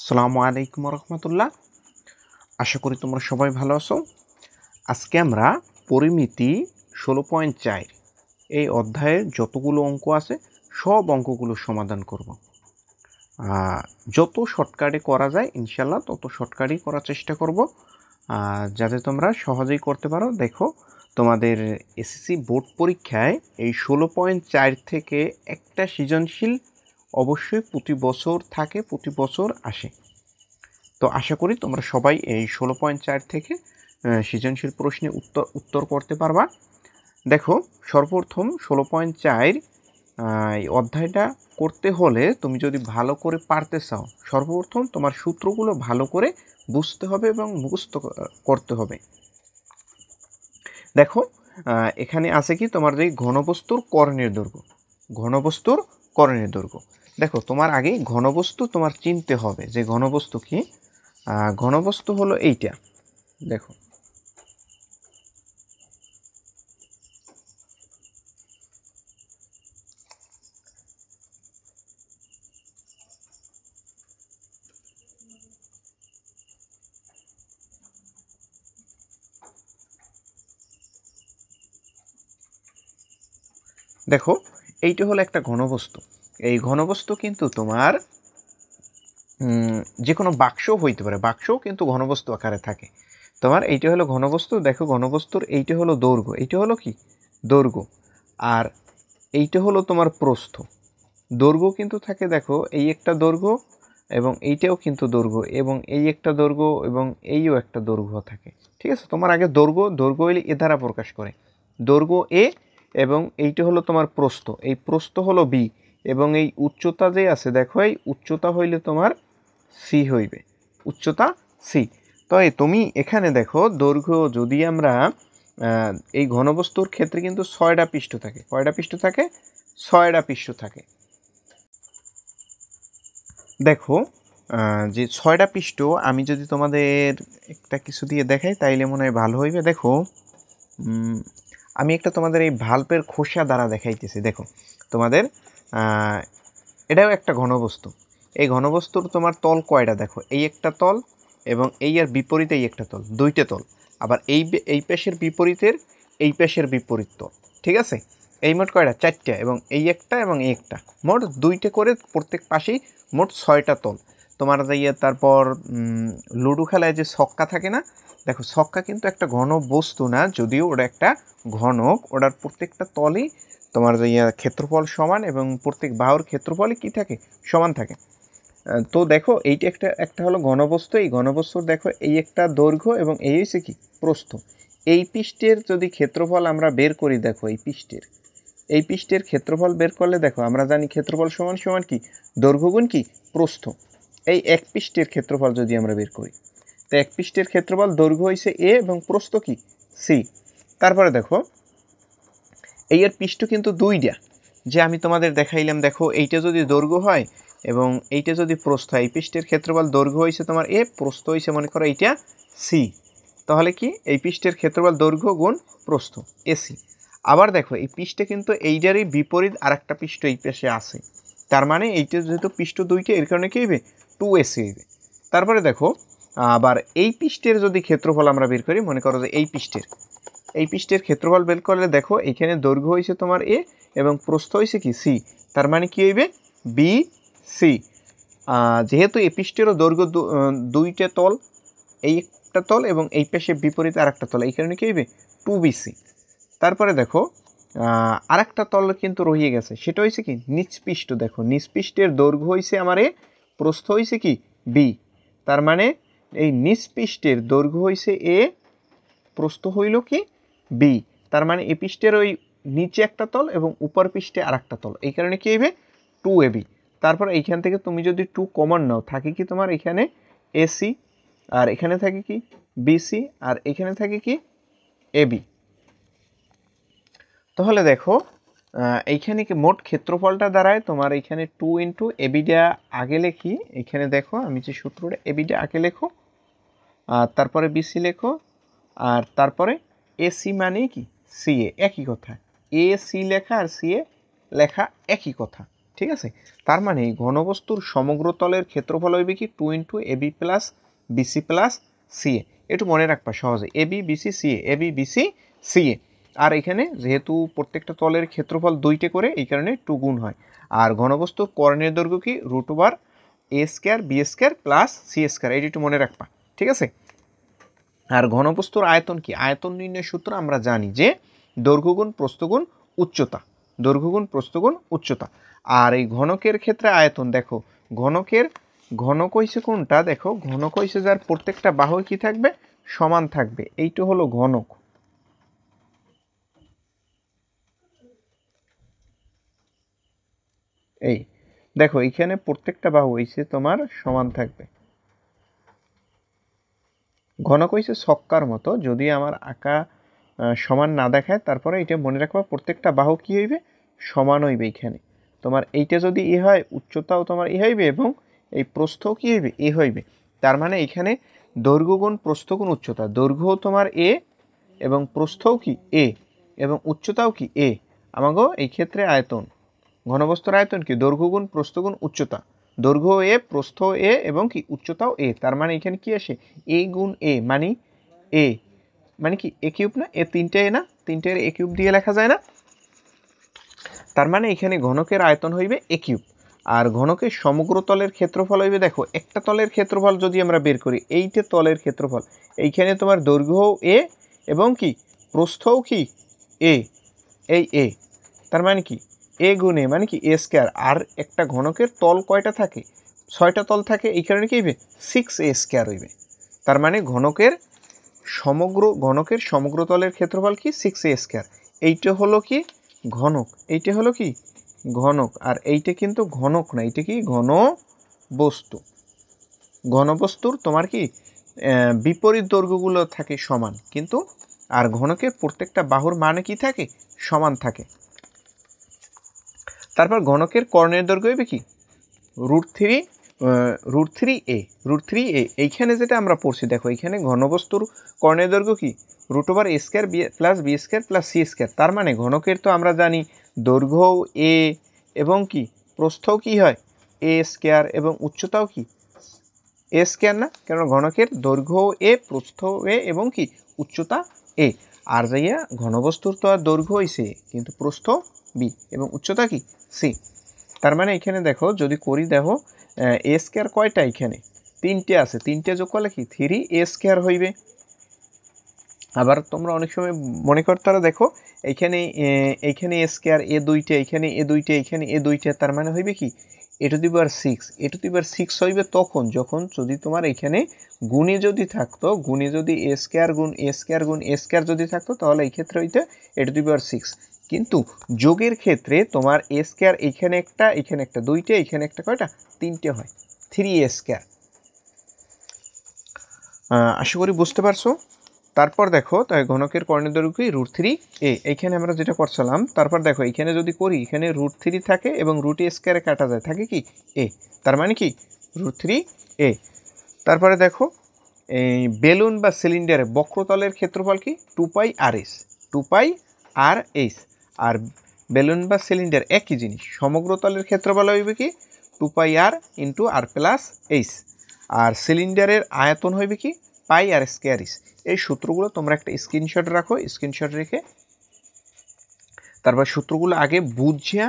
আসসালামু আলাইকুম রহমতুল্লাহ। আশা করি তোমরা সবাই ভালো আছো। আজকে আমরা পরিমিতি 16.4 এই অধ্যায়ের যতগুলো অঙ্ক আছে সব অঙ্কগুলো সমাধান করব। যত শর্টকাটে করা যায় ইনশাল্লাহ তত শর্টকাটই করার চেষ্টা করব, যাতে তোমরা সহজেই করতে পারো। দেখো, তোমাদের এসএসসি বোর্ড পরীক্ষায় এই 16.4 থেকে একটা সৃজনশীল অবশ্যই প্রতি বছর থাকে, প্রতি বছর আসে। তো আশা করি তোমরা সবাই এই 16.4 থেকে সৃজনশীল প্রশ্নে উত্তর করতে পারবা। দেখো, সর্বপ্রথম 16.4 এই অধ্যায়টা করতে হলে তুমি যদি ভালো করে পারতে চাও, সর্বপ্রথম তোমার সূত্রগুলো ভালো করে বুঝতে হবে এবং মুখস্থ করতে হবে। দেখো, এখানে আছে কি তোমার যে ঘনবস্তুর করণীয় দৈর্ঘ্য, ঘনবস্তুর করণীয় দৈর্ঘ্য। দেখো, তোমার আগে ঘনবস্তু তোমার চিনতে হবে যে ঘনবস্তু কি। ঘনবস্তু হলো এইটা। দেখো, দেখো এইটা হলো একটা ঘনবস্তু। এই ঘনবস্তু কিন্তু তোমার যে কোনো বাক্সও হইতে পারে, বাক্সও কিন্তু ঘনবস্তু আকারে থাকে। তোমার এইটা হলো ঘনবস্তু। দেখো, ঘনবস্তুর এইটা হলো দৈর্ঘ্য, এইটা হলো কি দৈর্ঘ্য, আর এইটা হলো তোমার প্রস্থ। দৈর্ঘ্য কিন্তু থাকে, দেখো এই একটা দৈর্ঘ্য এবং এইটাও কিন্তু দৈর্ঘ্য, এবং এই একটা দৈর্ঘ্য এবং এইও একটা দৈর্ঘ্য থাকে। ঠিক আছে, তোমার আগে দৈর্ঘ্য হইলে এ দ্বারা প্রকাশ করে, দৈর্ঘ্য এ, এবং এইটা হলো তোমার প্রস্থ, এই প্রস্থ হলো বি, এবং এই উচ্চতা যে আছে দেখো, এই উচ্চতা হইলে তোমার সি হইবে, উচ্চতা সি। তো তুমি এখানে দেখো, দৈর্ঘ্য যদি আমরা এই ঘনবস্তুর ক্ষেত্রে কিন্তু 6টা পৃষ্ঠ থাকে। কয়টা পৃষ্ঠ থাকে? 6টা পৃষ্ঠ থাকে। দেখো, যে 6টা পৃষ্ঠ আমি যদি তোমাদের একটা কিছু দিয়ে দেখাই তাইলে মনে হয় ভালো হইবে। দেখো, আমি একটা তোমাদের এই ভাল্বের খোসা দ্বারা দেখাইতেছি। দেখো, তোমাদের এটাও একটা ঘনবস্তু। এই ঘনবস্তুর তোমার তল কয়টা? দেখো, এই একটা তল এবং এই আর বিপরীতে এই একটা তল, দুইটা তল। আবার এই পেশের বিপরীতের এই পেশের বিপরীত তল। ঠিক আছে, এই মোট কয়টা? 4টা, এবং এই একটা এবং এই একটা, মোট 2টে করে প্রত্যেক পাশেই মোট 6টা তল। তোমার যাইয়া তারপর লুডো খেলায় যে ছক্কা থাকে না, দেখো ছক্কা কিন্তু একটা ঘন বস্তু না, যদিও ওটা একটা ঘনক, ওটার প্রত্যেকটা তলই তোমার যাইয়া ক্ষেত্রফল সমান, এবং প্রত্যেক বাহুর ক্ষেত্রফলই কি থাকে? সমান থাকে। তো দেখো, এইটা একটা হলো ঘনবস্তু। এই ঘনবস্তুর দেখো এই একটা দৈর্ঘ্য এবং এই হচ্ছে কি প্রস্থ। এই পৃষ্ঠের যদি ক্ষেত্রফল আমরা বের করি, দেখো এই পৃষ্ঠের ক্ষেত্রফল বের করলে দেখো আমরা জানি ক্ষেত্রফল সমান সমান কি দৈর্ঘ্য গুণ কি প্রস্থ। এই এক পৃষ্ঠের ক্ষেত্রফল যদি আমরা বের করি, তো এক পৃষ্ঠের ক্ষেত্রফল দৈর্ঘ্য হইছে এ এবং প্রস্থ কি সি। তারপরে দেখো, এই এর পৃষ্ঠ কিন্তু 2টা, যে আমি তোমাদের দেখাইলাম। দেখো, এইটা যদি দৈর্ঘ্য হয় এবং এইটা যদি প্রস্থ হয়, এই পৃষ্ঠের ক্ষেত্রফল দৈর্ঘ্য হইছে তোমার এ, প্রস্থ হইছে মনে করো এইটা সি। তাহলে কি এই পৃষ্ঠের ক্ষেত্রফল দৈর্ঘ্য গুণ প্রস্থ এসি। আবার দেখো, এই পৃষ্ঠে কিন্তু এইটারই বিপরীত আরেকটা পৃষ্ঠ এই পাশে আছে, তার মানে এইটা যেহেতু পৃষ্ঠ 2টা, এর কারণে কি হইবে 2AC হইবে। তারপরে দেখো, আবার এই পৃষ্ঠের যদি ক্ষেত্রফল আমরা বের করি, মনে করো যে এই পৃষ্ঠের ক্ষেত্রফল বের করলে দেখো এইখানে দৈর্ঘ্য হইছে তোমার এ এবং প্রস্থ হইছে কি সি, তার মানে কি হইবে বি সি। যেহেতু এই পৃষ্ঠেরও দৈর্ঘ্য 2টা তল, এই একটা তল এবং এই পাশে বিপরীতে আর একটা তল, এই কারণে কি হইবে 2BC। তারপরে দেখো, আর একটা তল কিন্তু রহিয়ে গেছে, সেটা হয়েছে কি নিচপৃষ্ঠ। দেখো, নিচপৃষ্ঠের দৈর্ঘ্য হয়েছে আমার এ, প্রস্থ হয়েছে কি বি, তার মানে এই নিচপৃষ্ঠের দৈর্ঘ্য হয়েছে এ, প্রস্থ হইল কি বি, তার মানে এই পৃষ্ঠের ওই নিচে একটা তল এবং উপর পৃষ্ঠে আর একটা তল, এই কারণে কি হইবে 2AB। তারপর এইখান থেকে তুমি যদি 2 কমন নাও, থাকে কি তোমার এখানে AC, আর এখানে থাকে কি BC, আর এখানে থাকে কি AB। তাহলে দেখো, এইখানে কি মোট ক্ষেত্রফলটা দাঁড়ায় তোমার এইখানে 2 ইন্টু ABটা আগে লিখি। এখানে দেখো আমি যে সূত্রটা, ABটা আগে লেখো, আর তারপরে BC লেখো, আর তারপরে AC মানে কি CA, একই কথা। AC লেখা আর CA লেখা একই কথা। ঠিক আছে, তার মানে ঘনবস্তুর সমগ্র তলের ক্ষেত্রফল হইবে কি 2 into AB plus BC plus CA. একটু মনে রাখবা সহজে, AB BC CA, AB BC CA. আর এখানে যেহেতু প্রত্যেকটা তলের ক্ষেত্রফল 2টে করে, এই কারণে 2 গুণ হয়। আর ঘনবস্তুর কর্ণের দৈর্ঘ্য কি √ওভার A square B square plus C square, এটি একটু মনে রাখবা। ঠিক আছে, আর ঘনবস্তুর আয়তন কি? আয়তন নির্ণয়ের সূত্র আমরা জানি যে দৈর্ঘ্য গুণ প্রস্থ গুণ উচ্চতা, দৈর্ঘ্য গুণ প্রস্থ গুণ উচ্চতা। আর এই ঘনকের ক্ষেত্রে আয়তন দেখো, ঘনকের ঘনক হইছে কোনটা? দেখো ঘনক হইছে যার প্রত্যেকটা বাহু কি থাকবে? সমান থাকবে, এইটা হলো ঘনক। এই দেখো এখানে প্রত্যেকটা বাহু হইছে তোমার সমান থাকবে। ঘনক হইছে ছক্কার মতো, যদি আমার আঁকা সমান না দেখায় তারপরে এটা মনে রাখবা প্রত্যেকটা বাহু কি হইবে? সমান হইবে। এইখানে তোমার এইটা যদি এ হয়, উচ্চতাও তোমার এ হইবে এবং এই প্রস্থও কি হইবে? এ হইবে। তার মানে এখানে দৈর্ঘ্য গুণ প্রস্থ গুণ উচ্চতা, দৈর্ঘ্য তোমার এ এবং প্রস্থও কি এ এবং উচ্চতাও কি এ। আমাগো এই ক্ষেত্রে আয়তন, ঘনবস্তুর আয়তন কি? দৈর্ঘ্য গুণ প্রস্থ গুণ উচ্চতা, দৈর্ঘ্য এ প্রস্থ এ এবং কি উচ্চতাও এ। তার মানে এখানে কি আসে? এ গুণ এ মানে এ, মানে কি এ কিউব না? এ তিনটে এ না, তিনটে এ কিউব দিয়ে লেখা যায় না? তার মানে এখানে ঘনকের আয়তন হইবে এ কিউব। আর ঘনকের সমগ্র তলের ক্ষেত্রফল হইবে, দেখো একটা তলের ক্ষেত্রফল যদি আমরা বের করি, এইটা তলের ক্ষেত্রফল, এইখানে তোমার দৈর্ঘ্যও এ এবং কি প্রস্থও কি এ, এই এ। তার মানে কি এ গুণে মানে কি এ স্কোয়ার। আর একটা ঘনকের তল কয়টা থাকে? 6টা তল থাকে, এই কারণে কি হইবে? 6a স্কোয়ার হইবে। তার মানে ঘনকের সমগ্র তলের ক্ষেত্রফল কি? 6a square. এইটা হলো কি ঘনক, এইটা হলো কি ঘনক। আর এইটা কিন্তু ঘনক না, এইটা কি ঘনবস্তু। ঘনবস্তুর তোমার কি বিপরীত দৈর্ঘ্যগুলো থাকে সমান, কিন্তু আর ঘনকের প্রত্যেকটা বাহুর মানে কি থাকে? সমান থাকে। তারপর ঘনকের কর্ণের দৈর্ঘ্য হইবে কি? √3a। এইখানে যেটা আমরা পড়ছি দেখো, এইখানে ঘনবস্তুর কর্ণের দৈর্ঘ্য কি? √ওভার A square plus B square plus C square. তার মানে ঘনকের তো আমরা জানি দৈর্ঘ্য এ এবং কি প্রস্থও কি হয়? এ স্কোয়ার এবং উচ্চতাও কি এ স্কোয়ার না? কারণ ঘনকের দৈর্ঘ্য এ, প্রস্থ এ এবং কি উচ্চতা এ। আর যাইয়া ঘনবস্তুর তো আর দৈর্ঘ্য হইছে কিন্তু প্রস্থ বি এবং উচ্চতা কি সি। তার মানে এখানে দেখো যদি করি, দেখো এ স্কোয়ার কয়টা? এখানে 3টে আছে, 3টে যোগ করলে কি 3a স্কোয়ার হইবে। আবার তোমরা অনেক সময় মনে করতে দেখো এইখানে এ স্কোয়ার, এ দুইটা, এখানে এ দুইটা, এখানে এ দুইটা। তার মানে হইবে কি এ to the power 6। A to the পাওয়ার 6 হইবে তখন যখন যদি তোমার এখানে গুণে যদি থাকতো, গুণে যদি এ স্কোয়ার গুণ এ স্কোয়ার গুণ এ স্কোয়ার যদি থাকতো, তাহলে এই ক্ষেত্রে হইতে এ টু দি পাওয়ার 6। কিন্তু যোগের ক্ষেত্রে তোমার এ স্কোয়ার এখানে একটা, এখানে একটা, দুইটা, এখানে একটা, কয়টা? 3টে হয়, 3a স্কোয়ার। আশা করি বুঝতে পারছো। তারপর দেখো তাই ঘনকের কর্ণের দৈর্ঘ্য √3a, এইখানে আমরা যেটা করছিলাম। তারপর দেখো এখানে যদি করি, এখানে √3 থাকে এবং √a স্কোয়ারে কাটা যায়, থাকে কি এ। তার মানে কি √3a। তারপরে দেখো এই বেলুন বা সিলিন্ডারের বক্রতলের ক্ষেত্রফল কি? 2πrs, 2πrs। আর বেলুন বা সিলিন্ডার একই জিনিস, সমগ্র তলের ক্ষেত্রফল হইবে কি 2πr ইন্টু আর প্লাস এইচ। আর সিলিন্ডারের আয়তন হইবে কি πr²। এই সূত্রগুলো তোমরা একটা স্ক্রিনশট রাখো, স্ক্রিনশট রেখে তারপর সূত্রগুলো আগে বুঝিয়া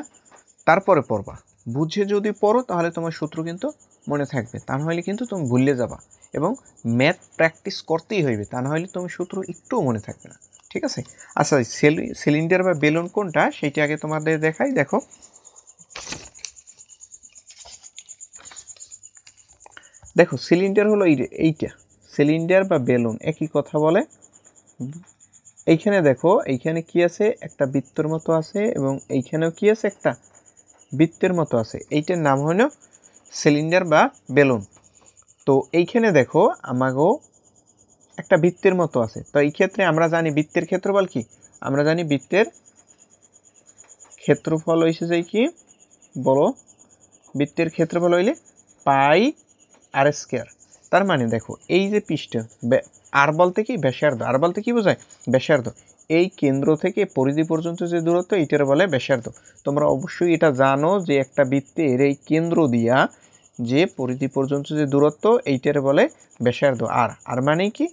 তারপরে পড়বা। বুঝে যদি পড়ো তাহলে তোমার সূত্র কিন্তু মনে থাকবে, তা নাহলে কিন্তু তুমি ভুলে যাবা। এবং ম্যাথ প্র্যাকটিস করতেই হইবে, তা নাহলে তুমি সূত্র একটুও মনে থাকবে না। ঠিক আছে? আচ্ছা, সিলিন্ডার বা বেলুন কোনটা সেইটা আগে তোমাদের দেখাই। দেখো দেখো সিলিন্ডার হলো এইটা, সিলিন্ডার বা বেলুন একই কথা বলে। এইখানে দেখো এইখানে কি আছে? একটা বৃত্তর মতো আছে এবং এইখানেও কি আছে? একটা বৃত্তের মতো আছে। এইটার নাম হলো সিলিন্ডার বা বেলুন। তো এইখানে দেখো আমাগো একটা বৃত্তের মতো আছে। তো এই ক্ষেত্রে আমরা জানি বৃত্তের ক্ষেত্রফল কি? আমরা জানি বৃত্তের ক্ষেত্রফল হইছে যে কি বলো, বৃত্তের ক্ষেত্রফল হইলে πr²। তার মানে দেখো এই যে পৃষ্ঠ, আর বলতে কি ব্যাসার্ধ, আর বলতে কি বোঝায়? ব্যাসার্ধ। এই কেন্দ্র থেকে পরিধি পর্যন্ত যে দূরত্ব এইটার বলে ব্যাসার্ধ। তোমরা অবশ্যই এটা জানো যে একটা বৃত্তের এই কেন্দ্র দিয়া যে পরিধি পর্যন্ত যে দূরত্ব এইটার বলে ব্যাসার্ধ। আর মানে কি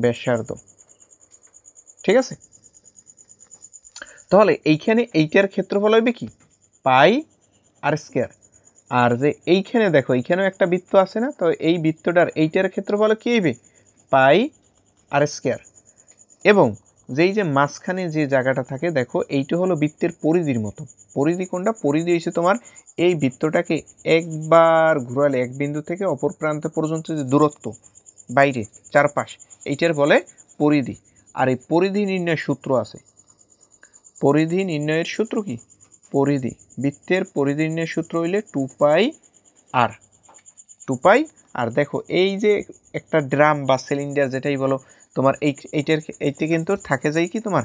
ব্যাসার্ধ, ঠিক আছে। তাহলে এইখানে এইটার ক্ষেত্রফল হবে কি পাই আর স্কয়ার। আর যে এইখানে দেখো এইখানেও একটা বৃত্ত আছে না, তো এই বৃত্তটার এইটার ক্ষেত্রফল কি হবে পাই আর স্কয়ার। এবং যেই যে মাঝখানে যে জায়গাটা থাকে দেখো এইটা হলো বৃত্তের পরিধির মতো। পরিধি কোনটা? পরিধি হচ্ছে তোমার এই বৃত্তটাকে একবার ঘুরালে এক বিন্দু থেকে অপর প্রান্ত পর্যন্ত যে দূরত্ব বাইরে চারপাশ এইটার বলে পরিধি। আর এই পরিধি নির্ণয়ের সূত্র আছে। পরিধি নির্ণয়ের সূত্র কি? পরিধি, বৃত্তের পরিধি নির্ণয়ের সূত্র হইলে 2π r। 2π আর দেখো এই যে একটা ড্রাম বা সিলিন্ডার যেটাই বলো তোমার এইটা কিন্তু থাকে যায় কি তোমার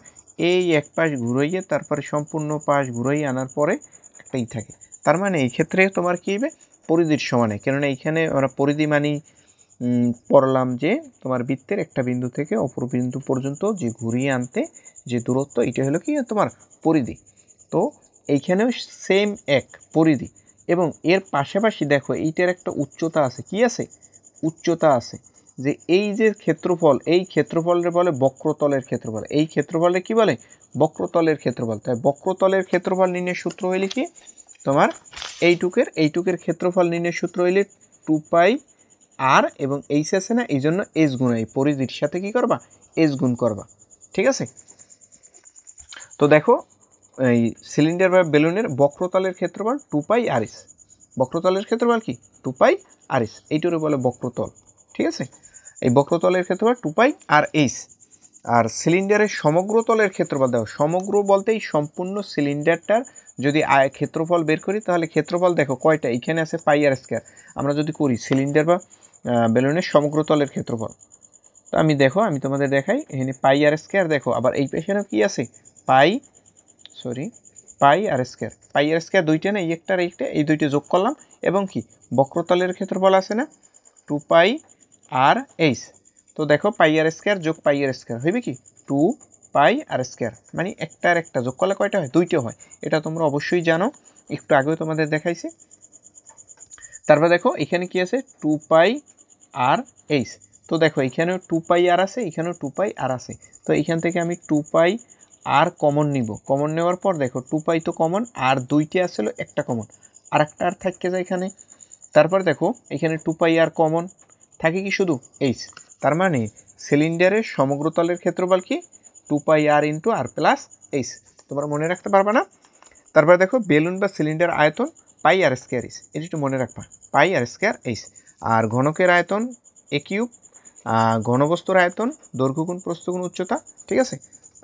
এই এক পাশ ঘুরাইয়ে তারপরে সম্পূর্ণ পাশ ঘুরাইয়ে আনার পরে একটাই থাকে। তার মানে এই ক্ষেত্রে তোমার কি হবে পরিধির সমানে, কেননা এইখানে আমরা পরিধি মানি পড়লাম যে তোমার বৃত্তের একটা বিন্দু থেকে অপর বিন্দু পর্যন্ত যে ঘুরিয়ে আনতে যে দূরত্ব এটা হলো কি তোমার পরিধি। তো এইখানেও সেম এক পরিধি। এবং এর পাশাপাশি দেখো এইটার একটা উচ্চতা আছে। কি আছে? উচ্চতা আছে। যে এই যে ক্ষেত্রফল, এই ক্ষেত্রফলের বলে বক্রতলের ক্ষেত্রফল। এই ক্ষেত্রফলে কি বলে? বক্রতলের ক্ষেত্রফল। তাই বক্রতলের ক্ষেত্রফল নির্ণয়ের সূত্র হইলে কি তোমার এইটুকের ক্ষেত্রফল নির্ণয়ের সূত্র হইলে 2π r এবং এইচ আছে না, এই জন্য এস গুণ এই পরিধির সাথে কি করবা এস গুণ করবা, ঠিক আছে। তো দেখো এই সিলিন্ডার বা বেলুনের বক্রতলের ক্ষেত্রফল 2π r। বক্রতলের ক্ষেত্রফল কি 2π r, এইটারে বলে বক্রতল, ঠিক আছে। এই বক্রতলের ক্ষেত্রফল 2π r/h। আর সিলিন্ডারের সমগ্র তলের ক্ষেত্রফল দেখো, সমগ্র বলতেই সম্পূর্ণ সিলিন্ডারটার যদি ক্ষেত্রফল বের করি তাহলে ক্ষেত্রফল দেখো কয়টা, এখানে আছে পাই আর স্কয়ার। আমরা যদি করি সিলিন্ডার বা বেলুনের সমগ্র তলের ক্ষেত্রফল, তো আমি তোমাদের দেখাই এখানে পাই আর স্কয়ার। দেখো আবার এই পেছনেও কি আছে পাই আর স্কয়ার। পাই আর স্কয়ার দুইটা না, একটা এই দুইটা যোগ করলাম এবং কি বক্রতলের ক্ষেত্রফল আছে না 2π r/h। তো দেখো পাই আর স্কয়ার যোগ পাই আর স্কয়ার হইবে কি 2π আর স্কয়ার, মানে একটা আর একটা যোগ করলে কয়টা হয়? দুইটা হয়। এটা তোমরা অবশ্যই জানো, একটু আগেও তোমাদের দেখাইছি। তারপর দেখো এখানে কি আছে 2π r/h। তো দেখো এখানেও 2π r আছে, এখানেও 2π r আছে। তো এখান থেকে আমি 2π r কমন নিব। কমন নেওয়ার পর দেখো 2π তো কমন, আর দুইটা আসলে একটা কমন, আর একটা আর থাকতে যায় এখানে। তারপর দেখো এখানে 2π r কমন থাকে কি শুধু h। তার মানে সিলিন্ডারের সমগ্র তলের ক্ষেত্রফল কি 2π r × r + h। তোমরা মনে রাখতে পারবে না? তারপরে দেখো বেলুন বা সিলিন্ডার আয়তন পাই আর স্কয়ার h, এটা একটু মনে রাখবা পাই আর স্কয়ার h। আর ঘনকের আয়তন a কিউব, ঘনবস্তুর আয়তন দৈর্ঘ্য গুণ প্রস্থ গুণ উচ্চতা, ঠিক আছে।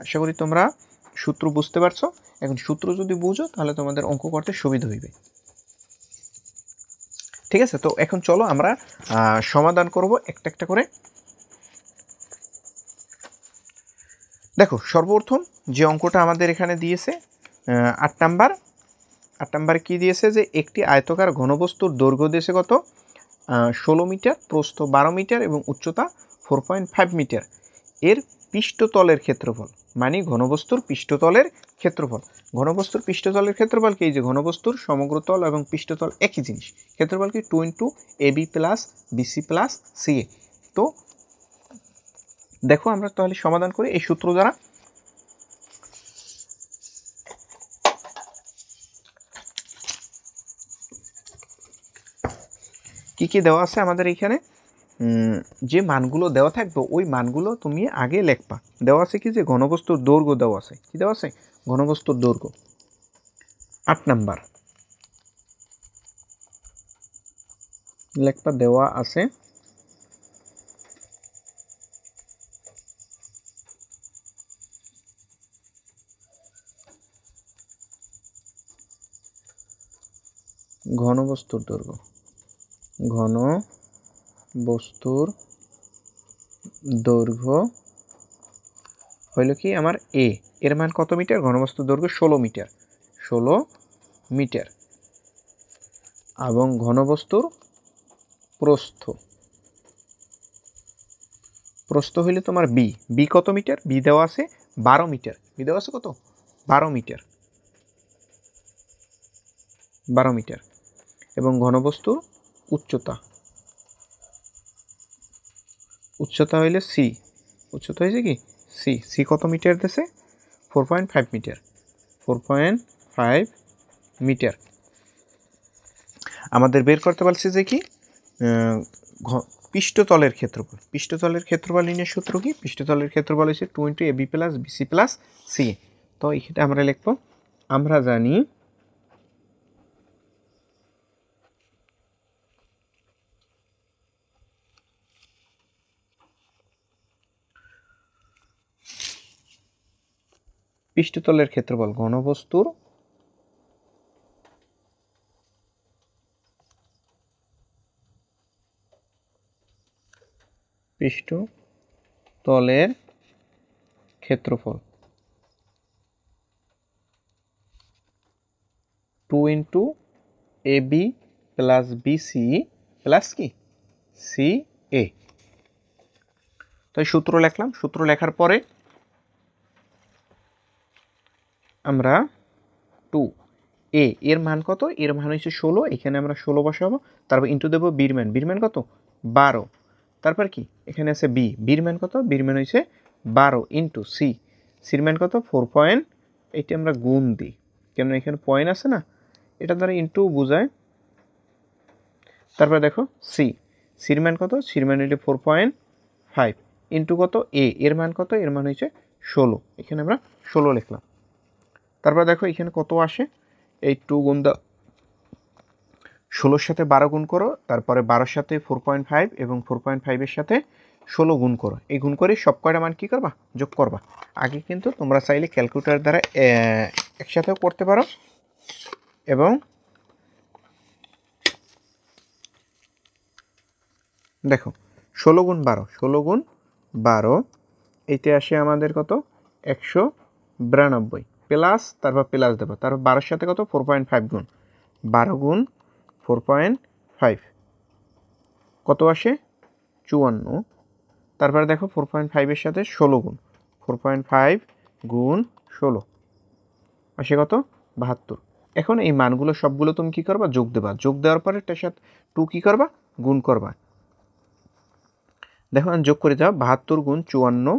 আশা করি তোমরা সূত্র বুঝতে পারছো। এখন সূত্র যদি বুঝো তাহলে তোমাদের অঙ্ক করতে সুবিধা হইবে, ঠিক আছে। তো এখন চলো আমরা সমাধান করব একটা একটা করে। দেখো সর্বপ্রথম যে অঙ্কটা আমাদের এখানে দিয়েছে 8 নাম্বারে কি দিয়েছে যে একটি আয়তকার ঘনবস্তুর দৈর্ঘ্য দিয়েছে কত 16 মিটার, প্রস্থ 12 মিটার এবং উচ্চতা 4.5 মিটার। এর পৃষ্ঠতলের ক্ষেত্রফল, মানে ঘনবস্তুর পৃষ্ঠতলের ক্ষেত্রফল। ঘনবস্তুর পৃষ্ঠতলের ক্ষেত্রফল কি? যে ঘনবস্তুর সমগ্র তল এবং পৃষ্ঠতল একই জিনিস। ক্ষেত্রফল কি 2 × AB + BC + CA। তো দেখো আমরা তাহলে সমাধান করি এই সূত্র দ্বারা। কি কি দেওয়া আছে আমাদের এইখানে? যে মানগুলো দেওয়া থাকবে ওই মানগুলো তুমি আগে লিখবা। দেওয়া আছে কি যে ঘনবস্তুর দৈর্ঘ্য দেওয়া আছে। কি দেওয়া আছে? ঘনবস্তুর দৈর্ঘ্য। 8 নাম্বার লিখবা, দেওয়া আছে ঘনবস্তুর দৈর্ঘ্য। ঘনবস্তুর দৈর্ঘ্য হইল কি আমার এ, এর মান কত মিটার? ঘনবস্তুর দৈর্ঘ্য 16 মিটার, 16 মিটার। এবং ঘনবস্তুর প্রস্থ হইলে তোমার বি কত মিটার? বি দেওয়া আছে 12 মিটার, বি দেওয়া আছে কত 12 মিটার, 12 মিটার। এবং ঘনবস্তুর উচ্চতা, উচ্চতা হইলে সি, উচ্চতা হয়েছে কি সি, সি কত মিটার দিয়েছে 4.5 মিটার, 4.5 মিটার। আমাদের বের করতে পারছি যে কি পৃষ্ঠতলের ক্ষেত্রফল, পৃষ্ঠতলের ক্ষেত্রফল নির্ণয়ের সূত্র কি, পৃষ্ঠতলের ক্ষেত্রফল হচ্ছে 2 × AB + BC + CA। তো এটা আমরা লিখব, আমরা জানি পৃষ্ঠতলের ক্ষেত্রফল ঘনবস্তুর পৃষ্ঠতলের ক্ষেত্রফল 2 × AB + BC + কি CA। তো সূত্র লিখলাম, সূত্র লেখার পরে আমরা 2 এ এর মান কত, এর মান হচ্ছে 16, এখানে আমরা 16 বসাবো, তারপর ইন্টু দেবো বির মান, বির মান কত 12, তারপর কি এখানে আছে বি, বির মান কত, বির মান হচ্ছে 12 ইন্টু সি, সির মান কত 4. এইটা আমরা গুণ দিই, কেন এখানে পয়েন্ট আছে না, এটা দ্বারা ইন্টু বোঝায়। তারপর দেখো সি, সির মান কত, সির মান হচ্ছে 4.5 ইন্টু কত এ, এর মান কত, এর মান হচ্ছে 16, এখানে আমরা 16 লিখলাম। তারপর দেখো এখানে কত আসে, এই 2 গুণ দাও 16-র সাথে 12 গুণ করো, তারপরে 12-র সাথে 4.5 এবং 4.5-এর সাথে 16 গুণ করো, এই গুণ করে সব কয়টা মান কী করবা যোগ করবা। আগে কিন্তু তোমরা চাইলে ক্যালকুলেটর দ্বারা একসাথেও করতে পারো, এবং দেখো 16 গুণ 12, 16 গুণ 12 এইতে আসে আমাদের কত 192 প্লাস, তারপর প্লাস দেবো, তারপর 12-র সাথে কত 4.5 গুণ, 12 গুণ 4.5 কত আসে 54, তারপরে দেখো 4.5-এর সাথে 16 গুণ, 4.5 গুণ 16 আসে কত 72। এখন এই মানগুলো সবগুলো তুমি কি করবা যোগ দেবা, যোগ দেওয়ার পরে এটার সাথে 2 কি করবা গুণ করবা। দেখো যোগ করে যাও 72 গুণ 54,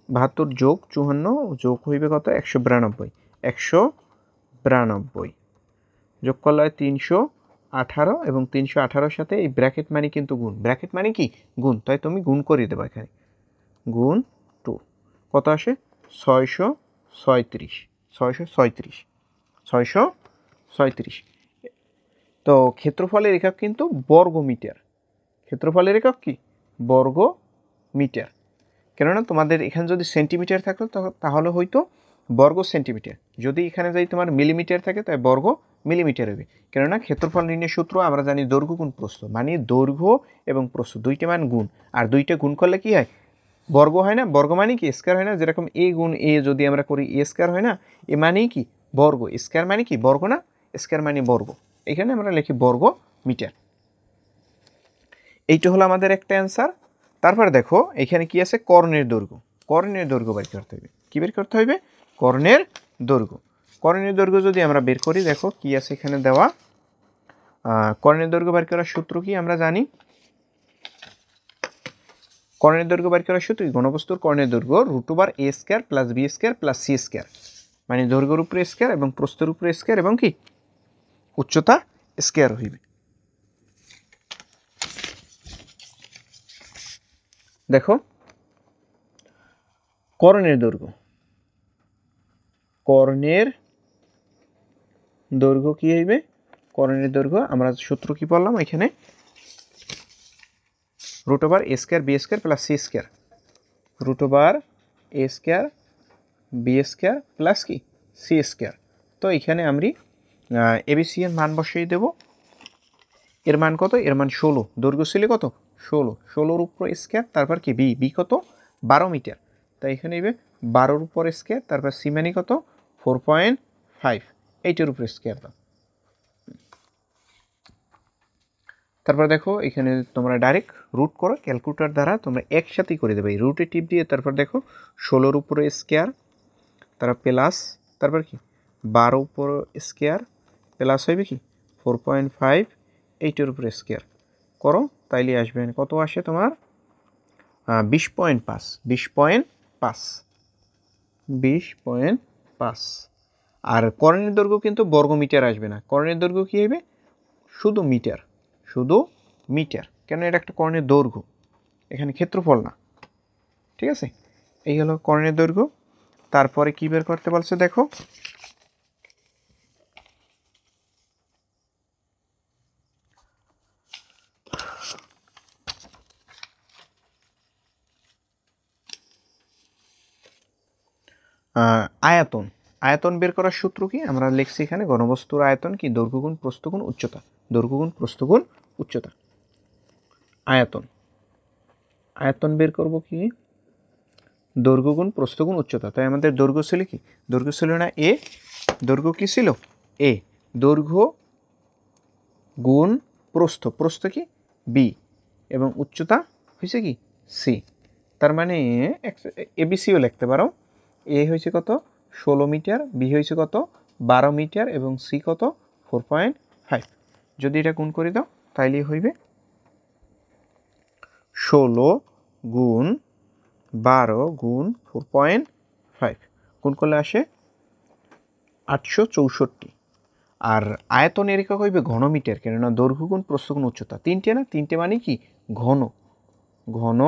72 যোগ 54 যোগ হইবে কত 192, 192 যোগ করলে হয় 318, এবং 318-র সাথে এই ব্র্যাকেট মানে কিন্তু গুণ, ব্র্যাকেট মানে কি গুণ, তাই তুমি গুণ করে দেবা, এখানে গুণ 2 কত আসে 637, 637, 637। তো ক্ষেত্রফলের একক কিন্তু বর্গ মিটার, ক্ষেত্রফলের একক কি বর্গ মিটার, কেননা তোমাদের এখানে যদি সেন্টিমিটার থাকতো তাহলে হয়তো বর্গ সেন্টিমিটার, যদি এখানে যাই তোমার মিলিমিটার থাকে তাই বর্গ মিলিমিটার হবে, কেননা ক্ষেত্রফল নির্ণয়ের সূত্র আমরা জানি দৈর্ঘ্য গুণ প্রস্থ, মানে দৈর্ঘ্য এবং প্রস্থ দুইটা মান গুণ, আর দুইটা গুণ করলে কি হয় বর্গ হয় না, বর্গ মানে কি স্কয়ার হয় না, যেরকম এ গুণ এ যদি আমরা করি এ স্কয়ার হয় না, এ মানেই কি বর্গ, স্কয়ার মানে কি বর্গ না, স্কয়ার মানে বর্গ, এখানে আমরা লিখি বর্গ মিটার। এইটা হলো আমাদের একটা অ্যান্সার। তারপর দেখো এখানে কি আছে কর্ণের দৈর্ঘ্য, কর্ণের দৈর্ঘ্য বের করতে হবে, কি বের করতে হবে কর্ণের দৈর্ঘ্য। কর্ণের দৈর্ঘ্য যদি আমরা বের করি, দেখো কি আছে এখানে দেওয়া, কর্ণের দৈর্ঘ্য বের করার সূত্র কি আমরা জানি, কর্ণের দৈর্ঘ্য বের করার সূত্র ঘনবস্তুর কর্ণের দৈর্ঘ্য √a² + b² + c², মানে দৈর্ঘ্যের উপরে স্কয়ার এবং প্রস্থের উপরে স্কয়ার এবং কি উচ্চতা স্কয়ার হইবে। দেখো কর্ণের দৈর্ঘ্য, কর্ণের দৈর্ঘ্য কি হইবে, কর্ণের দৈর্ঘ্য আমরা সূত্র কি বললাম এখানে √a² b² + c², √a² b² + কি c²। তো এখানে আমি এবিসি এর মান বসিয়ে দেব, এর মান কত, এর মান 16, দৈর্ঘ্য ছিল কত 16, 16-র উপর স্কয়ার, তারপর কি বি, বি কত 12 মিটার, তাই এখানে নেবে 12-র উপর স্কয়ার, তারপর সি মানে কত 4.5, এইটার উপর স্কয়ার দাও, তারপর দেখো এখানে তোমরা ডাইরেক্ট রুট করো, ক্যালকুলেটর দ্বারা তোমরা একসাথেই করে দেবে। এই রুটে টিপ দিয়ে তারপর দেখো 16-র উপরে স্কোয়ার, তারপর প্লাস, তারপর কি 12 উপর স্কোয়ার প্লাস হইবে কি 4.5 8-এর উপরে স্কোয়ার করো, তাইলে আসবে কত আসে তোমার 20.5 20.5 20.5। আর কর্ণের দৈর্ঘ্য কিন্তু বর্গমিটার আসবে না, কর্ণের দৈর্ঘ্য কী হবে শুধু মিটার, শুধু মিটার, কেন এটা একটা কর্ণের দৈর্ঘ্য, এখানে ক্ষেত্রফল না। ঠিক আছে, এই হলো কর্ণের দৈর্ঘ্য। তারপরে কি বের করতে বলছে দেখো, আয়তন। আয়তন বের করার সূত্র কি আমরা লিখছি এখানে, ঘনবস্তুর আয়তন কি দৈর্ঘ্য গুণ প্রস্থ গুণ উচ্চতা, দৈর্ঘ্য গুণ প্রস্থ গুণ উচ্চতা। আয়তন, আয়তন বের করব কি দৈর্ঘ্য গুণ প্রস্থ গুণ উচ্চতা। তাই আমাদের দৈর্ঘ্য ছিল কি, দৈর্ঘ্য ছিল না এ, দৈর্ঘ্য কি ছিল এ, দৈর্ঘ্য গুণ প্রস্থ, প্রস্থ কি বি, এবং উচ্চতা হয়েছে কি সি। তার মানে এবিসিও লিখতে পারো, এ হয়েছে কত 16 মিটার, বি হয়েছে কত 12 মিটার, এবং সি কত 4.5। যদি এটা গুণ করে দাও তাইলে হইবে 16 গুণ 12 গুণ 4.5, গুণ করলে আসে 864। আর আয়তনের একক হইবে ঘনমিটার, কেননা দৈর্ঘ্য গুণ প্রস্থ গুণ উচ্চতা, তিনটে না, তিনটে মানে কি ঘন, ঘন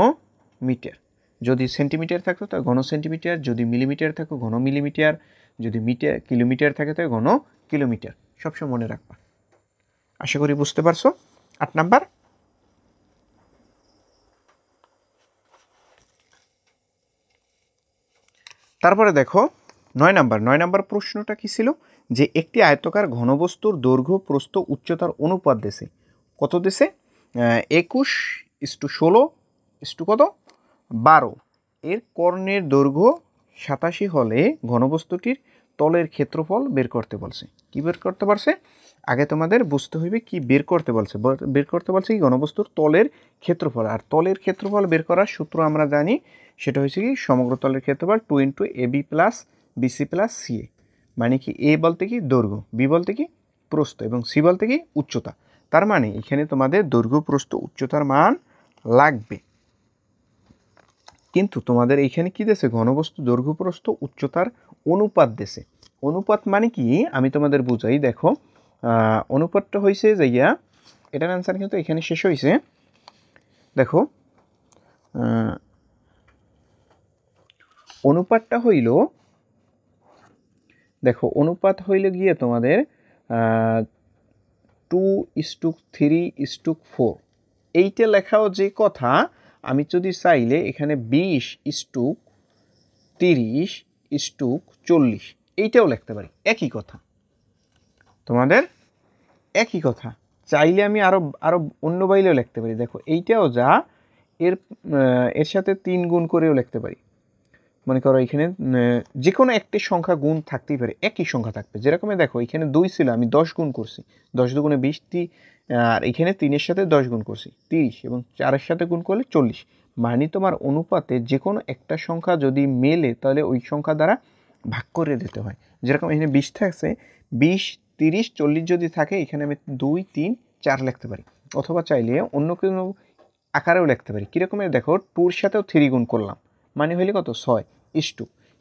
মিটার। যদি সেন্টিমিটার থাকতো তাহলে ঘন সেন্টিমিটার, যদি মিলিমিটার থাকো ঘন মিলিমিটার, যদি মিটার কিলোমিটার থাকে তাহলে ঘন কিলোমিটার। সবসময় মনে রাখবা। আশা করি বুঝতে পারছো। 8 নাম্বার। তারপরে দেখো 9 নাম্বার। 9 নাম্বার প্রশ্নটা কি ছিল, যে একটি আয়তকার ঘনবস্তুর দৈর্ঘ্য প্রস্থ উচ্চতার অনুপাত দেশে কত দেশে 21:16 কত 12, এর কর্ণের দৈর্ঘ্য 87 হলে ঘনবস্তুটির তলের ক্ষেত্রফল বের করতে বলছে। কি বের করতে পারছে, আগে তোমাদের বুঝতে হইবে কি বের করতে বলছে। বের করতে বলছে কি ঘনবস্তুর তলের ক্ষেত্রফল। আর তলের ক্ষেত্রফল বের করার সূত্র আমরা জানি, সেটা হচ্ছে কি সমগ্র তলের ক্ষেত্রফল 2 × AB + BC + CA। মানে কি এ বলতে কি দৈর্ঘ্য, বি বলতে কি প্রস্থ, এবং সি বলতে কি উচ্চতা। তার মানে এখানে তোমাদের দৈর্ঘ্য প্রস্থ উচ্চতার মান লাগবে। কিন্তু তোমাদের এইখানে কি দেশে ঘনবস্তু দৈর্ঘ্য প্রস্থ উচ্চতার অনুপাত দেশে। অনুপাত মানে কি আমি তোমাদের বুঝাই, দেখো অনুপাতটা হয়েছে যাইয়া, এটার অ্যান্সার কিন্তু এখানে শেষ হয়েছে। দেখো অনুপাতটা হইল, দেখো অনুপাত হইলে গিয়ে তোমাদের 2:3:4। এইটা লেখাও যে কথা, আমি যদি চাইলে এখানে 20:30:40 এইটাও লিখতে পারি, একই কথা তোমাদের, একই কথা। চাইলে আমি আরো আরো অন্য বাইলেও লিখতে পারি। দেখো এইটাও যা, এর সাথে 3 গুণ করেও লিখতে পারি। মনে করো এখানে যে কোনো একটি সংখ্যা গুণ থাকতেই পারে, একই সংখ্যা থাকবে। যেরকম দেখো এখানে 2 ছিল, আমি 10 গুণ করছি, 10 দুগুণে 20, আর এখানে 3-এর সাথে 10 গুণ করছি 30, এবং 4-এর সাথে গুণ করলে 40। মানে তোমার অনুপাতে যে কোনো একটা সংখ্যা যদি মেলে তাহলে ওই সংখ্যা দ্বারা ভাগ করে দিতে হয়। যেরকম এখানে 20 থাকছে, 20, 30, 40 যদি থাকে, এখানে আমি 2, 3, 4 লিখতে পারি। অথবা চাইলে অন্য কোনো আকারেও লিখতে পারি। কীরকমের দেখো 2-র সাথেও 3 গুণ করলাম, মানে হইলে কত 6:,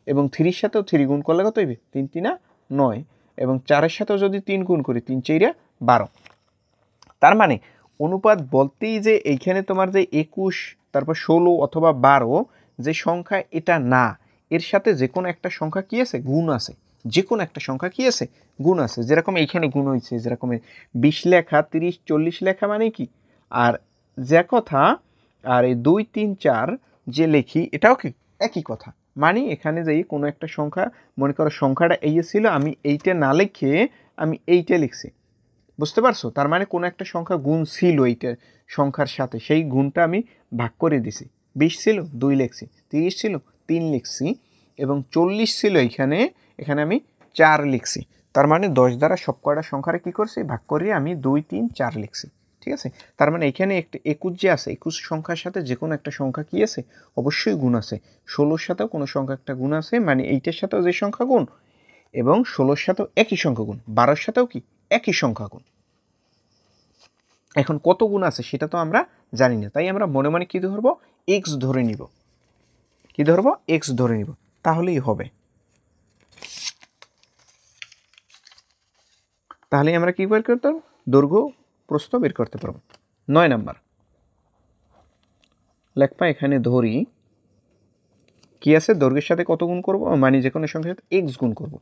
এবং 3-র সাথেও 3 গুণ করলে কত হইবে 3×3 = 9, এবং 4-এর সাথেও যদি 3 গুণ করি 3×4 = 12। তার মানে অনুপাত বলতেই যে এইখানে তোমার যে 21, তারপর 16 অথবা 12 যে সংখ্যা, এটা না, এর সাথে যে কোনো একটা সংখ্যা কি আছে গুণ আছে, যে কোনো একটা সংখ্যা কি আছে গুণ আছে। যেরকম এইখানে গুণ হয়েছে, যেরকম 20 লেখা 30, 40 লেখা মানে কি, আর যে কথা, আর এই 2, 3, 4 যে লেখি এটাও কি একই কথা। মানে এখানে যাই কোনো একটা সংখ্যা, মনে করো সংখ্যাটা এই ছিল, আমি এইটা না লিখে আমি এইটা লিখছি, বুঝতে পারছো। তার মানে কোনো একটা সংখ্যা গুণ ছিল এইটা সংখ্যার সাথে, সেই গুণটা আমি ভাগ করে দিছি। 20 ছিল 2 লিখছি, 30 ছিল 3 লিখছি, এবং 40 ছিল এখানে, এখানে আমি 4 লিখছি। তার মানে 10 দ্বারা সব কয়টা সংখ্যারে কী করছি ভাগ করে আমি 2, 3, 4 লিখছি। ঠিক আছে, তার মানে এখানে একটা 21 যে আছে 21 সংখ্যার সাথে যে কোনো একটা সংখ্যা কি আছে, অবশ্যই গুণ আছে। 16-র সাথেও কোনো সংখ্যা একটা গুণ আছে, মানে এইটার সাথেও যে সংখ্যা গুণ এবং 16-র সাথেও একই সংখ্যা গুণ, 12-র সাথেও কি একই সংখ্যা গুণ। এখন কত গুণ আছে সেটা তো আমরা জানি না, তাই আমরা মনে মনে কি ধরবো, এক্স ধরে নিব। কি ধরবো, এক্স ধরে নিব, তাহলেই হবে। তাহলে আমরা কি বের করতে পারবো, দৈর্ঘ্য প্রস্থ বের করতে পারবো। 9 নাম্বার লেখবা, এখানে ধরি কি আছে, দৈর্ঘ্যের সাথে কত গুণ করব, মানে যে কোনো সংখ্যার সাথে এক্স গুণ করব।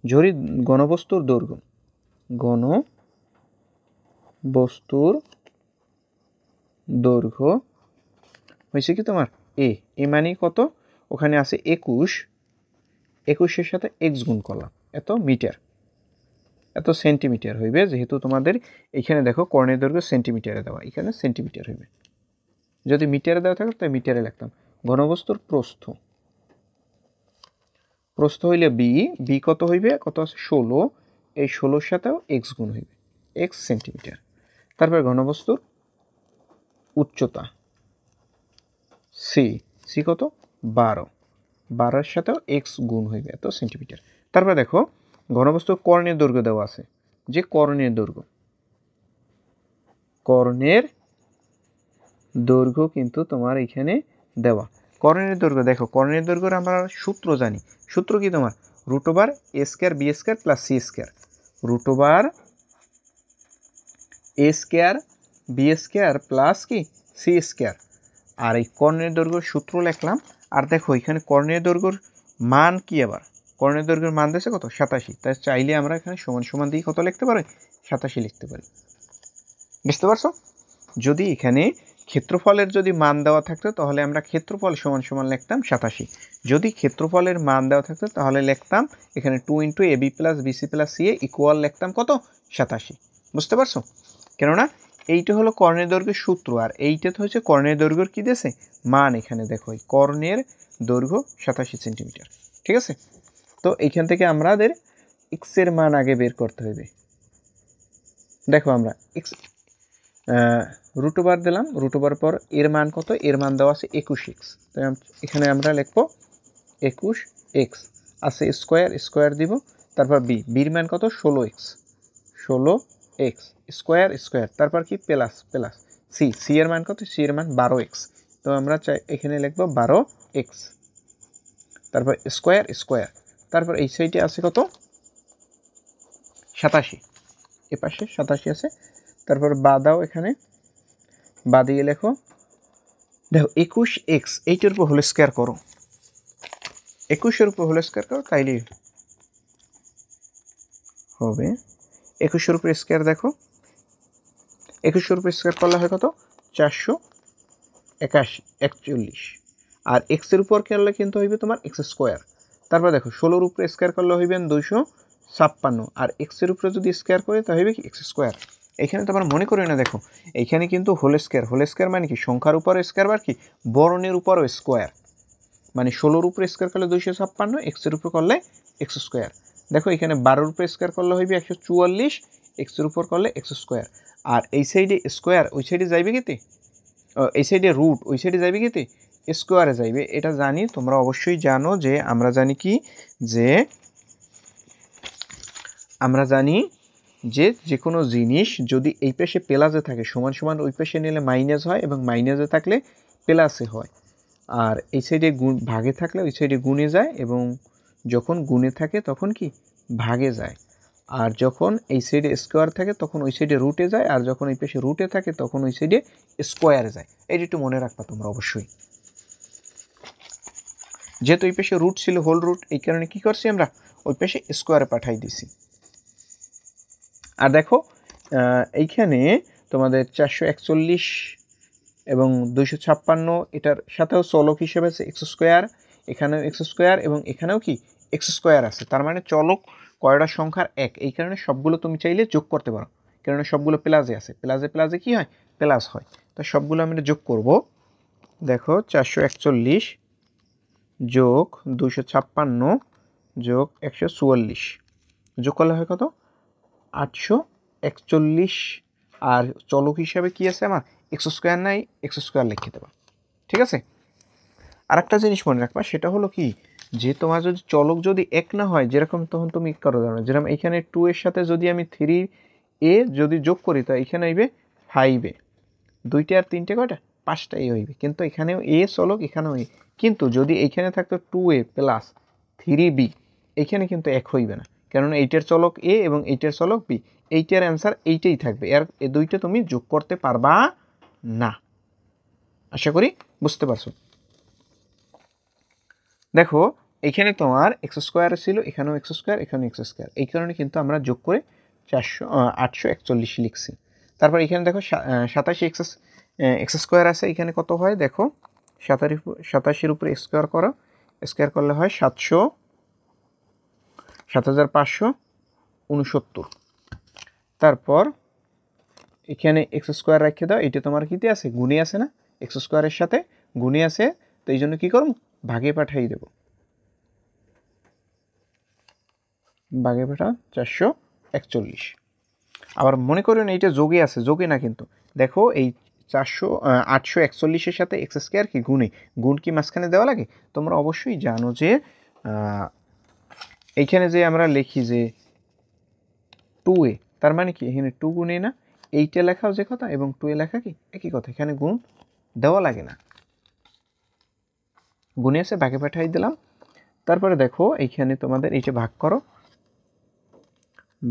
ধরি ঘনবস্তুর দৈর্ঘ্য, ঘনবস্তুর দৈর্ঘ্য হয়েছে কি তোমার এ মানে কত, ওখানে আছে 21, 21-এর সাথে এক্স গুণ করলাম, এত মিটার, এত সেন্টিমিটার হইবে। যেহেতু তোমাদের এখানে দেখো কর্ণের দৈর্ঘ্য সেন্টিমিটারে দেওয়া, এখানে সেন্টিমিটার হইবে। যদি মিটারে দেওয়া থাকে তাই মিটারে লিখতাম। ঘনবস্তুর প্রস্থ, প্রস্থ হইলে বি কত হইবে, কত আছে 16, এই 16-র সাথেও এক্স গুণ হইবে, এক্স সেন্টিমিটার। তারপর ঘনবস্তুর উচ্চতা সি কত 12, 12-এর সাথেও এক্স গুণ হইবে, এত সেন্টিমিটার। তারপর দেখো ঘনবস্তুর কর্ণের দৈর্ঘ্য দেওয়া আছে, যে কর্ণের দৈর্ঘ্য কিন্তু তোমার এখানে দেওয়া। কর্ণের দৈর্ঘ্য দেখো, কর্ণের দৈর্ঘ্যের আমরা সূত্র জানি। সূত্র কি তোমার, √/a² b² + c², √/a² b² plus কি c²। আর এই কর্ণের দৈর্ঘ্যের সূত্র লিখলাম। আর দেখো এখানে কর্ণের দৈর্ঘ্যের মান কি, আবার কর্ণের দৈর্ঘ্যের মান দিয়েছে কত 87, তাই চাইলে আমরা এখানে সমান সমান দিয়ে কত লিখতে পারি, 87 লিখতে পারি। বুঝতে পারছো? যদি এখানে ক্ষেত্রফলের যদি মান দেওয়া থাকতো তাহলে আমরা ক্ষেত্রফল সমান সমান লিখতাম 87। যদি ক্ষেত্রফলের মান দেওয়া থাকতো তাহলে লিখতাম এখানে 2 × ab + bc + ca ইকুয়াল লিখতাম কত 87। বুঝতে পারছো? কেননা এইটা হলো কর্ণের দৈর্ঘ্যের সূত্র, আর এইটা তো হচ্ছে কর্ণের দৈর্ঘ্যের কি দিয়েছে মান। এখানে দেখো এই কর্ণের দৈর্ঘ্য 87 সেন্টিমিটার। ঠিক আছে, তো এইখান থেকে আমাদের এক্স এর মান আগে বের করতে হবে। দেখো আমরা এক্স √/, দিলাম, √/, পর এর মান কত, এর মান দেওয়া আছে 21x, তাই এখানে আমরা লিখবো 21x আছে, স্কোয়ার দিব, তারপর বির মান কত 16x, 16x স্কোয়ার, তারপর কি প্লাস সি এর মান কত, সি এর মান 12x, তো আমরা চাই এখানে লিখবো 12x, তারপর স্কোয়ার, তারপর এই সাইডে আছে কত 87, এ পাশে 87 আছে, তারপর বা দাও, এখানে বা দিয়ে লেখো, দেখো 21x এইটার উপর হোল স্কোয়ার করো, 21-এর উপর হোল স্কোয়ার করো, তাইলে হবে 21-এর উপর স্কোয়ার। দেখো 21-এর উপর স্কোয়ার করলে হয় কত 441, আর এক্সের উপর করলে কিন্তু হইবে তোমার x²। তারপর দেখো 16-এর উপরে স্কোয়ার করলে হইবে 256, আর এক্সের উপরে যদি স্কোয়ার করে তা হইবে কি x²। এখানে তো আবার মনে করি না, দেখো এইখানে কিন্তু হোল স্কোয়ার মানে কি সংখ্যার উপর স্কোয়ার, বার কি বর্ণের উপরও স্কোয়ার, মানে 16-এর উপরে স্কোয়ার করলে 256, এক্সের উপর করলে x²। দেখো এখানে 12-এর উপরে স্কোয়ার করলে হইবে 144, এক্সের উপর করলে x²। আর এই সাইডে স্কোয়ার, ওই সাইডে যাইবে কিতে, এই সাইডে রুট, ওই সাইডে যাইবে কিতে স্কোয়ারে যাইবে। এটা জানি, তোমরা অবশ্যই জানো যে আমরা জানি কি, যে আমরা জানি যে কোনো জিনিস যদি এই পাশে প্লাসে থাকে সমান সমান ওই পাশে নিলে মাইনাস হয়, এবং মাইনাসে থাকলে প্লাসে হয়। আর এই সাইডে গুণ ভাগে থাকলে ওই সাইডে গুণে যায়, এবং যখন গুণে থাকে তখন কি ভাগে যায়। আর যখন এই সাইডে স্কোয়ার থাকে তখন ওই সাইডে রুটে যায়, আর যখন এই পাশে রুটে থাকে তখন ওই সাইডে স্কোয়ারে যায়। এটা একটু মনে রাখবা তোমরা অবশ্যই। যেহেতু এই পাশে রুট ছিল হোল রুট, এই কারণে কি করছি আমরা ওই পাশে স্কোয়ারে পাঠাই দিছি। আর দেখো এইখানে তোমাদের 441 এবং 256, এটার সাথেও চলক হিসেবে আছে x², এখানেও x², এবং এখানেও কি x² আছে। তার মানে চলক কয়টা সংখ্যার এক, এই কারণে সবগুলো তুমি চাইলে যোগ করতে পারো, কারণ সবগুলো প্লাসে আছে, প্লাসে কি হয় প্লাস হয়। তো সবগুলো আমরা যোগ করব। দেখো 441 যোগ 256 যোগ 144 যোগ করলে হয় কত 841 আর চলক হিসাবে কি আছে আমার এক্স স্কোয়ার নাই, এক্স স্কোয়ার লিখে দেবা। ঠিক আছে, আর একটা জিনিস মনে রাখবা, সেটা হলো কি যে তোমার যদি চলক যদি এক না হয়, যেরকম তখন তুমি করো জানো, যেরকম এখানে 2 এর সাথে যদি আমি 3a যদি যোগ করি তো এখানে হইবে 5a, 2টা আর 3টে কয়টা 5টাই হইবে, কিন্তু এখানেও a চলক এখানেও a, কিন্তু যদি এইখানে থাকতো 2a প্লাস 3b, এইখানে কিন্তু এক হইবে না, কারণ এইটার চলক a এবং এইটার চলক b, এইটার অ্যান্সার এইটাই থাকবে, আর এই দুইটা তুমি যোগ করতে পারবা না। আশা করি বুঝতে পারছো। দেখো এখানে তোমার এক্স স্কোয়ার ছিল, এখানেও এক্স স্কোয়ার, এখানেও এক্স স্কোয়ার, এই কারণে কিন্তু আমরা যোগ করে 841 লিখছি। তারপর এখানে দেখো 87 এক্স স্কোয়ার আছে, এখানে কত হয় দেখো, 87-এর উপরে স্কোয়ার করো, স্কোয়ার করলে হয় 7569। তারপর এখানে এক্স স্কোয়ার রেখে দাও, এটা তোমার কিতে আছে গুণে আছে না, এক্স স্কোয়ারের সাথে গুণে আছে, তো এই জন্য কী করব ভাগে পাঠাই দেব, ভাগে পাঠা 441। আবার মনে করেন এইটা যোগে আছে, যোগে না কিন্তু, দেখো এই 841-এর সাথে এক্স স্কোয়ার কি গুণে, গুণ কি মাঝখানে দেওয়া লাগে? তোমরা অবশ্যই জানো যে এইখানে যে আমরা লিখি যে 2a, তার মানে কি এখানে 2 গুণে না, এইটা লেখাও যে কথা এবং 2a লেখা কি একই কথা, এখানে গুণ দেওয়া লাগে না, গুণে আছে ভাগে পাঠাই দিলাম। তারপরে দেখো এইখানে তোমাদের এই যে ভাগ করো,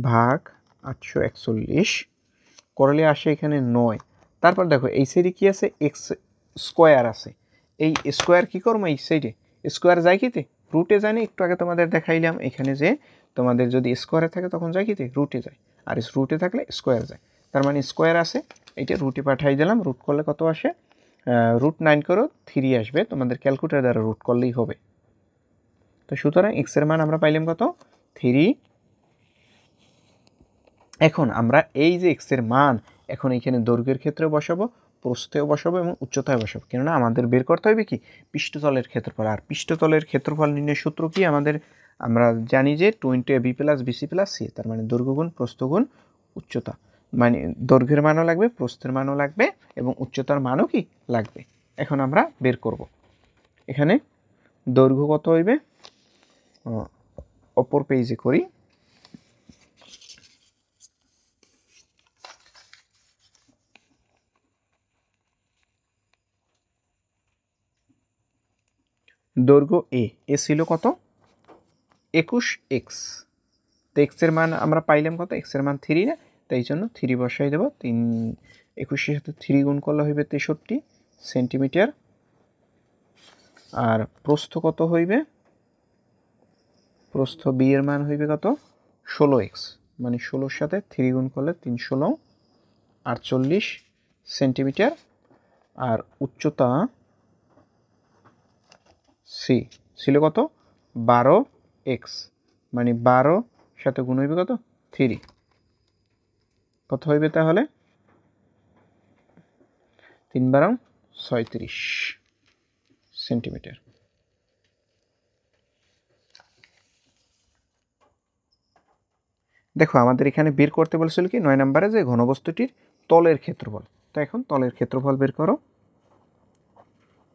ভাগ 841 করলে আসে এখানে 9। তারপর দেখো এই সাইডে কি আছে এক্স স্কোয়ার আছে, এই স্কোয়ার কি করবো এই সাইডে স্কোয়ার যায় কিতে রুটে যায় না, একটু আগে তোমাদের দেখাইলাম এখানে যে তোমাদের যদি স্কোয়ারে থাকে তখন যায় কিতে রুটে যায়, আর রুটে থাকলে স্কোয়ার যায়, তার মানে স্কোয়ার আছে, এইটা রুটে পাঠাই দিলাম, রুট করলে কত আসে √9 করো 3 আসবে, তোমাদের ক্যালকুলেটর দ্বারা রুট করলেই হবে। তো সুতরাং এক্সের মান আমরা পাইলাম কত 3। এখন আমরা এই যে এক্সের মান এখন এইখানে দৈর্ঘ্যের ক্ষেত্রে বসাবো, প্রস্থেও বসাবো এবং উচ্চতায় বসাবো, কেননা আমাদের বের করতে হবে কি পৃষ্ঠতলের ক্ষেত্রফল, আর পৃষ্ঠতলের ক্ষেত্রফল নির্ণয়ের সূত্র কি আমাদের, আমরা জানি যে 20ab + bc + c, তার মানে দৈর্ঘ্য গুণ প্রস্থ গুণ উচ্চতা, মানে দৈর্ঘ্যের মানও লাগবে, প্রস্থের মানও লাগবে এবং উচ্চতার মানও কি লাগবে। এখন আমরা বের করব, এখানে দৈর্ঘ্য কত হইবে, অপর পেজে করি, দৈর্ঘ্য এ ছিল কত 21x, তো এক্সের মান আমরা পাইলাম কত, এক্সের মান 3 না, তাই জন্য 3 বসাই দেবো, 21-এর সাথে 3 গুণ করলে হইবে 63 সেন্টিমিটার। আর প্রস্থ কত হইবে, প্রস্থ বি এর মান হইবে কত 16x, মানে 16-এর সাথে 3 গুণ করলে 3 × 16 = 48 সেন্টিমিটার। আর উচ্চতা সি ছিল কত 12x, মানে 12 সাথে গুণ হইবে কত 3, কত হইবে তাহলে 3 × 12 = 36 সেন্টিমিটার। দেখো আমাদের এখানে বের করতে বলেছিল কি 9 নম্বরে যে ঘনবস্তুটির তলের ক্ষেত্রফল, তো এখন তলের ক্ষেত্রফল বের করো,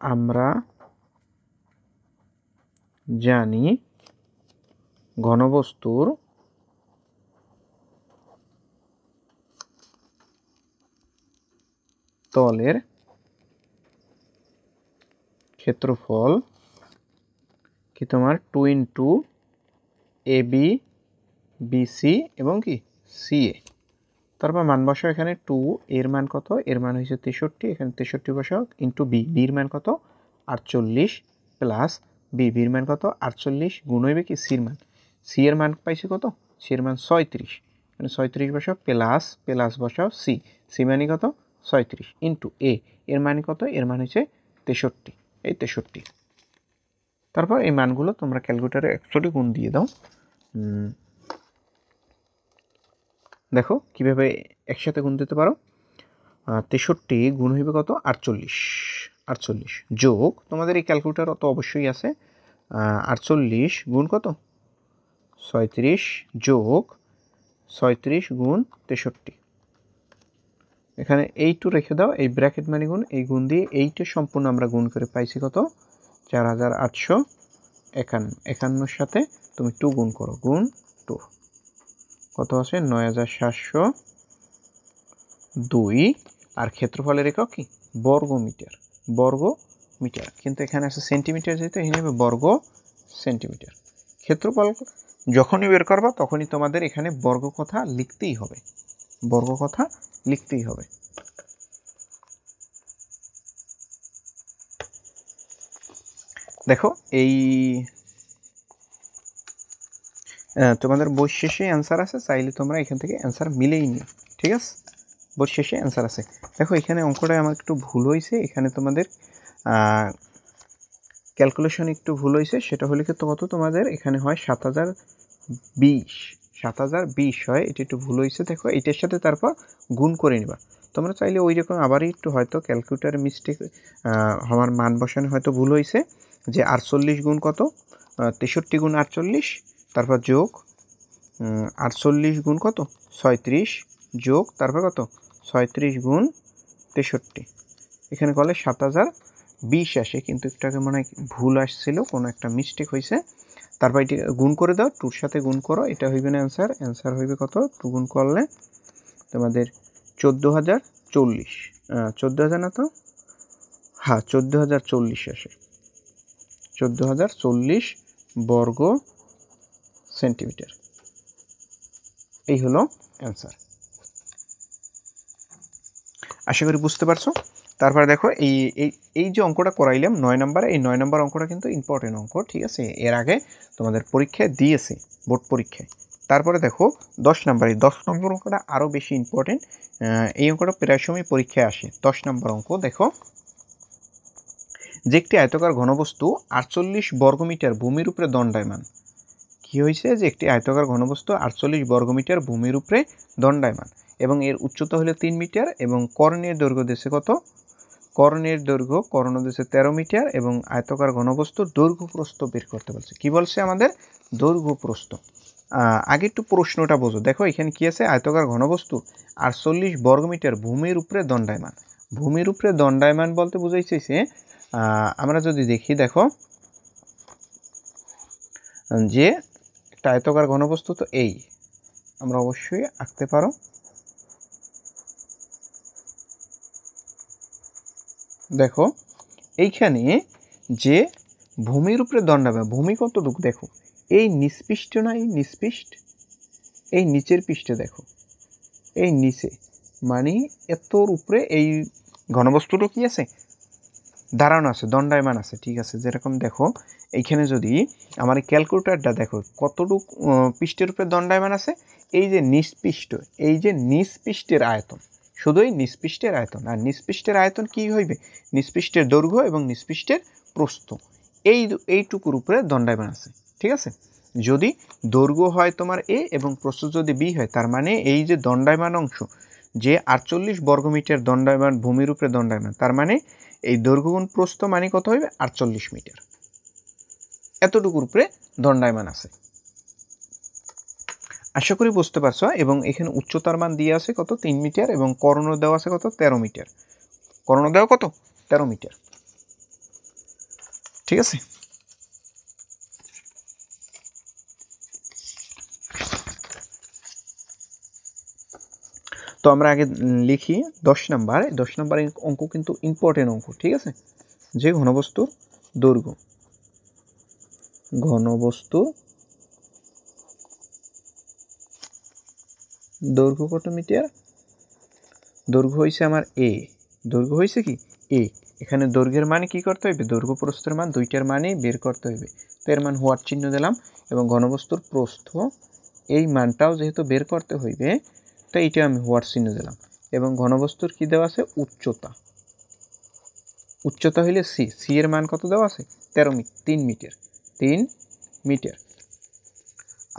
আমরা জানি ঘনবস্তুর তলের ক্ষেত্রফল কি তোমার 2 × ab bc এবং কি ca, তারপর মান বসাও, এখানে 2 এর মান কত, এর মান হয়েছে 63, এখানে 63 বসাও, ইন্টু বির মান কত 48 প্লাস বির মান কত 48 গুণ হইবে কি সির মান, সি এর মান পাইছে কত, সি এর মান 36, মানে 36 বসাও প্লাস বসাও সি মানে কত 36 ইন্টু এর মান কত, এর মান হচ্ছে 63, এই 63। তারপর এই মানগুলো তোমরা ক্যালকুলেটরে অ্যাকচুয়ালি গুণ দিয়ে দাও, দেখো কিভাবে একসাথে গুণ দিতে পারো, 63 গুণ হইবে কত 48 যোগ, তোমাদের এই ক্যালকুলেটর তো অবশ্যই আছে, 48 গুণ কত 36 যোগ 36 গুণ 63, এখানে এই টু রেখে দাও, এই ব্র্যাকেট মানে গুণ, এই গুণ দিয়ে এইটা সম্পূর্ণ আমরা গুণ করে পাইছি কত 4851 সাথে তুমি 2 গুণ করো, গুণ 2 কত আছে 9702। আর ক্ষেত্রফলের একক কি বর্গমিটার, কিন্তু এখানে আছে সেন্টিমিটার, যেহেতু এখানে হবে বর্গ সেন্টিমিটার। ক্ষেত্রফল যখনই বের করবা তখনই তোমাদের এখানে বর্গ কথা লিখতেই হবে। দেখো এই তোমাদের বই শেষে অ্যান্সার আছে, চাইলে তোমরা এখান থেকে অ্যান্সার মিলেই নিও, ঠিক আছে? বই শেষে অ্যান্সার আছে। দেখো এখানে অঙ্কটা আমার একটু ভুল হয়েছে, এখানে তোমাদের ক্যালকুলেশন একটু ভুল হয়েছে। সেটা হলে কি কত তোমাদের এখানে হয় 7020 হয়, এটা একটু ভুল হয়েছে। দেখো এটার সাথে তারপর গুণ করে নিবা। তোমরা চাইলে ওই রকম আবারই একটু হয়তো ক্যালকুলেটার মিস্টেক, আমার মান বসানো হয়তো ভুল হয়েছে, যে 48 গুণ কত 63 গুণ 48, তারপর যোগ 48 গুণ কত 36, যোগ তারপর কত 36 গুণ 63, এখানে করলে 7020 আসে, কিন্তু একটাকে মনে হয় ভুল আসছিল, কোনো একটা মিস্টেক হয়েছে। তারপর এটি গুণ করে দাও, টুর সাথে গুণ করো, এটা হইবে না অ্যান্সার হইবে কত, টু গুণ করলে তোমাদের 14040, 14000 না তো, হ্যাঁ 14040 আসে, 14040 বর্গ সেন্টিমিটার। এই হলো অ্যান্সার। আশা করি বুঝতে পারছো। তারপরে দেখো এই যে অঙ্কটা করাইলাম 9 নম্বরে, এই 9 নম্বর অঙ্কটা কিন্তু ইম্পর্টেন্ট অঙ্ক, ঠিক আছে? এর আগে তোমাদের পরীক্ষায় দিয়েছে, বোর্ড পরীক্ষায়। তারপরে দেখো 10 নম্বর, এই 10 নম্বর অঙ্কটা আরও বেশি ইম্পর্টেন্ট। এই অঙ্কটা প্রায় সময় পরীক্ষায় আসে। 10 নম্বর অঙ্ক দেখো, যে একটি আয়তাকার ঘনবস্তু 48 বর্গমিটার ভূমির উপরে দণ্ডায়মান। কি হয়েছে, যে একটি আয়তাকার ঘনবস্তু 48 বর্গমিটার ভূমির উপরে দণ্ডায়মান এবং এর উচ্চতা হলো 3 মিটার এবং কর্ণের দৈর্ঘ্য দেশে কত, কর্ণ দেশে 13 মিটার এবং আয়তাকার ঘনবস্তুর দৈর্ঘ্য প্রস্থ বের করতে বলছে। কি বলছে আমাদের, দৈর্ঘ্য প্রস্থ। আগে একটু প্রশ্নটা বোঝো। দেখো এখানে কি আছে, আয়তাকার ঘনবস্তু 48 বর্গমিটার ভূমির উপরে দণ্ডায়মান। ভূমির উপরে দণ্ডায়মান বলতে বুঝাইছে, আমরা যদি দেখি, দেখো যে একটা আয়তাকার ঘনবস্তু, তো এই আমরা অবশ্যই আঁকতে পারো। দেখো এইখানে যে ভূমির উপরে দণ্ডায়মান, ভূমি কতটুকু দেখো, এই নিষ্পৃষ্ট না, এই নিষ্পৃষ্ট, এই নিচের পৃষ্ঠে দেখো, এই নিচে মানে এতর উপরে এই ঘনবস্তুটা কি আছে, দাঁড়ানো আছে, দণ্ডায়মান আছে, ঠিক আছে? যেরকম দেখো এইখানে যদি আমার ক্যালকুলেটারটা দেখো কতটুকু পৃষ্ঠের উপরে দণ্ডায়মান আছে, এই যে নিষ্পৃষ্ট, এই যে নিষ্পৃষ্ঠের আয়তন, শুধু এই নিষ্পৃষ্ঠের আয়তন। আর নিষ্পৃষ্ঠের আয়তন কি হইবে, নিষ্পৃষ্ঠের দৈর্ঘ্য এবং নিষ্পৃষ্ঠের প্রস্থ, এইটুকুর উপরে দণ্ডায়মান আছে, ঠিক আছে? যদি দৈর্ঘ্য হয় তোমার এ এবং প্রস্থ যদি বি হয়, তার মানে এই যে দণ্ডায়মান অংশ, যে 48 বর্গমিটার দণ্ডায়মান ভূমির উপরে দণ্ডায়মান, তার মানে এই দৈর্ঘ্য গুণ প্রস্থ মানে কত হইবে 48 মিটার, এতটুকুর উপরে দণ্ডায়মান আছে। আশা করি বুঝতে পারছো। এবং এখানে উচ্চতার মান দিয়ে আছে কত 3 মিটার এবং কর্ণ দেওয়া আছে কত 13 মিটার, কর্ণ দেওয়া কত 13 মিটার, ঠিক আছে? তো আমরা আগে লিখি 10 নাম্বার অঙ্ক কিন্তু ইম্পর্টেন্ট অঙ্ক, ঠিক আছে? যে ঘনবস্তুর দৈর্ঘ্য, দৈর্ঘ্য কত মিটার, দৈর্ঘ্য হয়েছে আমার এ, দৈর্ঘ্য হয়েছে কি এ, এখানে দৈর্ঘ্যের মানে কি করতে হইবে, দৈর্ঘ্য প্রস্থের মান দুইটার মানে বের করতে হইবে। তো এর মান হোয়াট চিহ্ন দিলাম, এবং ঘনবস্তুর প্রস্থ এই মানটাও যেহেতু বের করতে হইবে, তো এইটা আমি হোয়াট চিহ্ন দিলাম। এবং ঘনবস্তুর কি দেওয়া আছে, উচ্চতা হইলে সি এর মান কত দেওয়া আছে 3 মিটার।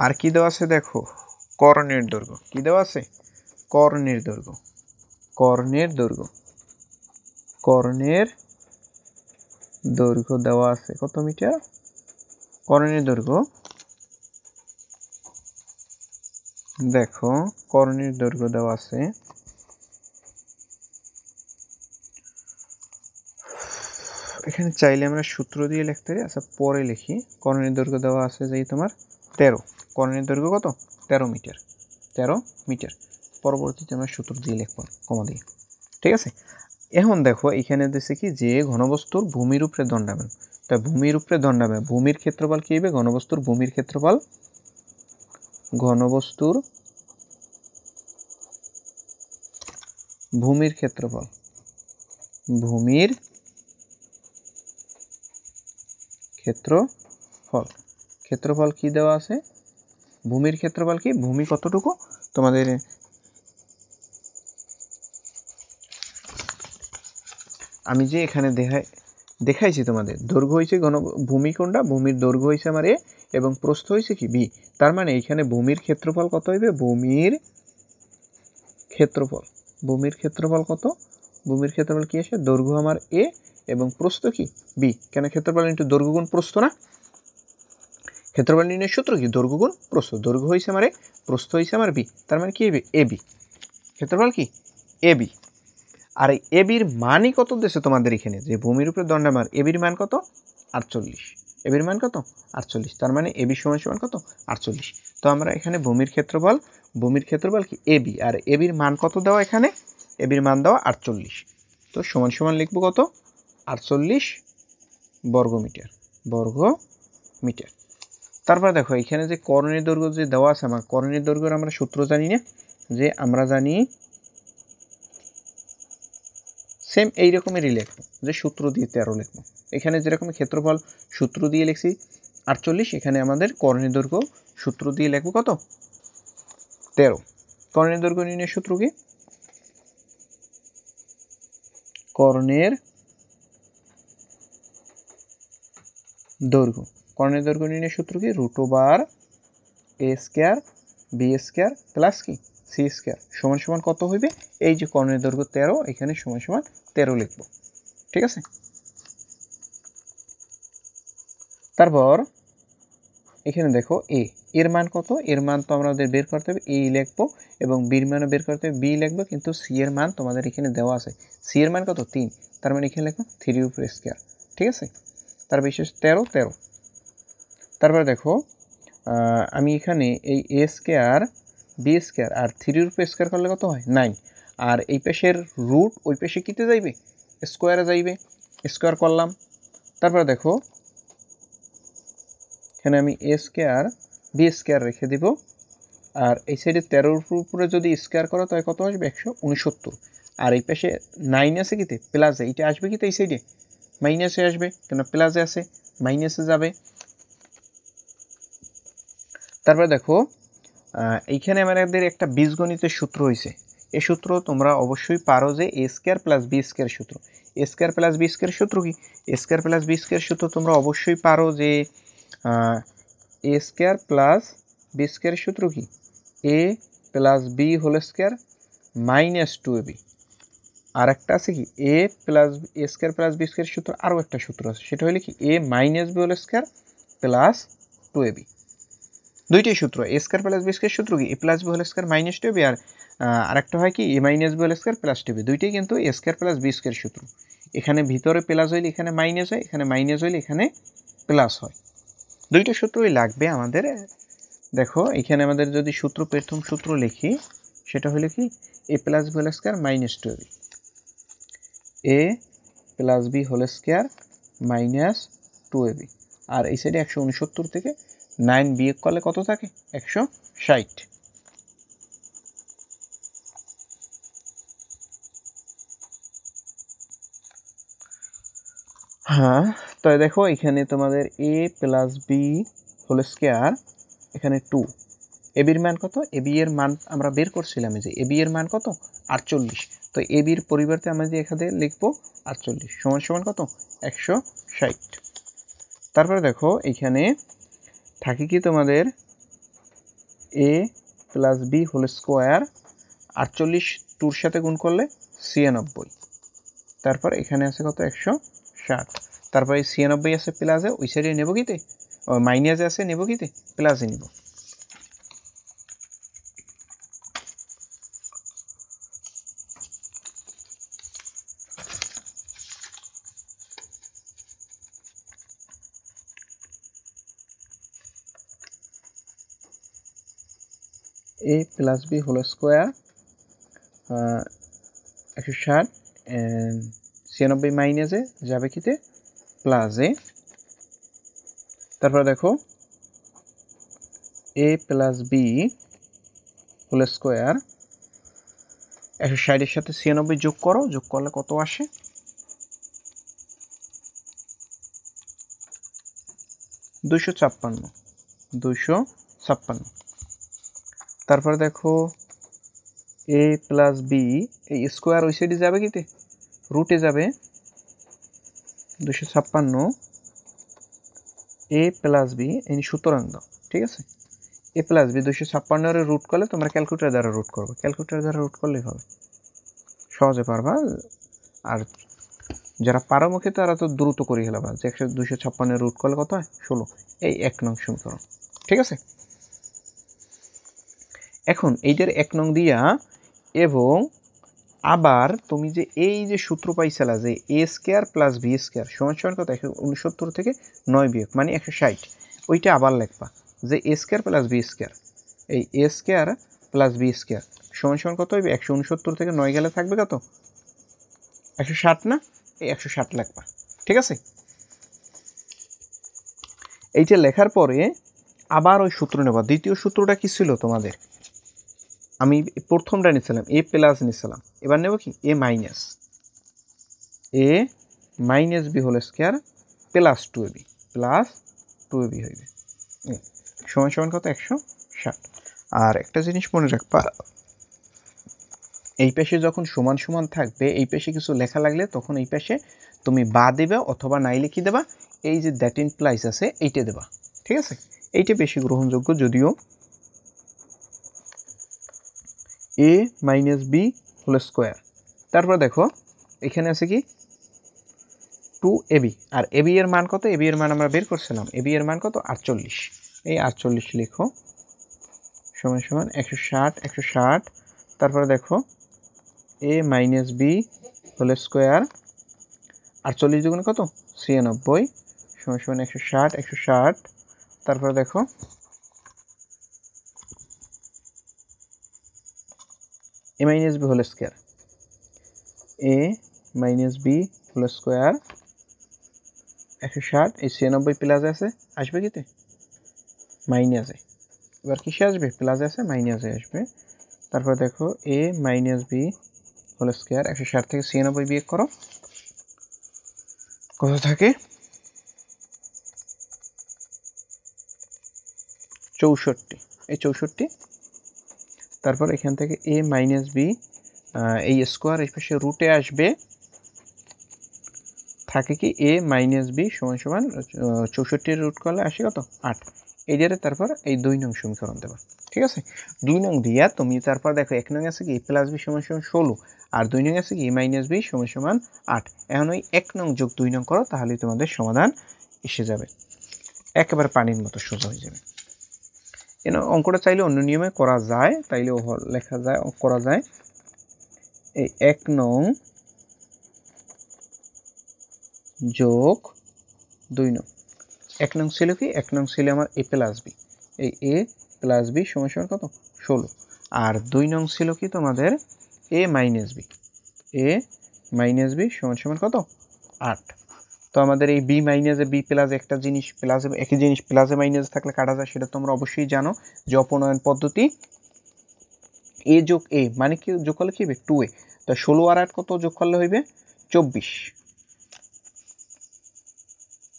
আর কি দেওয়া আছে দেখো, কর্ণের দৈর্ঘ্য, কি দেওয়া আছে, কর্ণের দৈর্ঘ্য দেওয়া আছে কত মিটার, কর্ণের দৈর্ঘ্য, দেখো কর্ণের দৈর্ঘ্য দেওয়া আছে এখানে চাইলে আমরা সূত্র দিয়ে লিখতে পারি। আচ্ছা পরে লিখি। কর্ণের দৈর্ঘ্য দেওয়া আছে যে তোমার 13। কর্ণের দৈর্ঘ্য কত? 13 মিটার। 13 মিটার। পরবর্তীতে আমরা সূত্র দিয়ে লিখব কমা দিয়ে। ঠিক আছে। এখন দেখো এখানে দিছে কি যে ঘনবস্তুর ভূমির উপরে দণ্ডায়মান। তা ভূমির উপরে দণ্ডায়মান ভূমির ক্ষেত্রফল কি হবে? ঘনবস্তুর ভূমির ক্ষেত্রফল, ঘনবস্তুর ভূমির ক্ষেত্রফল, ভূমির ক্ষেত্রফল, ক্ষেত্রফল কি দেওয়া আছে? ভূমির ক্ষেত্রফল কি? ভূমি কতটুকু তোমাদের আমি যে এখানে দেখাইছি তোমাদের দৈর্ঘ্য হয়েছে ভূমি কোনটা? ভূমির দৈর্ঘ্য হয়েছে আমার এ এবং প্রস্থ হয়েছে কি বি। তার মানে এখানে ভূমির ক্ষেত্রফল কত হইবে? ভূমির ক্ষেত্রফল, ভূমির ক্ষেত্রফল কত? ভূমির ক্ষেত্রফল কি আসে? দৈর্ঘ্য আমার এ এবং প্রস্থ কি বি। কেন? ক্ষেত্রফল ইন্টু দৈর্ঘ্য গুণ প্রস্থ না? ক্ষেত্রফল নির্ণয়ের সূত্র কি? দৈর্ঘ্য গুণ প্রস্থ। দৈর্ঘ্য হয়েছে আমার এ, প্রস্থ হয়েছে আমার বি। তার মানে কি হবে? A B. ক্ষেত্রফল কি? A B. আর এই এবির মানই কত দিয়েছে তোমাদের এখানে? যে ভূমির উপরে দণ্ডায়মান এবির মান কত? 48। এবির মান কত? 48। তার মানে এবি সমান সমান কত? 48। তো আমরা এখানে ভূমির ক্ষেত্রফল কি? এবি। আর এবির মান কত দেওয়া এখানে? এবির মান দেওয়া 48। তো সমান সমান লিখবো কত? 48 বর্গমিটার। বর্গমিটার। তারপর দেখো এখানে যে কর্ণের দৈর্ঘ্য যে দেওয়া আছে আমার, কর্ণের দৈর্ঘ্যের আমরা সূত্র জানি না? যে আমরা জানি সেম এইরকমেরই লিখবো, যে সূত্র দিয়ে 13 লিখবো। এখানে যেরকম ক্ষেত্রফল সূত্র দিয়ে লিখছি 48, এখানে আমাদের কর্ণের দৈর্ঘ্য সূত্র দিয়ে লিখবো কত? 13। কর্ণের দৈর্ঘ্য নির্ণয়ের সূত্র কি? কর্ণের দৈর্ঘ্য, কর্ণের দৈর্ঘ্য নির্ণয়ের সূত্র কি? √/a² b² প্লাস কি c² সমান সমান কত হইবে? এই যে কর্ণের দৈর্ঘ্য 13, এখানে সমান সমান 13 লিখবো। ঠিক আছে। তারপর এখানে দেখো এর মান কত? এর মান তো আমাদের বের করতে হবে, এ লিখবো এবং বির মানও বের করতে হবে, বি লিখবো। কিন্তু সি এর মান তোমাদের এখানে দেওয়া আছে। সি এর মান কত? 3। তার মানে এখানে লিখবো 3/²। ঠিক আছে। তার বিশেষ 13। তারপর দেখো আমি এখানে এই a² b² আর 3/² করলে কত হয়? 9। আর এই পেশের রুট ওই পেশে কিতে যাইবে? স্কোয়ারে যাইবে। স্কোয়ার করলাম। তারপর দেখো এখানে আমি a² b² রেখে দিব। আর এই সাইডে 13 উপরে যদি স্কোয়ার করো তাহলে কত আসবে? 169। আর এই পাশে 9 আছে কিতে? প্লাসে। এটা আসবে কিতে? এই সাইডে মাইনাসে আসবে, কেন প্লাসে আছে, মাইনাসে যাবে। তারপরে দেখো এইখানে আমাদের একটা বীজগণিতের সূত্র হয়েছে। এই সূত্র তোমরা অবশ্যই পারো, যে a² + b² সূত্র। a² + b² সূত্র কি? a² + b² সূত্র তোমরা অবশ্যই পারো, যে a² + b² সূত্র কি? a + b² - 2ab। আর একটা আছে কি? a² + b² সূত্র, আরও একটা সূত্র আছে, সেটা হলো কি? a - b² + 2ab। দুইটাই সূত্র। a² + b² সূত্র কি? a + b² - 2ab। আর আরেকটা হয় কি? a - b² + 2ab। দুইটাই কিন্তু a² + b² সূত্র। এখানে ভিতরে প্লাস হইলে এখানে মাইনাস হয়, এখানে মাইনাস হইলে এখানে প্লাস হয়। দুইটা সূত্রই লাগবে আমাদের। দেখো এখানে আমাদের যদি প্রথম সূত্র লিখি, সেটা হলো কি? a + b² - 2ab। a + b² - 2ab। আর এই সাইডে 169 থেকে 9 বিয়োগ করলে কত থাকে? 160। হ্যাঁ, তো দেখো এখানে তোমাদের a + b² এখানে 2। এবির মান কত? এবি এর মান আমরা বের করছিলাম, যে এবি এর মান কত? 48। তো এবির পরিবর্তে আমরা যে এখানে লিখবো 48 সমান সমান কত? 160। তারপরে দেখো এখানে থাকে কি তোমাদের a + b² 48 2-র সাথে গুণ করলে 96। তারপর এখানে আছে কত? 160। তারপর এই 96 আছে প্লাসে, ওই সাইডে নেব কিতে? মাইনাসে আছে, নেব কিতে? প্লাসে নিব। এ প্লাস বি হোল স্কোয়ার 160 96 মাইনাসে যাবে কিতে প্লাসে, তারপর দেখো এ প্লাস বি হোল স্কোয়ার 160 এর সাথে 96 যোগ করো, যোগ করলে কত আসে? 256। তারপরে দেখো এ প্লাস বি, এই স্কোয়ার ওই সাইডে যাবে কিতে রুটে যাবে 256 এ প্লাস বি, এই সুতরাং দাও, ঠিক আছে? এ প্লাস বি 256 রুট করলে তোমরা ক্যালকুলেটর দ্বারা রুট করবে, ক্যালকুলেটর দ্বারা রুট করলেই হবে, সহজে পারবা। আর যারা পারমুখী তারা তো দ্রুত করে ফেলাবা, যে 256 রুট করলে কত হয়? 16। এই 1 নং সমীকরণ, ঠিক আছে? এখন এইটার 1 নং দিয়া, এবং আবার তুমি যে এই যে সূত্র পাইছিলা যে এ স্কোয়ার প্লাস বি স্কোয়ার সমান সমান কত? 169 থেকে 9 বিয়োগ মানে 160, ওইটা আবার লিখবা যে এ স্কোয়ার প্লাস বি স্কোয়ার, এই এ স্কোয়ার প্লাস বি স্কোয়ার সমান সমান কত হইবে? 169 থেকে 9 গেলে থাকবে কত? 160 না? এই 160 লিখবা, ঠিক আছে? এইটা লেখার পরে আবার ওই সূত্র নেবা। দ্বিতীয় সূত্রটা কি ছিল তোমাদের? আমি প্রথমটা নিছিলাম এ প্লাস নিছিলাম, এবার নেব কি A minus B whole square plus 2ab হইবে সমান সমান কত? 160। আর একটা জিনিস মনে রাখবা, এই পাশে যখন সমান সমান থাকবে, এই পাশে কিছু লেখা লাগলে তখন এই পাশে তুমি বা দেবে অথবা নাই লিখে দেবা, এই যে দ্যাট ইমপ্লাইজ আছে এইটা দেবা, ঠিক আছে? এইটা বেশি গ্রহণযোগ্য, যদিও এ মাইনাস বি হোল স্কোয়ার। তারপর দেখো এখানে আছে কি 2ab, আর ab এর মান কত? ab এর মান আমরা বের করছিলাম, ab এর মান কত? 48। এই 48 লিখো সমান সমান 160। তারপরে দেখো এ মাইনাস বি হোল স্কোয়ার 48 দুগুণে কত? 96 সমান সমান 160। তারপরে দেখো এ মাইনাস বি হোল স্কোয়ার, এ মাইনাস বি হোল স্কোয়ার 160, এই 96 প্লাসে আছে, আসবে কিতে মাইনাসে, এবার কিসে আসবে? প্লাসে আছে, মাইনাসে আসবে। তারপর দেখো এ মাইনাস বি হোল স্কোয়ার 160 থেকে 96 বিয়োগ করো, কত থাকে? 64, এই 64। তারপর এখান থেকে এ মাইনাস বি, এই স্কোয়ার এই পাশে রুটে আসবে, থাকে কি এ মাইনাস বি সমান সমান 64 রুট করলে আসে কত? 8। এই যে তারপর এই 2 নং সমীকরণ দেবা, ঠিক আছে? 2 নং দিয়া তুমি তারপর দেখো 1 নং আছে কি এ প্লাস বি সমান সমান 16, আর 2 নং আছে কি এ মাইনাস বি সমান সমান 8। এখন ওই 1 নং যোগ 2 নং করো, তাহলেই তোমাদের সমাধান এসে যাবে, একেবারে পানির মতো সোজা হয়ে যাবে। অঙ্কটা চাইলে অন্য নিয়মে করা যায়, তাইলে লেখা যায়, করা যায়। এই 1 নং যোগ 2 নং, 1 নং ছিল কি? 1 নং ছিল আমার এ প্লাস বি, এই এ প্লাস বি সমান সমান কত? 16। আর 2 নং ছিল কি তোমাদের? এ মাইনাস বি সমান সমান কত? 8। তো আমাদের এই বি মাইনাসে বি প্লাস একটা জিনিস প্লাসে, একই জিনিস প্লাসে মাইনাসে থাকলে কাটা যায়, সেটা তোমরা অবশ্যই জানো যে অপনয়ন পদ্ধতি। এ যোগ এ মানে কি যোগ করলে কি হবে? 2a। তো 16 আর 8 কত যোগ করলে হইবে? 24।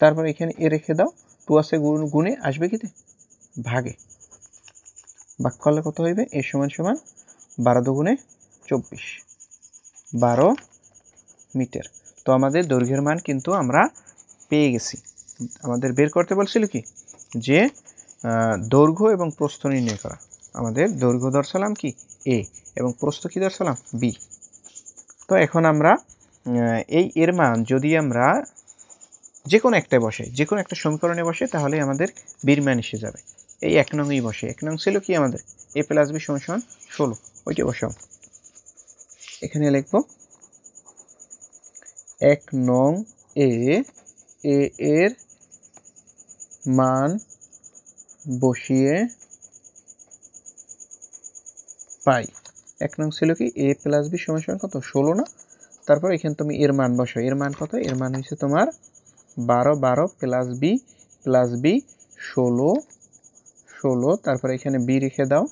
তারপর এখানে এ রেখে দাও, 2 আছে গুণে আসবে কিতে ভাগে, ভাগ করলে কত হইবে? এ সমান সমান 12 দুগুণে 24, 12 মিটার। তো আমাদের দৈর্ঘ্যের মান কিন্তু আমরা পেয়ে গেছি। আমাদের বের করতে বলছিল কি যে দৈর্ঘ্য এবং প্রস্থ নির্ণয় করা। আমাদের দৈর্ঘ্য ধরছিলাম কি এ, এবং প্রস্থ কি ধরছিলাম বি। তো এখন আমরা এই এর মান যদি আমরা যে কোনো একটায় বসাই, যে কোনো একটা সমীকরণে বসে, তাহলে আমাদের বির মান এসে যাবে। এই 1 নংই বসে, 1 নং ছিল কি আমাদের এ প্লাস বি সমান সমান 16, ওইটা বসাও। এখানে লিখব 1 নং এ এর মান বসিয়ে পাই। 1 নং ছিল কি a প্লাস b সমান সমান কত 16 না। তারপর এখানে তুমি এর মান বসাও, এর মান কত, এর মান হচ্ছে তোমার 12 প্লাস b 16, তারপর এখানে b রেখে দাও,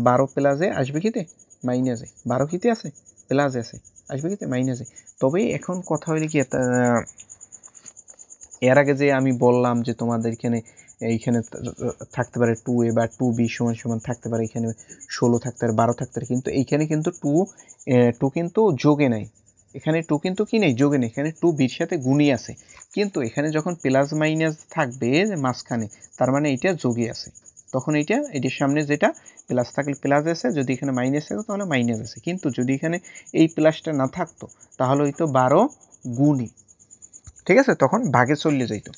12 প্লাসে আসবে কিতে মাইনাসে, 12 কিতে আছে প্লাসে আছে, আসবে কিতে মাইনাসে। তবে এখন কথা হইলে কি এর আগে যে আমি বললাম যে তোমাদের এইখানে থাকতে পারে 2a বা 2b সমান সমান থাকতে পারে, এখানে 16 থাকতে পারে, 12 থাকতে পারে, কিন্তু এইখানে কিন্তু 2 কিন্তু যোগে নাই, এখানে 2 কিন্তু কি নেই যোগে নেই, এখানে 2 বির সাথে গুণই আছে। কিন্তু এখানে যখন প্লাস মাইনাস থাকবে মাঝখানে, তার মানে এটা যোগে আছে, তখন এটার সামনে যেটা প্লাস থাকলে প্লাস আছে, যদি এখানে মাইনাস থাকতো তাহলে মাইনাস আছে। কিন্তু যদি এখানে এই প্লাসটা না থাকতো তাহলে হয়তো 12 গুণই, ঠিক আছে, তখন ভাগে চলে যাইতো।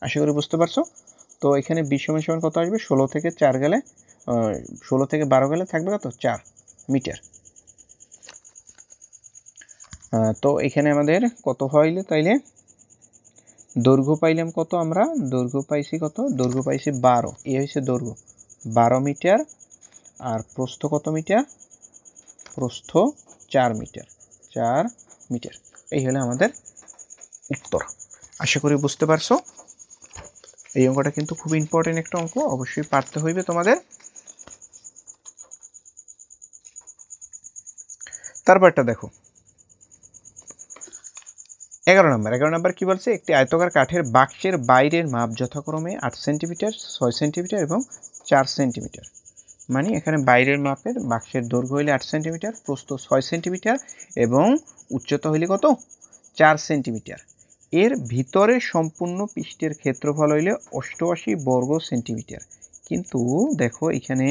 আশা করি বুঝতে পারছো। তো এখানে 20 সমান সমান কত আসবে, 16 থেকে 4 গেলে 16 থেকে 12 গেলে থাকবে কত 4 মিটার। তো এখানে আমাদের কত হইলে তাইলে দৈর্ঘ্য পাইলাম কত, আমরা দৈর্ঘ্য পাইছি কত, দৈর্ঘ্য পাইছি 12, এই হচ্ছে দৈর্ঘ্য 12 মিটার, আর প্রস্থ কত মিটার, প্রস্থ 4 মিটার, 4 মিটার। এই হলো আমাদের উত্তর। আশা করি বুঝতে পারছো। এই অঙ্কটা কিন্তু খুব ইম্পর্টেন্ট একটা অঙ্ক, অবশ্যই পারতে হইবে তোমাদের। তারপরটা দেখো 11 নম্বর কি বলছে, একটি আয়তাকার কাঠের বাক্সের বাইরের মাপ যথাক্রমে 8 সেন্টিমিটার, 6 সেন্টিমিটার এবং 4 সেন্টিমিটার। মানে এখানে বাইরের মাপের বাক্সের দৈর্ঘ্য হইলে 8 সেন্টিমিটার, প্রস্থ 6 সেন্টিমিটার এবং উচ্চতা হইলে কত 4 সেন্টিমিটার। এর ভিতরে সম্পূর্ণ পৃষ্ঠের ক্ষেত্রফল হইলে 88 বর্গ সেন্টিমিটার। কিন্তু দেখো এখানে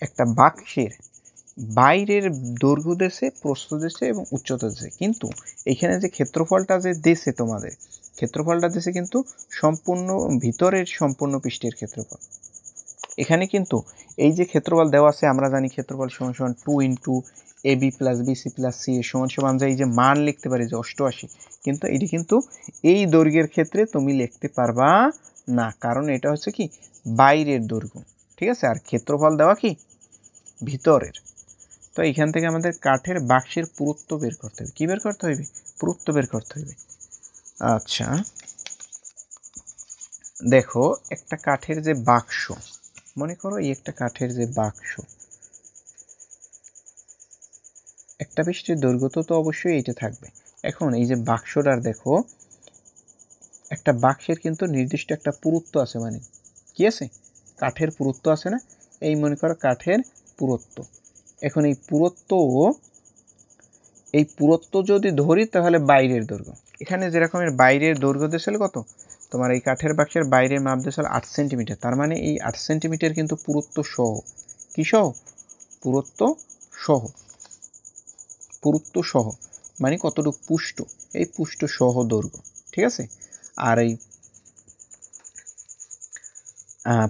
একটা বাক্সের বাইরের দৈর্ঘ্য দেশে, প্রস্থ দেশে এবং উচ্চতা দেশে, কিন্তু এখানে যে ক্ষেত্রফলটা যে দেশে তোমাদের ক্ষেত্রফলটা দেশে কিন্তু সম্পূর্ণ ভিতরের সম্পূর্ণ পৃষ্ঠের ক্ষেত্রফল। এখানে কিন্তু এই যে ক্ষেত্রফল দেওয়া আছে, আমরা জানি ক্ষেত্রফল সমান সমান 2 into ab plus bc plus c সমান সমান এই যে মান লিখতে পারি যে 88, কিন্তু এটি কিন্তু এই দৈর্ঘ্যের ক্ষেত্রে তুমি লিখতে পারবা না, কারণ এটা হচ্ছে কি বাইরের দৈর্ঘ্য, ঠিক আছে, আর ক্ষেত্রফল দেওয়া কি ভিতরের। তো এখান থেকে আমাদের কাঠের বাক্সের পুরুত্ব বের করতে হবে, কি বের করতে হবে, পুরুত্ব বের করতে হবে। আচ্ছা দেখো একটা কাঠের যে বাক্স, মনে করো এই একটা কাঠের যে বাক্স, একটা পৃষ্ঠের দৈর্ঘ্য তো অবশ্যই এইটা থাকবে। এখন এই যে বাক্সটার দেখো, একটা বাক্সের কিন্তু নির্দিষ্ট একটা পুরুত্ব আছে, মানে কি আছে, কাঠের পুরুত্ব আছে না, এই মনে করো কাঠের পুরুত্ব। এখন এই পুরুত্ব যদি ধরি তাহলে বাইরের দৈর্ঘ্য, এখানে যেরকমের বাইরের দৈর্ঘ্য দিয়েছিল কত, তোমার এই কাঠের বাক্সের বাইরের মাপ দিয়েছিল 8 সেন্টিমিটার, তার মানে এই 8 সেন্টিমিটার কিন্তু পুরুত্ব সহ, কি সহ, পুরুত্ব সহ, পুরুত্ব সহ মানে কতটুকু পুষ্ট, এই পুষ্ট সহ দৈর্ঘ্য, ঠিক আছে। আর এই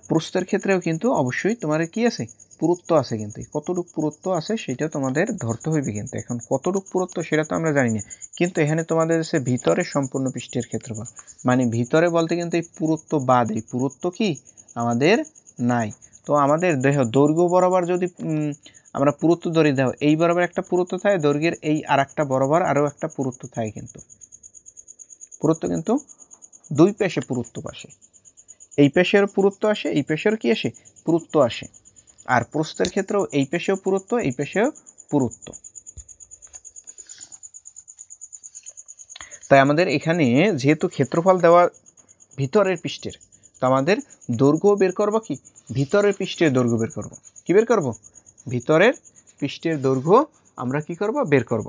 প্রস্থের ক্ষেত্রেও কিন্তু অবশ্যই তোমার কি আছে, পুরুত্ব আছে, কিন্তু কতটুকু পুরুত্ব আছে সেটা তোমাদের ধরতে হইবে। কিন্তু এখন কতটুকু পুরুত্ব সেটা তো আমরা জানি না, কিন্তু এখানে তোমাদের আছে ভিতরে সম্পূর্ণ পৃষ্ঠের ক্ষেত্রফল, মানে ভিতরে বলতে কিন্তু এই পুরুত্ব বাদ, এই পুরুত্ব কি আমাদের নাই। তো আমাদের দেহ দৈর্ঘ্য বরাবর যদি আমরা পুরুত্ব ধরে দাও, এই বরাবর একটা পুরুত্ব থাকে দৈর্ঘ্যের, এই আর একটা বরাবর আরও একটা পুরুত্ব থাকে, কিন্তু পুরুত্ব কিন্তু দুই পেশে পুরুত্ব আসে, এই পেশের পুরুত্ব আসে, এই পেশের কি আসে পুরুত্ব আসে। আর প্রস্থের ক্ষেত্রেও এই পেশেও পুরুত্ব, এই পেশেও পুরুত্ব। তাই আমাদের এখানে যেহেতু ক্ষেত্রফল দেওয়া ভিতরের পৃষ্ঠের, তো আমাদের দৈর্ঘ্য বের করবো কি, ভিতরের পৃষ্ঠের দৈর্ঘ্য বের করব, কি বের করব, ভিতরের পৃষ্ঠের দৈর্ঘ্য আমরা কি করব বের করব।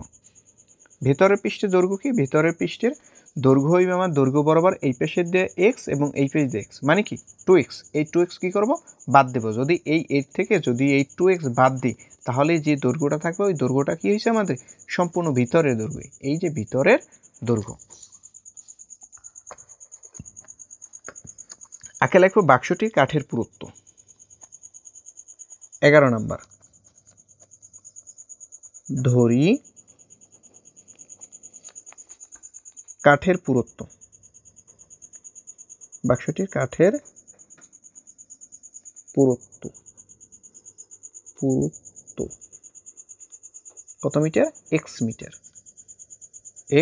ভিতরের পৃষ্ঠের দৈর্ঘ্য কি, ভিতরের পৃষ্ঠের দৈর্ঘ্য হইবে আমার দৈর্ঘ্য বরাবর এই পেশের দিয়ে এক্স এবং এই পেশ দিয়ে এক্স, মানে কি 2x, এই 2x কি করব বাদ দেব, যদি এই 8 থেকে যদি এই 2x বাদ দিই তাহলে যে দৈর্ঘ্যটা থাকবে ওই দৈর্ঘ্যটা কি হয়েছে আমাদের সম্পূর্ণ ভিতরের দৈর্ঘ্য, এই যে ভিতরের দৈর্ঘ্য। আঁকে লিখব বাক্সটির কাঠের পুরুত্ব। 11 নম্বর, ধরি কাঠের পুরুত্ব, বাক্সটির কাঠের পুরুত্ব কত মিটার, এক্স মিটার,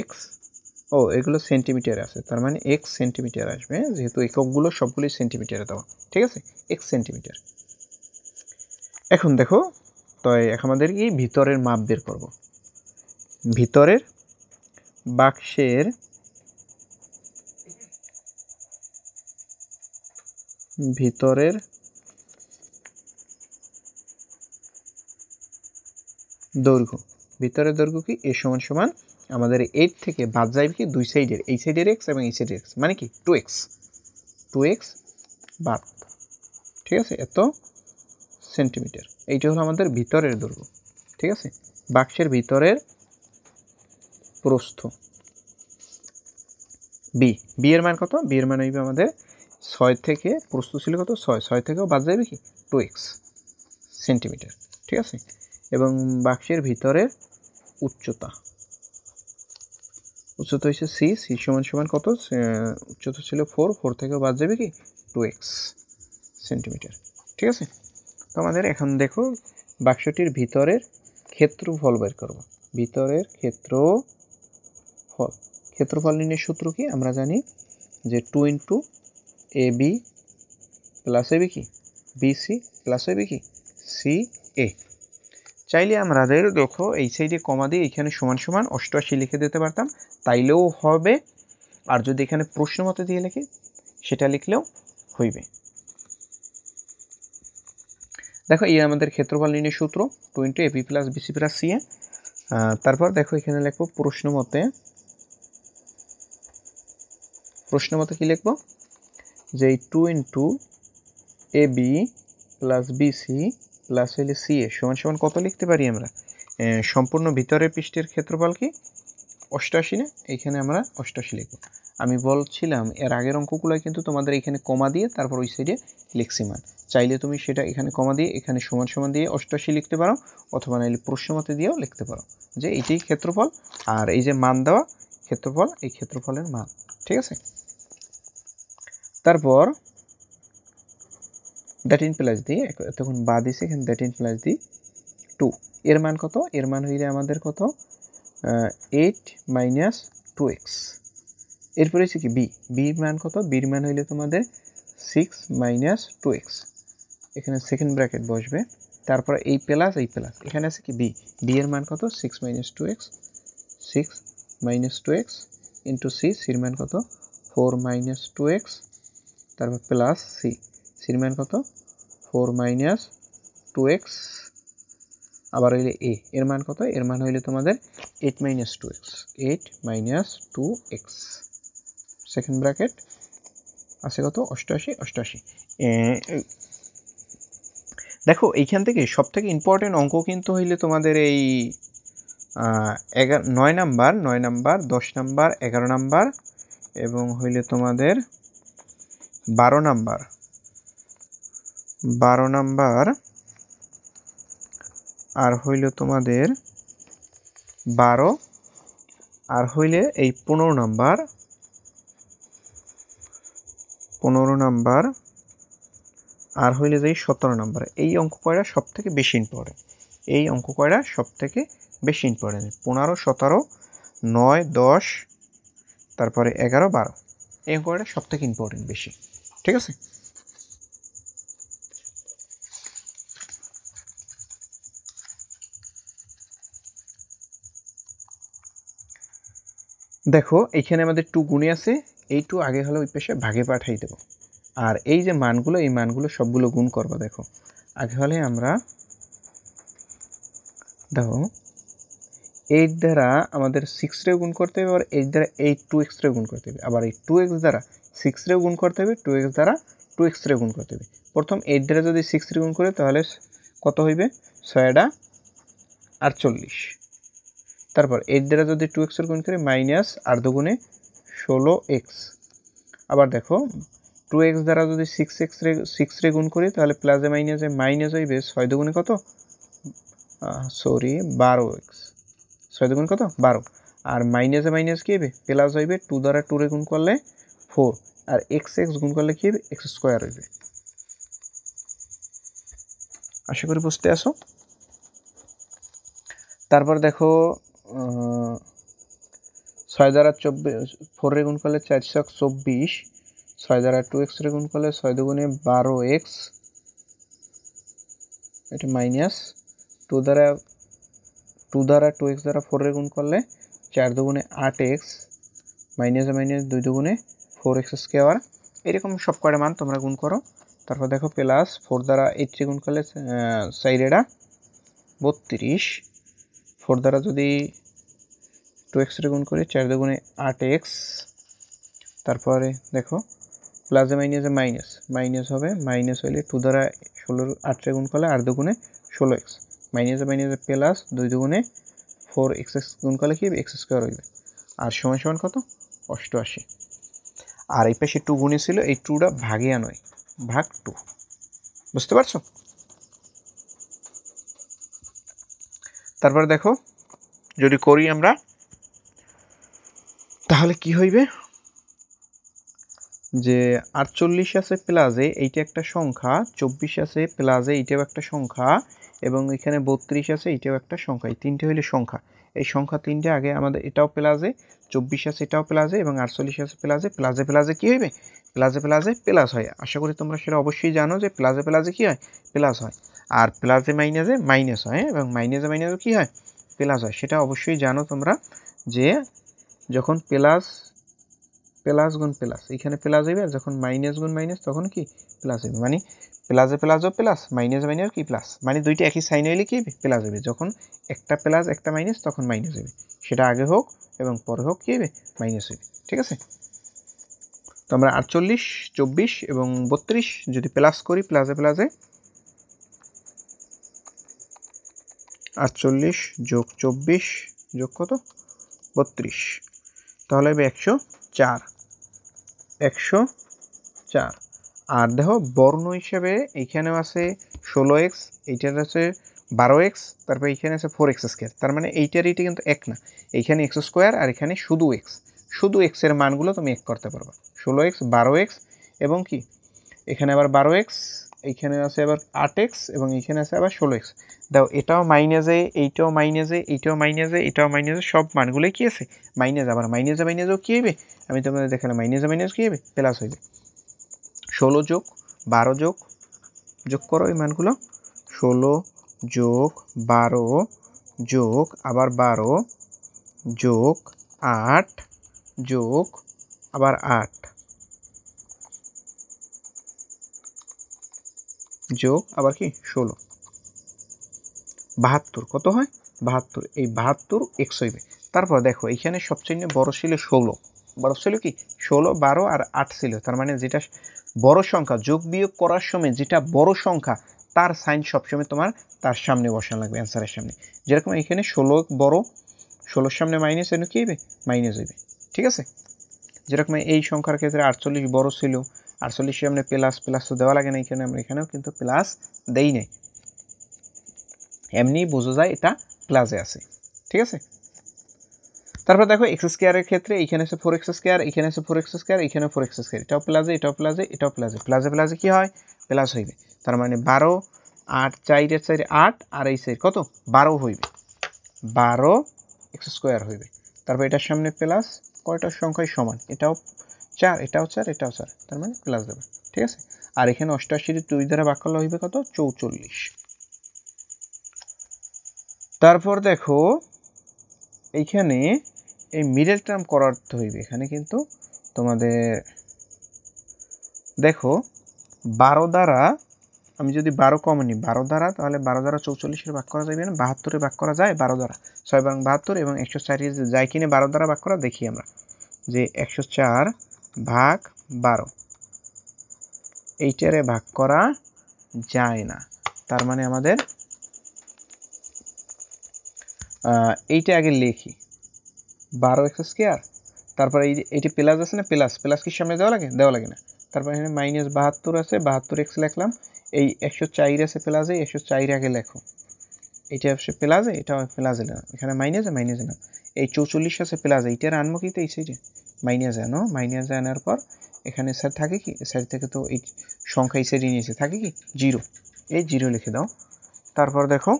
এক্স, ও এগুলো সেন্টিমিটারে আছে, তার মানে এক্স সেন্টিমিটার আসবে, যেহেতু এককগুলো সবগুলোই সেন্টিমিটারে দেওয়া, ঠিক আছে, এক্স সেন্টিমিটার। এখন দেখো, তো আমাদের কি ভিতরের মাপ বের করব, ভিতরের বাক্সের ভিতরের দৈর্ঘ্য, ভিতরের দৈর্ঘ্য কি এ সমান সমান আমাদের 8 থেকে বাদ যাবে কি দুই সাইডের, এই সাইডের এক্স এবং এই সাইডের এক্স, মানে কি 2x, 2x বাদ, ঠিক আছে, এত সেন্টিমিটার। এইটা হলো আমাদের ভিতরের দৈর্ঘ্য, ঠিক আছে, বাক্সের ভিতরের প্রস্থ। বি, বি এর মান কত, বি এর মান হইবে আমাদের 6 থেকে, প্রস্থ ছিল কত 6, 6 থেকেও বাদ যাবে কি 2x সেন্টিমিটার, ঠিক আছে। এবং বাক্সের ভিতরের উচ্চতা, উচ্চতা হচ্ছে সি, সি সমান সমান কত, উচ্চতা ছিল 4, 4 থেকেও বাদ যাবে কি 2x সেন্টিমিটার, ঠিক আছে। তো আমাদের এখন দেখো বাক্সটির ভিতরের ক্ষেত্রফল বের করব, ভিতরের ক্ষেত্রফল, ক্ষেত্রফল নির্ণয়ের সূত্র কি আমরা জানি যে 2 into A B plus AB কি বিসি প্লাস এবি কি সি এ। চাইলে আমাদের দেখো এই সাইডে কমা দিয়ে এখানে সমান সমান 88 লিখে দিতে পারতাম, তাইলেও হবে, আর যদি এখানে প্রশ্ন মতো দিয়ে লিখি সেটা লিখলেও হইবে। দেখো এই আমাদের ক্ষেত্রফল নির্ণয়ের সূত্র 2 into AB plus BC plus C A. তারপর দেখো এখানে লিখবো প্রশ্ন মতে কি লিখবো, যে 2 into A B plus BC plus হইলে সি এ সমান সমান কত লিখতে পারি আমরা, সম্পূর্ণ ভিতরের পৃষ্ঠের ক্ষেত্রফল কি 88 না, এইখানে আমরা 88 লিখব। আমি বলছিলাম এর আগের অঙ্কগুলোয় কিন্তু তোমাদের এখানে কমা দিয়ে তারপর ওই সাইডে লিখছি মান, চাইলে তুমি সেটা এখানে কমা দিয়ে এখানে সমান সমান দিয়ে 88 লিখতে পারো, অথবা নাইলে প্রশ্ন মতে দিয়েও লিখতে পারো যে এইটাই ক্ষেত্রফল, আর এই যে মান দেওয়া ক্ষেত্রফল, এই ক্ষেত্রফলের মান, ঠিক আছে। তারপর দ্যাট ইন প্লাস দিই, তখন বা দিছে এখানে দ্যাট ইন প্লাস দিই 2, এর মান কত, এর মান হইলে আমাদের কত 8 মাইনাস 2x। এরপরে হচ্ছে কি বি, বির মান কত, বির মান হইলে তোমাদের 6 মাইনাস 2x, এখানে সেকেন্ড ব্র্যাকেট বসবে, তারপর এই প্লাস এই প্লাস, এখানে আছে কি বি, বি এর মান কত 6 minus 2x, 6 minus 2x into C, সির মান কত 4 মাইনাস 2x, তারপর প্লাস সি, সির মান কত 4 মাইনাস 2x, আবার হইলে এ, এর মান কত, এর মান হইলে তোমাদের 8 minus 2x, 8 minus 2x, second bracket আছে কত 88, 88। দেখো এইখান থেকে সব থেকে ইম্পর্টেন্ট অঙ্ক কিন্তু হইলে তোমাদের এই 9 নাম্বার, 10 নাম্বার, 11 নাম্বার এবং হইলে তোমাদের 12 নাম্বার, আর হইলে তোমাদের 12, আর হইলে এই 15 নাম্বার, আর হইলে যে 17 নাম্বার। এই অঙ্ক কয়টা সব থেকে বেশি ইম্পর্টেন্ট, এই অঙ্ক কয়টা সব থেকে বেশি ইম্পর্টেন্ট, 15, 17, 9, 10, তারপরে 11, 12, এই অঙ্ক কয়টা সব থেকে ইম্পর্টেন্ট বেশি, ঠিক আছে। দেখো এইখানে আমাদের 2 গুণে আছে, এই 2 আগে হলে ওই পাশে ভাগে পাঠাই দেব, আর এই যে মানগুলো, এই মানগুলো সবগুলো গুণ করবা। দেখো আগে হলে আমরা দেখো 8 দ্বারা আমাদের 6 রেও গুণ করতে হবে, আর 8 দ্বারা 2x রেও গুণ করতে হবে, আবার এই 2x দ্বারা 6 রেও গুণ করতে হবে, 2x দ্বারা 2x রেও গুণ করতে হবে। প্রথম 8 দ্বারা যদি 6 রে গুণ করে তাহলে কত হইবে 6 48, তারপর 8 দ্বারা যদি 2x এর গুণ করে মাইনাস 8 দুগুণে 16x, আবার দেখো 2x দ্বারা যদি 6 রে গুণ করি তাহলে প্লাসে মাইনাস হইবে 6 দুগুণে কত 12x, 6 দুগুণ কত 12, আর মাইনাসে মাইনাস কি হবে প্লাস হইবে, 2 দ্বারা 2 রে গুণ করলে 4, আর x গুণ করলে কি হবে x স্কয়ার হইবে। আশা করি বুঝতে আসো। তারপর দেখো 6 দ্বারা 4 রে গুণ করলে 424, 6 দ্বারা 2x রে গুণ করলে 6 দুগুণে 12x, এটা মাইনাস 2 দ্বারা 2x দ্বারা 4 রে গুণ করলে 4 দুগুণে 8x, মাইনাসে মাইনাস 2 দুগুণে 4x স্কোয়ার। এরকম সব কয়টা মান তোমরা গুণ করো। তারপর দেখো প্লাস 4 দ্বারা 8 রে গুণ করলে 4 32, 4 দ্বারা যদি 2x রে গুণ করি 4 দুগুণে 8x। তারপরে দেখো প্লাসে মাইনাসে মাইনাস, মাইনাস হবে, মাইনাস হইলে 2 দ্বারা 8 রে গুণ করলে 8 দুগুণে 16x, মাইনাসে মাইনাসে প্লাস 2 দুগুণে 4x গুণ করলে কি x স্কোয়ার হইবে। আর সমান সমান কত? 88। আর এই পাশে 2 গুণে ছিল, এই 2টা ভাগিয়া নয়, ভাগ 2। বুঝতে পারছো? তারপরে দেখো যদি করি আমরা তাহলে কি হইবে, যে 48 আছে প্লাসে এইটা একটা সংখ্যা, 24 আছে প্লাসে এইটাও একটা সংখ্যা, এবং এখানে 32 আছে এইটাও একটা সংখ্যা। এই তিনটে হইলে সংখ্যা। এই সংখ্যা তিনটে আগে আমাদের এটাও প্লাসে, 24 আছে এটাও প্লাসে, এবং 48 আছে প্লাসে। প্লাসে প্লাসে কি হইবে? প্লাসে প্লাসে প্লাস হয়। আশা করি তোমরা সেটা অবশ্যই জানো যে প্লাসে প্লাসে কি হয়? প্লাস হয়। আর প্লাসে মাইনাসে মাইনাস হয়, এবং মাইনাসে মাইনাসে কি হয়? প্লাস হয়। সেটা অবশ্যই জানো তোমরা যে যখন প্লাস প্লাস গুণ প্লাস এখানে প্লাস হইবে, আর যখন মাইনাস গুণ মাইনাস তখন কি প্লাস হইবে। মানে প্লাসে প্লাসও প্লাস, মাইনাস মাইনাস কি প্লাস, মানে দুইটা একই সাইন হইলে কি হবে? প্লাস হইবে। যখন একটা প্লাস একটা মাইনাস তখন মাইনাস হইবে, সেটা আগে হোক এবং পরে হোক কি হবে? মাইনাস হইবে। ঠিক আছে? তো আমরা 48, 24 এবং 32 যদি প্লাস করি, প্লাসে প্লাসে 48 যোগ 24 যোগ কত? 32, তাহলে হবে 104। 104। আর দেখো বর্ণ হিসেবে এইখানেও আছে 16x, এইটার আছে 12x, তারপর এইখানে আছে 4x স্কোয়ার। তার মানে এইটার এইটা কিন্তু এক না, এইখানে x স্কোয়ার আর এখানে শুধু x। শুধু x এর মানগুলো তুমি এক করতে পারবা। 16x, 12x এবং কি এখানে আবার 12x, এইখানে আছে আবার 8x এবং এইখানে আছে আবার 16x। দাও এটাও মাইনাসে, এইটাও মাইনাসে, এইটাও মাইনাসে, এটাও মাইনাসে, সব মানগুলোই কি আছে? মাইনাস। আবার মাইনাসে মাইনাসেও কি হইবে? আমি তোমাদের দেখালাম মাইনাসে মাইনাস কি হবে? প্লাস হইবে। 16 যোগ 12 যোগ করো এই মানগুলো। 16 যোগ 12 যোগ আবার 12 যোগ 8 যোগ আবার 8 যোগ আবার কি 16, 72। কত হয়? 72। এই 72 এক্স হইবে। তারপর দেখো এইখানে সবচেয়ে বড় ছিল 16। বড় ছিল কি? 16, 12 আর 8 ছিল। তার মানে যেটা বড় সংখ্যা যোগ বিয়োগ করার সময় যেটা বড় সংখ্যা তার সাইন সবসময় তোমার তার সামনে বসানো লাগবে, অ্যান্সারের সামনে। যেরকম এখানে 16 বড়, 16 সামনে মাইনাস এনে কি হইবে? মাইনাস হইবে। ঠিক আছে? যেরকম এই সংখ্যার ক্ষেত্রে 48 বড় ছিল, 48 সামনে প্লাস, প্লাস তো দেওয়া লাগে না এখানে, আমরা এখানেও কিন্তু প্লাস দেই নাই, এমনি বোঝা যায় এটা প্লাসে আছে। ঠিক আছে? তারপর দেখো এক্স স্কোয়ারের ক্ষেত্রে এইখানে আছে 4x স্কোয়ার, এখানে আছে 4x স্কোয়ার, এখানে 4x স্কোয়ার, এটাও প্লাসে, এটাও প্লাসে, এটাও প্লাসে। প্লাসে প্লাসে কি হয়? প্লাস হইবে। তার মানে 12, 8, 4 4 8, আর এই সাইড কত? 12 হইবে। 12 এক্স স্কোয়ার হইবে। তারপর এটার সামনে প্লাস, কয়টার সংখ্যায় সমান? এটাও 4, এটাও 4, এটাও 4, তার মানে প্লাস দেবে। ঠিক আছে? আর এখানে 88 2 দ্বারা ভাগ করলে হইবে কত? 44। তারপর দেখো এইখানে এই মিডল টার্ম করার হইবে। এখানে কিন্তু তোমাদের দেখো 12 দ্বারা, আমি যদি 12 কমন নিই 12 দ্বারা, তাহলে 12 দ্বারা 44 ভাগ করা যাবে না, 72 ভাগ করা যায় 12 দ্বারা, 6 এবং 72 এবং 104 যায় কিনে 12 দ্বারা ভাগ করা। দেখি আমরা যে 104 ভাগ 12 এইটারে ভাগ করা যায় না। তার মানে আমাদের এইটা আগে লিখি 12x স্কোয়ার, তারপর এইটি প্লাস আছে না, প্লাস, প্লাস কি সামনে দেওয়া লাগে? দেওয়া লাগে না। তারপর এখানে মাইনাস 72 আছে, 72x লিখলাম। এই 104 আছে প্লাসে, 104 আগে লেখো। এইটা হচ্ছে প্লাসে, এটাও প্লাসে নিলাম, এখানে মাইনাসে মাইনাসে নিলাম। এই 44 আছে প্লাসে, এইটার আনবো কি? তো এই সাইডে মাইনাসে আনো, মাইনাসে আনার পর এখানে স্যার থাকে কি? সাইড থেকে তো এই সংখ্যা এই সাইডে নিয়েছে, থাকে কি? 0। এই 0 লিখে দাও। তারপর দেখো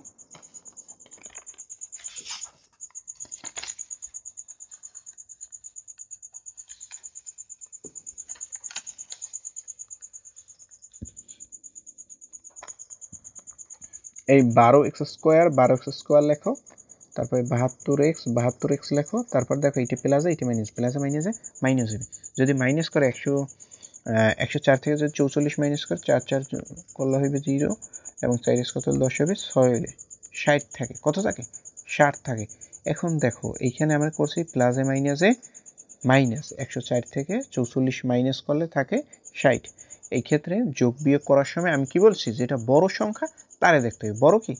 এই 12x² লেখো, তারপরে 72x লেখো, তারপর দেখো এইটা প্লাসে এইটা প্লাসে মাইনাস হবে। যদি মাইনাস করে 104 থেকে যদি 44 মাইনাস করে 4 করলে হবে 0 এবং 4 কত 10 হবে 6 হলে 60 থাকে। কত থাকে? 60 থাকে। এখন দেখো এইখানে আমরা করছি প্লাসে মাইনাসে মাইনাস 104 থেকে 44 মাইনাস করলে থাকে 60। এই ক্ষেত্রে যোগ বিয়োগ করার সময় আমি কি বলছি, যেটা বড় সংখ্যা তারে দেখতে হবে। বড় কি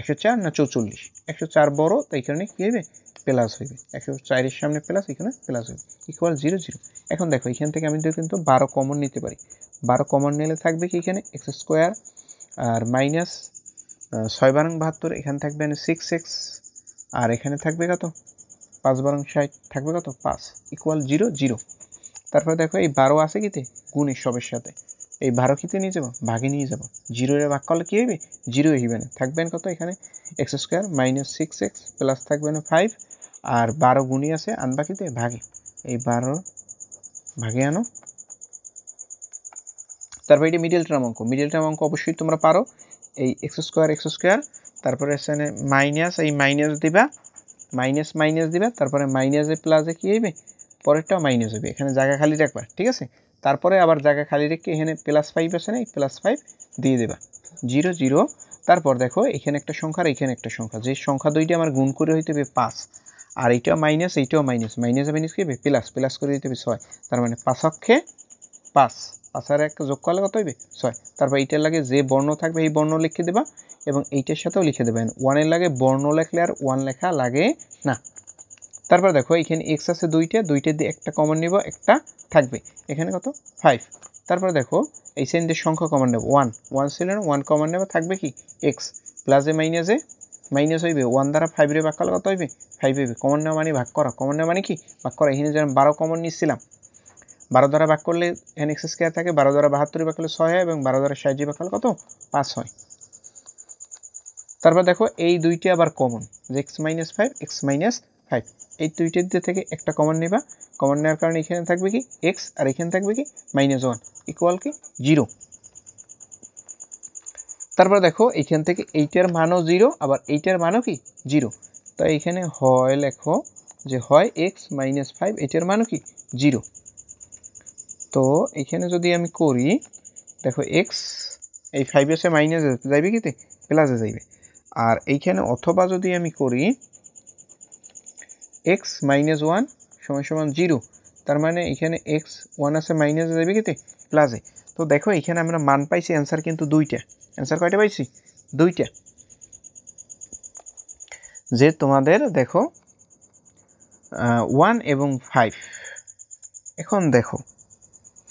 104 না 44? 104 বড়, তাই কারণে কি হবে প্লাস হইবে। 104 এর সামনে প্লাস, এখানে প্লাস হবে, ইকুয়াল 0 0। এখন দেখো এখান থেকে আমি কিন্তু 12 কমন নিতে পারি। 12 কমন নিলে থাকবে কি এখানে x² আর মাইনাস 6 বারং 72, এখানে থাকবে 6x আর এখানে থাকবে কত 5 বারং 60, থাকবে কত 5, ইকুয়াল 0 0। তারপরে দেখো এই 12 আছে কিতে গুণের সবের সাথে, এই 12 কিতে নিয়ে যাবো ভাগে নিয়ে যাবো, 0 এর ভাগ করলে কি হইবে 0 হইবে না, থাকবেন কত এখানে x² মাইনাস 6x প্লাস থাকবে 5 আর 12 গুণী আছে আনবা কিতে ভাগে, এই 12 ভাগে আনো। তারপর এটা মিডল টার্ম অঙ্ক অবশ্যই তোমরা পারো। এই x² তারপরে এখানে মাইনাস, এই মাইনাস দিবা তারপরে মাইনাসে প্লাসে কি হইবে পরেরটাও মাইনাস হবে, এখানে জায়গা খালি রাখবা, ঠিক আছে। তারপরে আবার জায়গা খালি রেখে এখানে +5 আছে না, এই +5 দিয়ে দেবা 0 0। তারপর দেখো এখানে একটা সংখ্যা আর এখানে একটা সংখ্যা, যে সংখ্যা দুইটা আমার গুণ করে হইতে হবে 5, আর এইটাও মাইনাস এইটাও মাইনাস, মাইনাসে মাইনাস কি হবে প্লাস করে দিতে হবে 6, তার মানে 5 অক্ষে 5 আর 1 যোগ করলে কত হইবে 6। তারপর এইটার লাগে যে বর্ণ থাকবে এই বর্ণ লিখে দেবা এবং এইটার সাথেও লিখে দেবেন। 1 এর লাগে বর্ণ লেখলে আর 1 লেখা লাগে না। তারপর দেখো এখানে x আছে দুইটা দিয়ে একটা কমন নিব, একটা থাকবে এখানে কত 5। তারপর দেখো এই সেন্ডের সংখ্যা কমন নেব 1 ছিল না, 1 কমন নেব, থাকবে কি x প্লাসে মাইনাসে মাইনাস হইবে 1 দ্বারা 5 রে ভাগ করলে কত হইবে 5 হইবে। কমন নেওয়া মানে ভাগ করা, কমন নেওয়া মানে কি ভাগ করা। এখানে যেমন 12 কমন নিচ্ছিলাম, 12 দ্বারা ভাগ করলে এখানে x² থাকে, 12 দ্বারা 72 ভাগ করলে 6 হয় এবং 12 দ্বারা 60 ভাগ করলে কত 5 হয়। তারপর দেখো এই দুইটি আবার কমন, যে x - 5 এই দুইটার থেকে একটা কমন নেবা, কমন নেওয়ার কারণে এখানে থাকবে কি x আর এখানে থাকবে কি -1 ইকুয়াল কি 0। তারপর দেখো এইখান থেকে এইটার মানও 0 আবার এইটার মানও কি 0, তাই এখানে হয় লেখো যে হয় x - 5 এটার মানও কি 0। তো এখানে যদি আমি করি দেখো x এই 5 এসে মাইনাস যাইবে কিতে প্লাসে যাইবে, আর এইখানে অথবা যদি আমি করি x - 1 = 0, তার মানে এখানে x 1 আছে মাইনাসে যাবে কিতে প্লাসে। তো দেখো এখানে আমরা মান পাইছি, অ্যান্সার কিন্তু দুইটা। অ্যান্সার কয়টা পাইছি? দুইটা। যে তোমাদের দেখো 1 এবং 5। এখন দেখো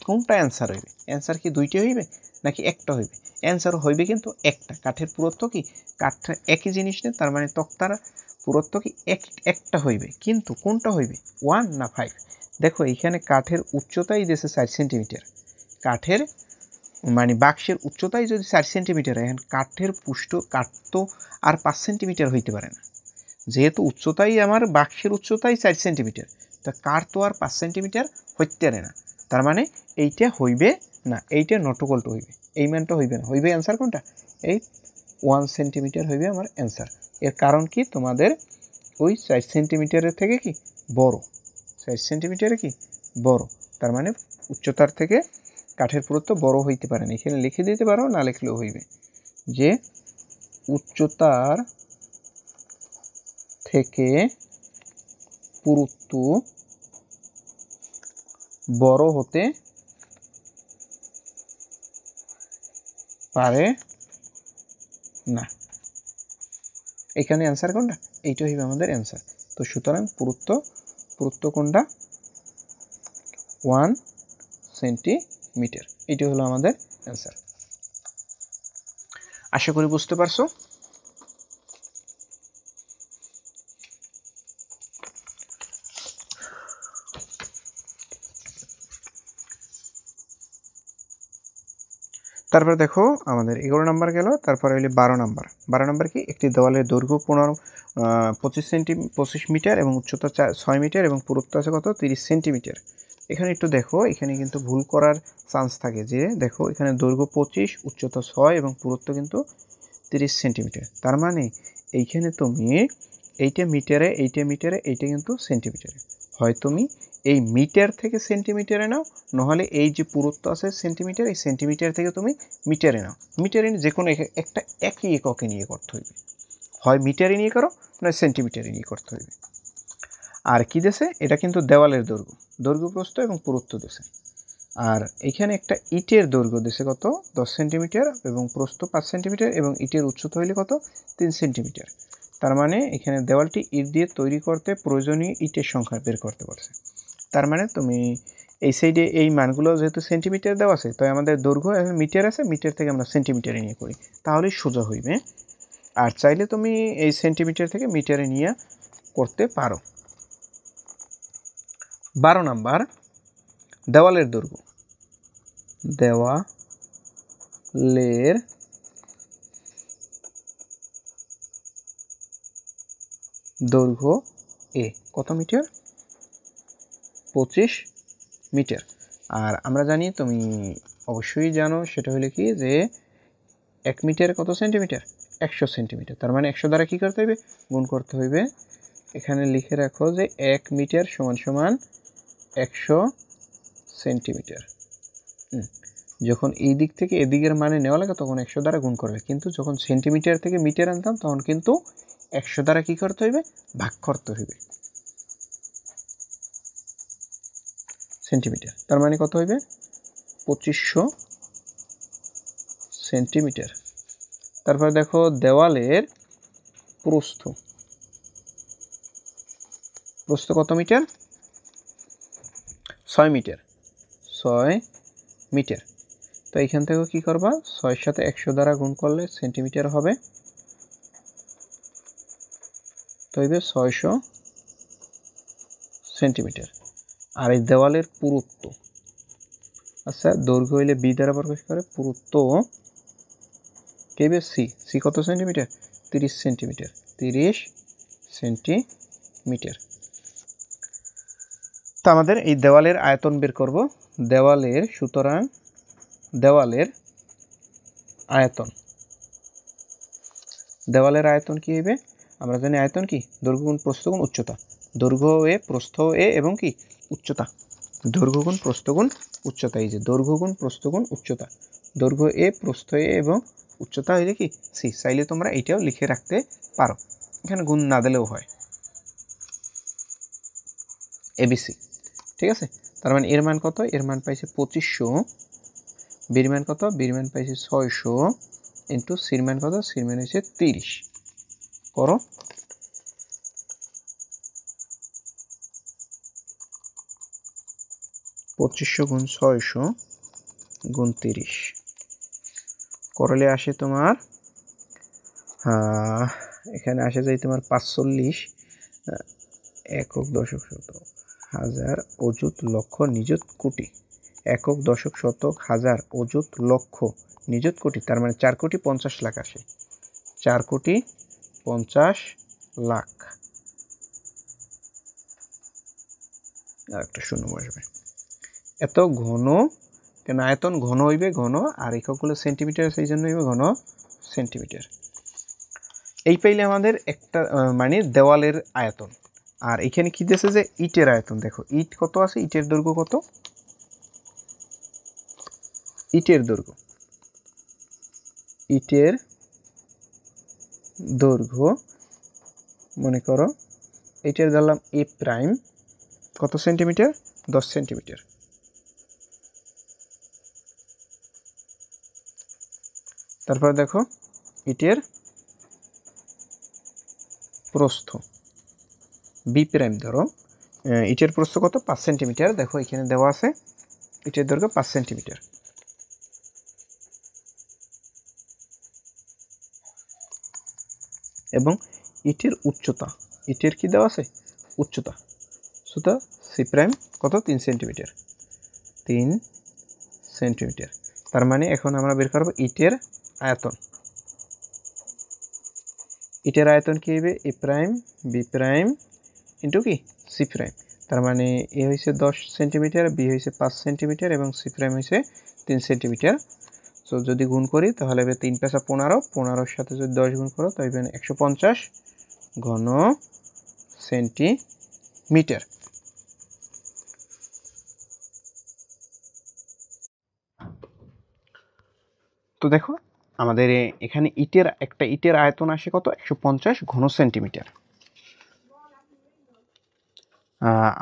কোনটা অ্যান্সার হইবে? অ্যান্সার কি দুইটা হইবে নাকি একটা হইবে? অ্যান্সার হইবে কিন্তু একটা। কাঠের পুরুত্ব কি কাঠটা একই জিনিস না, তার মানে তক্তার পুরুত্ব কি একটা হইবে, কিন্তু কোনটা হইবে 1 না 5? দেখো এখানে কাঠের উচ্চতাই দিয়েছে 4 সেন্টিমিটার, কাঠের মানে বাক্সের উচ্চতাই যদি 4 সেন্টিমিটার হয়, এখন কাঠের কাঠ তো আর 5 সেন্টিমিটার হইতে পারে না, যেহেতু উচ্চতাই আমার বাক্সের উচ্চতাই 4 সেন্টিমিটার, তা কাঠ তো আর 5 সেন্টিমিটার হইতে পারে না, তার মানে এইটা হইবে না, এইটা নট ইকুয়াল টু হইবে, এই মানটা হইবে না। হইবে অ্যান্সার কোনটা? এই 1 সেন্টিমিটার হইবে আমার অ্যান্সার। এর কারণ কি তোমাদের ওই 4 সেন্টিমিটারের থেকে কি বড়, 4 সেন্টিমিটারে কি বড়, তার মানে উচ্চতার থেকে কাঠের পুরুত্ব বড় হইতে পারে না। এখানে লিখে দিতে পারো, না লিখলেও হইবে যে উচ্চতার থেকে পুরুত্ব বড় হতে পারে না। এখানে অ্যান্সার কোনটা? এইটা হইবে আমাদের অ্যান্সার। তো সুতরাং পুরুত্ব কোনটা 1 সেন্টিমিটার, এইটা হলো আমাদের অ্যান্সার। আশা করি বুঝতে পারছো। তারপর দেখো আমাদের 11 নাম্বার গেল, তারপরে হইলে 12 নাম্বার কি একটি দেওয়ালের দৈর্ঘ্য 25 মিটার এবং উচ্চতা 6 মিটার এবং পুরুত্ব আছে কত 30 সেন্টিমিটার। এখানে একটু দেখো, এখানে কিন্তু ভুল করার চান্স থাকে, যে দেখো এখানে দৈর্ঘ্য 25, উচ্চতা 6 এবং পুরুত্ব কিন্তু 30 সেন্টিমিটার। তার মানে এইখানে তুমি এইটা মিটারে, এইটা মিটারে, এইটা কিন্তু সেন্টিমিটারে। হয় তুমি এই মিটার থেকে সেন্টিমিটারে নাও, নহলে এই যে পুরুত্ব আছে সেন্টিমিটার, এই সেন্টিমিটার থেকে তুমি মিটারে নাও। মিটারে যে কোনো একটা একই এককে নিয়ে করতে হইবে, হয় মিটারে নিয়ে করো নয় সেন্টিমিটারে নিয়ে করতে হইবে। আর কি দেশে এটা কিন্তু দেওয়ালের দৈর্ঘ্য, দৈর্ঘ্য প্রস্থ এবং পুরুত্ব দেশে। আর এখানে একটা ইটের দৈর্ঘ্য দেশে কত 10 সেন্টিমিটার এবং প্রস্থ 5 সেন্টিমিটার এবং ইটের উচ্চতা হইলে কত 3 সেন্টিমিটার। তার মানে এখানে দেওয়ালটি ইট দিয়ে তৈরি করতে প্রয়োজনীয় ইটের সংখ্যা বের করতে পারছে। তার মানে তুমি এই সাইডে এই মানগুলো যেহেতু সেন্টিমিটার দেওয়া আছে, তাই আমাদের দৈর্ঘ্য এখন মিটার আছে, মিটার থেকে আমরা সেন্টিমিটারে নিয়ে করি, তাহলেই সোজা হইবে। আর চাইলে তুমি এই সেন্টিমিটার থেকে মিটারে নিয়ে করতে পারো। 12 নাম্বার দেওয়ালের দৈর্ঘ্য। দেওয়ালের দৈর্ঘ্য এ কত মিটার? 25 মিটার। আর আমরা জানি, তুমি অবশ্যই জানো, সেটা হলো কি যে 1 মিটার কত সেন্টিমিটার? 100 সেন্টিমিটার। তার মানে 100 দ্বারা কি করতে হইবে? গুণ করতে হইবে। এখানে লিখে রাখো যে 1 মিটার সমান সমান 100 সেন্টিমিটার। যখন এই দিক থেকে এদিকের মানে নেওয়া লাগে তখন 100 দ্বারা গুণ করবে, কিন্তু যখন সেন্টিমিটার থেকে মিটার আনতাম তখন কিন্তু 100 দ্বারা কি করতে হইবে? ভাগ করতে হইবে সেন্টিমিটার। তার মানে কত হইবে? 2500 সেন্টিমিটার। তারপর দেখো দেওয়ালের প্রস্থ। প্রস্থ কত মিটার? 6 মিটার। 6 মিটার। তো এইখান থেকে কি করবা? 6 সাথে 100 দ্বারা গুণ করলে সেন্টিমিটার হবে, তো হইবে 600 সেন্টিমিটার। আর এই দেওয়ালের পুরুত্ব, আচ্ছা দৈর্ঘ্য হইলে বি দ্বারা প্রকাশ করে, পুরুত্ব কেবে সি। সি কত সেন্টিমিটার? 30 সেন্টিমিটার। 30 সেন্টিমিটার। তো আমাদের এই দেওয়ালের আয়তন বের করব। দেওয়ালের, সুতরাং দেওয়ালের আয়তন। দেওয়ালের আয়তন কি হবে? আমরা জানি আয়তন কি? দৈর্ঘ্য গুণ প্রস্থ গুণ উচ্চতা। দৈর্ঘ্য এ, প্রস্থ এ এবং কি উচ্চতা। দৈর্ঘ্য গুণ প্রস্থ গুণ উচ্চতা। এই যে দৈর্ঘ্য গুণ প্রস্থ গুণ উচ্চতা। দৈর্ঘ্য এ, প্রস্থ এ এবং উচ্চতা হইলে কি সি। চাইলে তোমরা এইটাও লিখে রাখতে পারো, এখানে গুণ না দিলেও হয়। এবিসি, ঠিক আছে। তার মানে এর মান কত? এর মান পাইছে 2500। বির মান কত? বির মান পাইছে 600 ইন্টু সির মান কত? সির মান হচ্ছে 30। করো। পঁচিশশো গুণ 600 গুণ 30 করলে আসে তোমার, এখানে আসে যাই তোমার 45 একক দশক শতক হাজার অযুত লক্ষ নিযুত কোটি। একক দশক শতক হাজার অযুত লক্ষ নিযুত কোটি। তার মানে 4 কোটি 50 লাখ আসে। 4 কোটি 50 লাখ। আর একটা শূন্য বসবে। এত ঘন, কেন আয়তন ঘন হইবে, ঘন, আর এককগুলো সেন্টিমিটার, সেই জন্য হইবে ঘন সেন্টিমিটার। এই পাইলে আমাদের একটা মানে দেওয়ালের আয়তন। আর এখানে কি দিয়েছে যে ইটের আয়তন। দেখো ইট কত আছে, ইটের দৈর্ঘ্য কত? ইটের দৈর্ঘ্য, ইটের দৈর্ঘ্য মনে করো ইটের ধরলাম এ প্রাইম, কত সেন্টিমিটার? 10 সেন্টিমিটার। তারপর দেখো ইটের প্রস্থ বি প্রাইম, ধরো ইটের প্রস্থ কত? 5 সেন্টিমিটার। দেখো এখানে দেওয়া আছে ইটের দৈর্ঘ্য 5 সেন্টিমিটার। এবং ইটের উচ্চতা, ইটের কি দেওয়া আছে? উচ্চতা। সুতরাং সি প্রাইম কত? 3 সেন্টিমিটার। 3 সেন্টিমিটার। তার মানে এখন আমরা বের করব ইটের আয়তন। ইটের আয়তন কি হবে? এ প্রাইম বি প্রাইম ইন্টু কি সি প্রাইম। তার মানে এ হয়েছে 10 সেন্টিমিটার, বি হয়েছে 5 সেন্টিমিটার এবং সি প্রাইম হয়েছে 3 সেন্টিমিটার। সো যদি গুণ করি তাহলে হবে 3 × 5 = 15, 15-র সাথে যদি 10 গুণ করো তাহলে 150 ঘন সেন্টিমিটার। তো দেখো আমাদের এখানে একটা ইটের আয়তন আসে কত, 150 ঘন সেন্টিমিটার।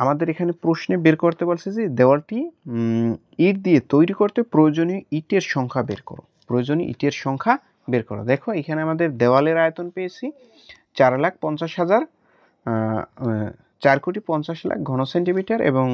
আমাদের এখানে প্রশ্নে বের করতে বলছে যে দেওয়ালটি ইট দিয়ে তৈরি করতে প্রয়োজনীয় ইটের সংখ্যা বের করো, প্রয়োজনীয় ইটের সংখ্যা বের করো। দেখো এখানে আমাদের দেওয়ালের আয়তন পেয়েছি 4,50,000, 4,50,00,000 ঘন সেন্টিমিটার, এবং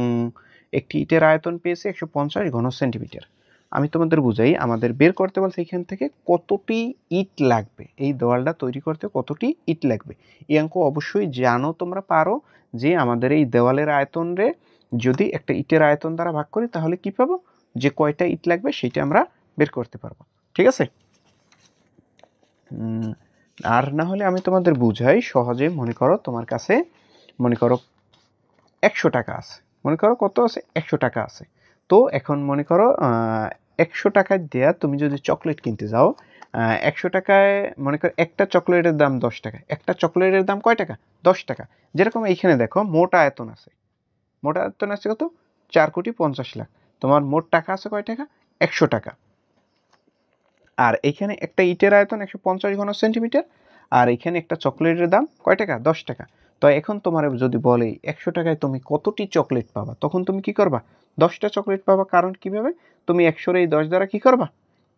একটি ইটের আয়তন পেয়েছি 150 ঘন সেন্টিমিটার। আমি তোমাদের বুঝাই, আমাদের বের করতে বলছে এখান থেকে কতটি ইট লাগবে, এই দেওয়ালটা তৈরি করতে কতটি ইট লাগবে। এই অঙ্ক অবশ্যই জানো, তোমরা পারো যে আমাদের এই দেওয়ালের আয়তন রে যদি একটা ইটের আয়তন দ্বারা ভাগ করি তাহলে কি পাবো, যে কয়টা ইট লাগবে সেটা আমরা বের করতে পারবো। ঠিক আছে, আর না হলে আমি তোমাদের বুঝাই সহজে। মনে করো তোমার কাছে মনে করো 100 টাকা আছে, মনে করো কত আছে, 100 টাকা আছে। তো এখন মনে করো 100 টাকা দেয়া তুমি যদি চকলেট কিনতে যাও, 100 টাকায় মনে করো একটা চকলেটের দাম 10 টাকা, একটা চকলেটের দাম কয় টাকা, 10 টাকা। যেরকম এইখানে দেখো মোট আয়তন আছে, মোট আয়তন আছে কত, 4,50,00,000। তোমার মোট টাকা আছে কয় টাকা, 100 টাকা। আর এইখানে একটা ইটের আয়তন 150 ঘন সেন্টিমিটার, আর এখানে একটা চকলেটের দাম কয় টাকা, 10 টাকা। তো এখন তোমার যদি বলে 100 টাকায় তুমি কতটি চকলেট পাবা, তখন তুমি কি করবা, 10টা চকলেট পাবা। কারণ কিভাবে, তুমি 100-র এই 10 দ্বারা কি করবা,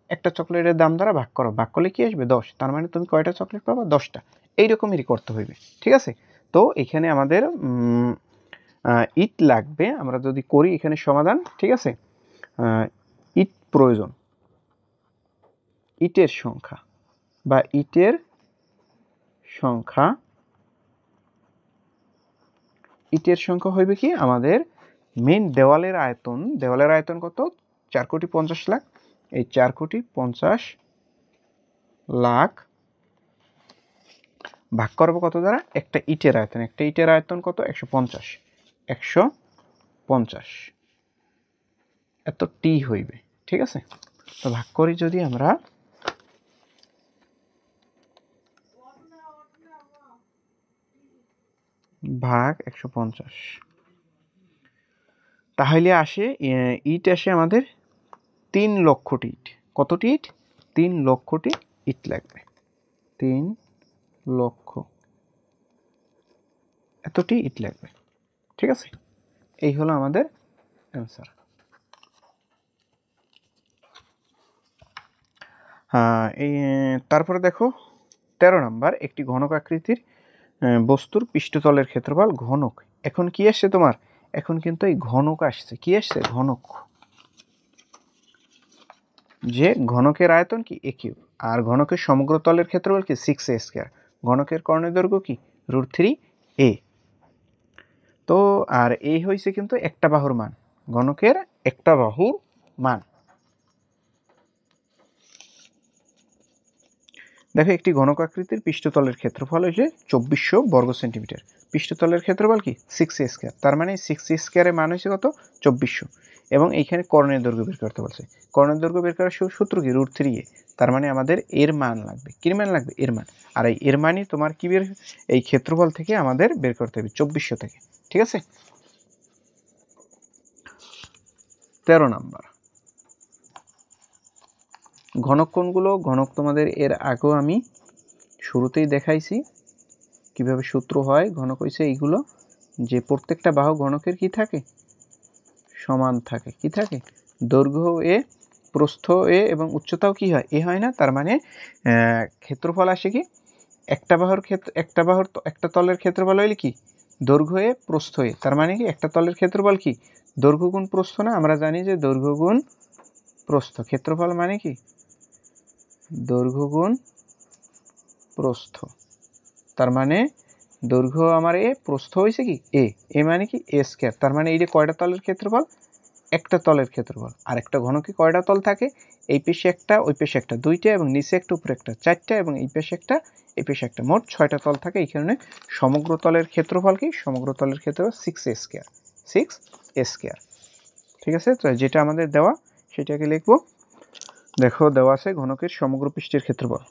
একটা চকলেটের দাম দ্বারা ভাগ করো, ভাগ করলে কি আসবে, 10। তার মানে তুমি কয়টা চকলেট পাবা, 10টা। এইরকমই করতে হইবে। ঠিক আছে, তো এখানে আমাদের ইট লাগবে। আমরা যদি করি এখানে সমাধান, ঠিক আছে, ইট প্রয়োজন, ইটের সংখ্যা বা ইটের সংখ্যা হইবে কি, আমাদের মেইন দেওয়ালের আয়তন কত, 4,50,00,000। এই 4,50,00,000 ভাগ করবো কত দ্বারা, একটা ইটের আয়তন কত, 150 এত টি হইবে। ঠিক আছে, তো ভাগ করি যদি আমরা, ভাগ 150, তাহলে আসে ইট আসে আমাদের 3 লক্ষটি ইট। কতটি ইট, 3 লক্ষটি ইট লাগবে, 3 লক্ষ এতটি ইট লাগবে। ঠিক আছে, এই হলো আমাদের অ্যান্সার। এই তারপরে দেখো 13 নাম্বার, একটি ঘনক আকৃতির বস্তুর পৃষ্ঠতলের ক্ষেত্রফল ঘনক। এখন কি আসছে তোমার, এখন কিন্তু এই ঘনক আসছে, কি আসছে, ঘনক। যে ঘনকের আয়তন কি, a কিউব, আর ঘনকের সমগ্র তলের ক্ষেত্রফল কি 6a², ঘনকের কর্ণের দৈর্ঘ্য কি √3a। তো আর এই হইছে কিন্তু একটা বাহুর মান, ঘনকের একটা বাহুর মান। দেখো একটি ঘনক আকৃতির পৃষ্ঠতলের ক্ষেত্রফল হচ্ছে 2400 বর্গ সেন্টিমিটার, পৃষ্ঠতলের ক্ষেত্রফল কি 6a², তার মানে 6a² এর মান হচ্ছে কত, 2400। এবং এইখানে কর্ণের দৈর্ঘ্য বের করতে বলছে, কর্ণের দৈর্ঘ্য বের করার সূত্র কি √3a, তার মানে আমাদের এর মান লাগবে, কি মান লাগবে, এর মান। আর এই এর মানই তোমার কি বের, এই ক্ষেত্রফল থেকে আমাদের বের করতে হবে 2400 থেকে। ঠিক আছে, 13 নাম্বার, ঘনক কোনগুলো, ঘনক তোমাদের এর আগেও আমি শুরুতেই দেখাইছি কিভাবে সূত্র হয়। ঘনক হইছে এইগুলো, যে প্রত্যেকটা বাহু ঘনকের কি থাকে, সমান থাকে, কি থাকে, দৈর্ঘ্য এ, প্রস্থ এ এবং উচ্চতাও কি হয়, এ হয় না। তার মানে ক্ষেত্রফল আসে কি, একটা বাহুর একটা তলের ক্ষেত্রফল হইলে কি, দৈর্ঘ্য এ প্রস্থ এ, তার মানে কি একটা তলের ক্ষেত্রফল কি দৈর্ঘ্য গুণ প্রস্থ না। আমরা জানি যে দৈর্ঘ্য গুণ প্রস্থ, ক্ষেত্রফল মানে কি দৈর্ঘ্য গুণ প্রস্থ। তার মানে দৈর্ঘ্য আমার এ, প্রস্থ হইছে কি এ মানে কি a², তার মানে এই যে কয়টা তলের ক্ষেত্রফল, একটা তলের ক্ষেত্রফল। আর একটা ঘনকে কয়টা তল থাকে, এই পেশে একটা, ওই পেশে একটা, 2টা, এবং নিচে একটা, উপরে একটা, 4টা, এবং এই পেশে একটা, এই পেশে একটা, মোট 6টা তল থাকে। এই কারণে সমগ্র তলের ক্ষেত্রফল কি, সমগ্র তলের ক্ষেত্রফল 6a²। ঠিক আছে, তো যেটা আমাদের দেওয়া সেটাকে লিখবো দেখো দেওয়া আছে ঘনকের সমগ্র পৃষ্ঠের ক্ষেত্রফল,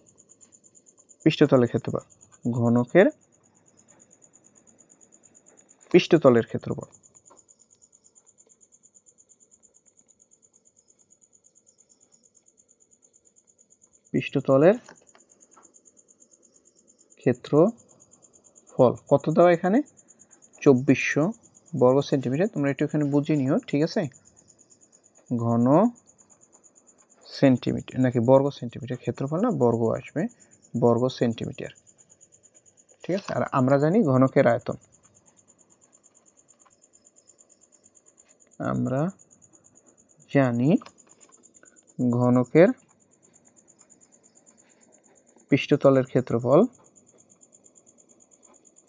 পৃষ্ঠতলের ক্ষেত্রফল, ঘনকের পৃষ্ঠতলের ক্ষেত্রফল। পৃষ্ঠতলের ক্ষেত্রফল কত দেওয়া এখানে 2400 বর্গ সেন্টিমিটার। তোমরা একটু এখানে বুঝে নিও, ঠিক আছে। ঘন সেন্টিমিটার নাকি বর্গ সেন্টিমিটার, ক্ষেত্রফল না বর্গ আসবে, বর্গ সেন্টিমিটার, ঠিক আছে। আর আমরা জানি ঘনকের আয়তন, আমরা জানি ঘনকের পৃষ্ঠতলের ক্ষেত্রফল,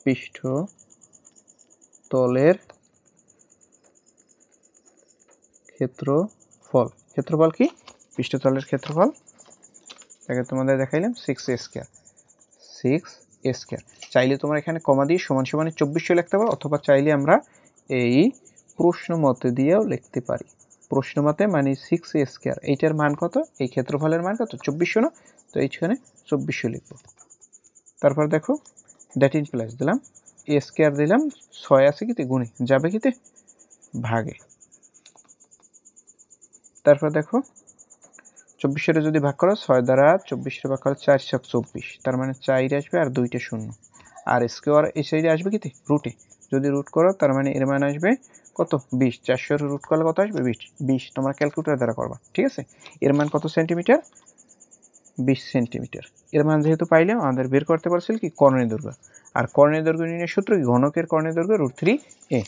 পৃষ্ঠতলের ক্ষেত্রফল, ক্ষেত্রফল কি পৃষ্ঠতলের ক্ষেত্রফল, তাকে তোমাদের দেখাইলাম 6a স্কয়ার, 6a স্কয়ার। চাইলে তোমরা এখানে কমা দিয়ে সমান সমান 2400 লিখতে পারো, অথবা চাইলে আমরা এই প্রশ্ন মতে দিয়েও লিখতে পারি। প্রশ্ন মতে মানে 6a স্কয়ার, এইটার মান কত, এই ক্ষেত্রফলের মান কত 2400 না, তো এইখানে 2400 লিখব। তারপর দেখো দ্যাট ইন প্লাস দিলাম, a স্কয়ার দিলাম, 6 আছে কিতে গুণে যাবে কিতে ভাগে। তারপর দেখো 2400 যদি ভাগ করো 6 দ্বারা, 2400 ভাগ করো 4 7 24, তার মানে 4 আসবে আর 2টা শূন্য, আর স্কয়ার এই সাইডে আসবে কিতে রুটে, যদি রুট করো তার মানে এর মান আসবে কত 20, 400 রুট করলে কত আসবে 20, তোমরা ক্যালকুলেটর দ্বারা করবা, ঠিক আছে। এর মান কত সেন্টিমিটার 20 সেন্টিমিটার। এর মান যেহেতু পাইলাম, আমাদের বের করতে পারছিল কি কর্ণের দৈর্ঘ্য, আর কর্ণের দৈর্ঘ্য নির্ণয়ের সূত্র কি ঘনকের কর্ণের দৈর্ঘ্য √3a,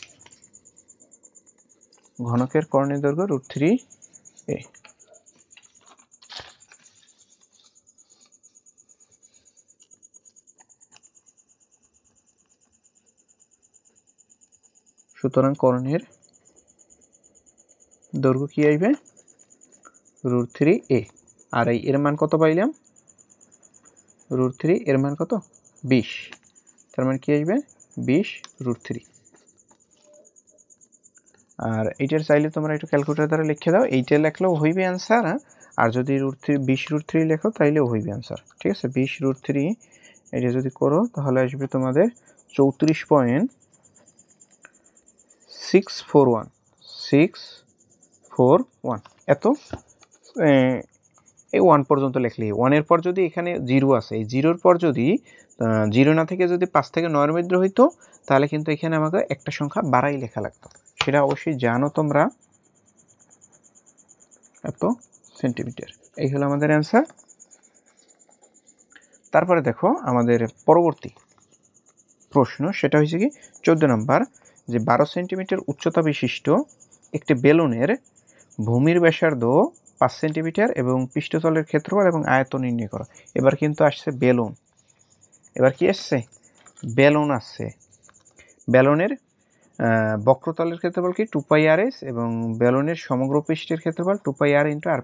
ঘনকের কর্ণের দৈর্ঘ্য √3a। সুতরাং কর্ণের দৈর্ঘ্য কি আসবে √3a, আর এই এর মান কত পাইলাম √3, এর মান কত 20, তার মানে কি আসবে 20√3। আর এইটার চাইলে তোমরা একটু ক্যালকুলেটর দ্বারা লিখে দাও, এইটা লেখলেও হইবে অ্যান্সার, আর যদি √3 লেখো তাইলেও হইবে অ্যান্সার, ঠিক আছে। 20√3 এটা যদি করো তাহলে আসবে তোমাদের 34.641 এত। এই 1 পর্যন্ত লিখলে, 1-এর পর যদি এখানে 0 আছে, এই 0-এর পর যদি 0 না থেকে যদি 5 থেকে 9-এর মধ্যে হইতো, তাহলে কিন্তু এখানে আমাকে একটা সংখ্যা বাড়াই লেখা লাগতো, সেটা অবশ্যই জানো তোমরা। এত সেন্টিমিটার, এই হলো আমাদের অ্যান্সার। তারপরে দেখো আমাদের পরবর্তী প্রশ্ন, সেটা হয়েছে কি 14 নম্বর, যে 12 সেন্টিমিটার উচ্চতা বিশিষ্ট একটি বেলুনের ভূমির ব্যাসার্ধ 5 সেন্টিমিটার এবং পৃষ্ঠতলের ক্ষেত্রফল এবং আয়তন নির্ণয় করো। এবার কিন্তু আসছে বেলুন, এবার কি আসছে বেলুন আসছে। বেলুনের বক্রতলের ক্ষেত্রফল কি 2πrs এবং বেলুনের সমগ্র পৃষ্ঠের ক্ষেত্রফল 2πr × r+h,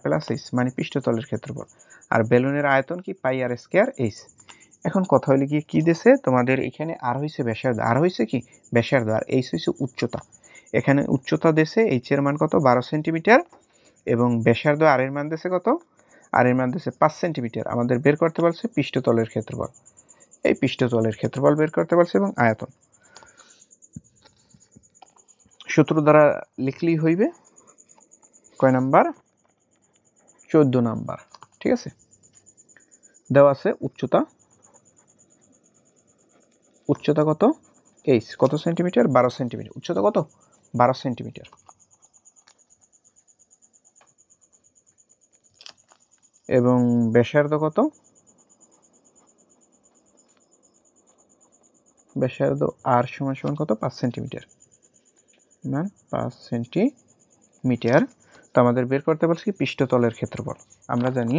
মানে পৃষ্ঠতলের ক্ষেত্রফল, আর বেলুনের আয়তন কি πr²h। এখন কথা হইলে কি দিছে তোমাদের, এখানে আর হইছে ব্যাসার্ধ, আর হইছে কি ব্যাসার্ধ, আর h হইছে উচ্চতা। এখানে উচ্চতা দেশে h এর মান কত 12 সেন্টিমিটার এবং ব্যাসার্ধ আর এর মান দেশে কত, আর এর মান দেশে 5 সেন্টিমিটার। আমাদের বের করতে বলছে পৃষ্ঠতলের ক্ষেত্রফল, এই পৃষ্ঠতলের ক্ষেত্রফল বের করতে বলছে এবং আয়তন। সূত্র দ্বারা লিখলেই হইবে, কয় নাম্বার 14 নাম্বার, ঠিক আছে। দেওয়া আছে উচ্চতা, উচ্চতা কত h কত সেন্টিমিটার 12 সেন্টিমিটার, উচ্চতা কত 12 সেন্টিমিটার, এবং ব্যাসার্ধ কত, ব্যাসার্ধ r সমান কত 5 সেন্টিমিটার, মান 5 সেন্টিমিটার। তো আমাদের বের করতে পারছি পৃষ্ঠতলের ক্ষেত্রফল। আমরা জানি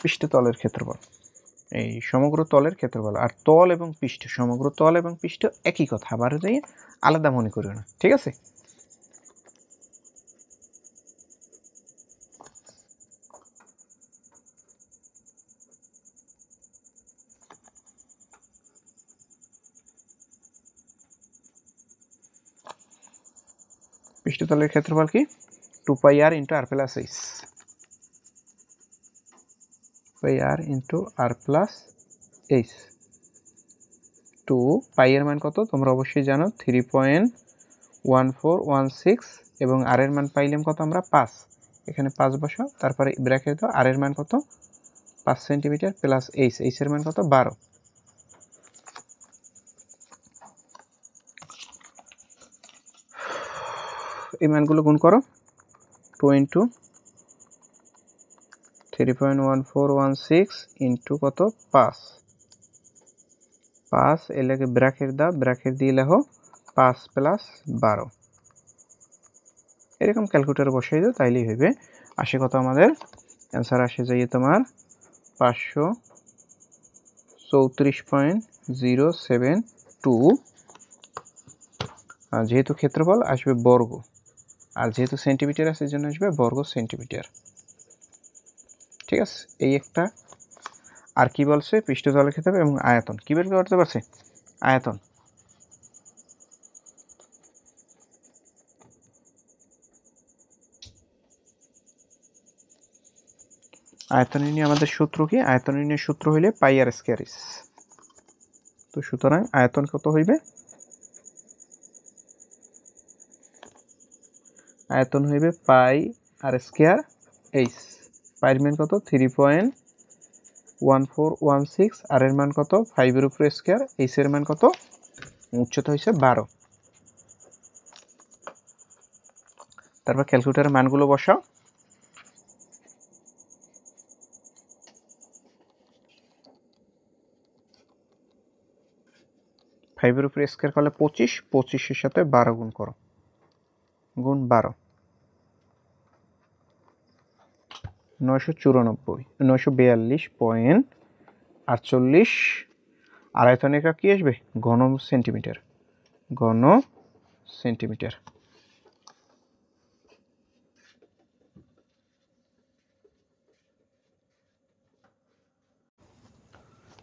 পৃষ্ঠতলের ক্ষেত্রফল, এই সমগ্র তলের ক্ষেত্রফল, আর তল এবং পৃষ্ঠ, সমগ্র তল এবং পৃষ্ঠ একই কথা, আবার যাই আলাদা মনে করিও না, ঠিক আছে। পৃষ্ঠতলের ক্ষেত্রফল কি 2 pi r into r plus H, pi r into r plus H. 2 pi এর মান কত তোমরা অবশ্যই জানো 3.1416 এবং r এর মান পাইলাম কত আমরা 5, এখানে 5 বসাও, তারপরে ব্র্যাকেট দাও, r এর মান কত 5 সেন্টিমিটার প্লাস এইচ, এইচ এর মান কত 12। এই মানগুলো গুণ করো, 2 ইন্টু 3.1416 ইন্টু কত 5, 5 এর লাগে ব্র্যাকেট দাও, ব্র্যাকেট দিয়ে লেখো 5 প্লাস 12, এরকম ক্যালকুলেটর বসাই দাও তাইলেই হইবে। আসে কত আমাদের অ্যান্সার আসে যাইয়ে তোমার 534.072, যেহেতু ক্ষেত্রফল আসবে বর্গ, আর যেহেতু সেন্টিমিটার আছে এই জন্য আসবে বর্গ সেন্টিমিটার। ঠিক আছে, এই একটা। আর কি বলছে পৃষ্ঠতলের ক্ষেত্রফল এবং আয়তন কি বের করতে পারছে, আয়তন। আয়তন নির্ণয় আমাদের সূত্র কি, আয়তন নির্ণয়ের সূত্র হইলে পাই আর স্কয়ার ইস, তো সুতরাং আয়তন কত হইবে, আয়তন হইবে পাই আর স্কয়ার এইচ, পাইয়ের মান কত 3.1416, আর এর মান কত 5 এর উপরে স্কয়ার, এইচ এর মান কত উচ্চতা হইছে 12। তারপর ক্যালকুলেটরের মানগুলো বসাও, ফাইভের উপরে স্কয়ার করলে 25, 25-এর সাথে 12 গুণ করো, গুণ 12 942.48, আর আয়তন একক কি আসবে ঘন সেন্টিমিটার, ঘন সেন্টিমিটার।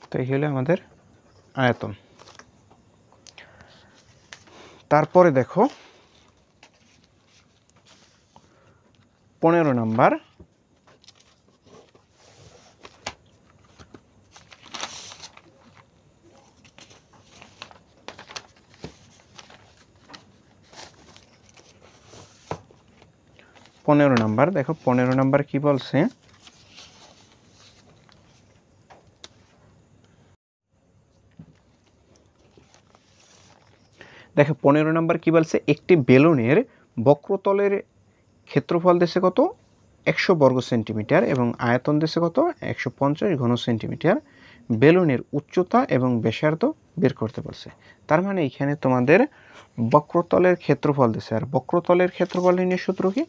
তো এই হলো আমাদের আয়তন। তারপরে দেখো 15 নাম্বার, দেখো 15 নাম্বার কি বলছে, দেখো 15 নাম্বার কি বলছে, একটি বেলুনের বক্রতলের ক্ষেত্রফল দেশে কত 100 বর্গ সেন্টিমিটার এবং আয়তন দেশে কত 150 ঘন সেন্টিমিটার, বেলুনের উচ্চতা এবং ব্যাসার্ধ বের করতে বলছে। তার মানে এখানে তোমাদের বক্রতলের ক্ষেত্রফল দেশে, আর বক্রতলের ক্ষেত্রফল নির্ণয়ের সূত্র কি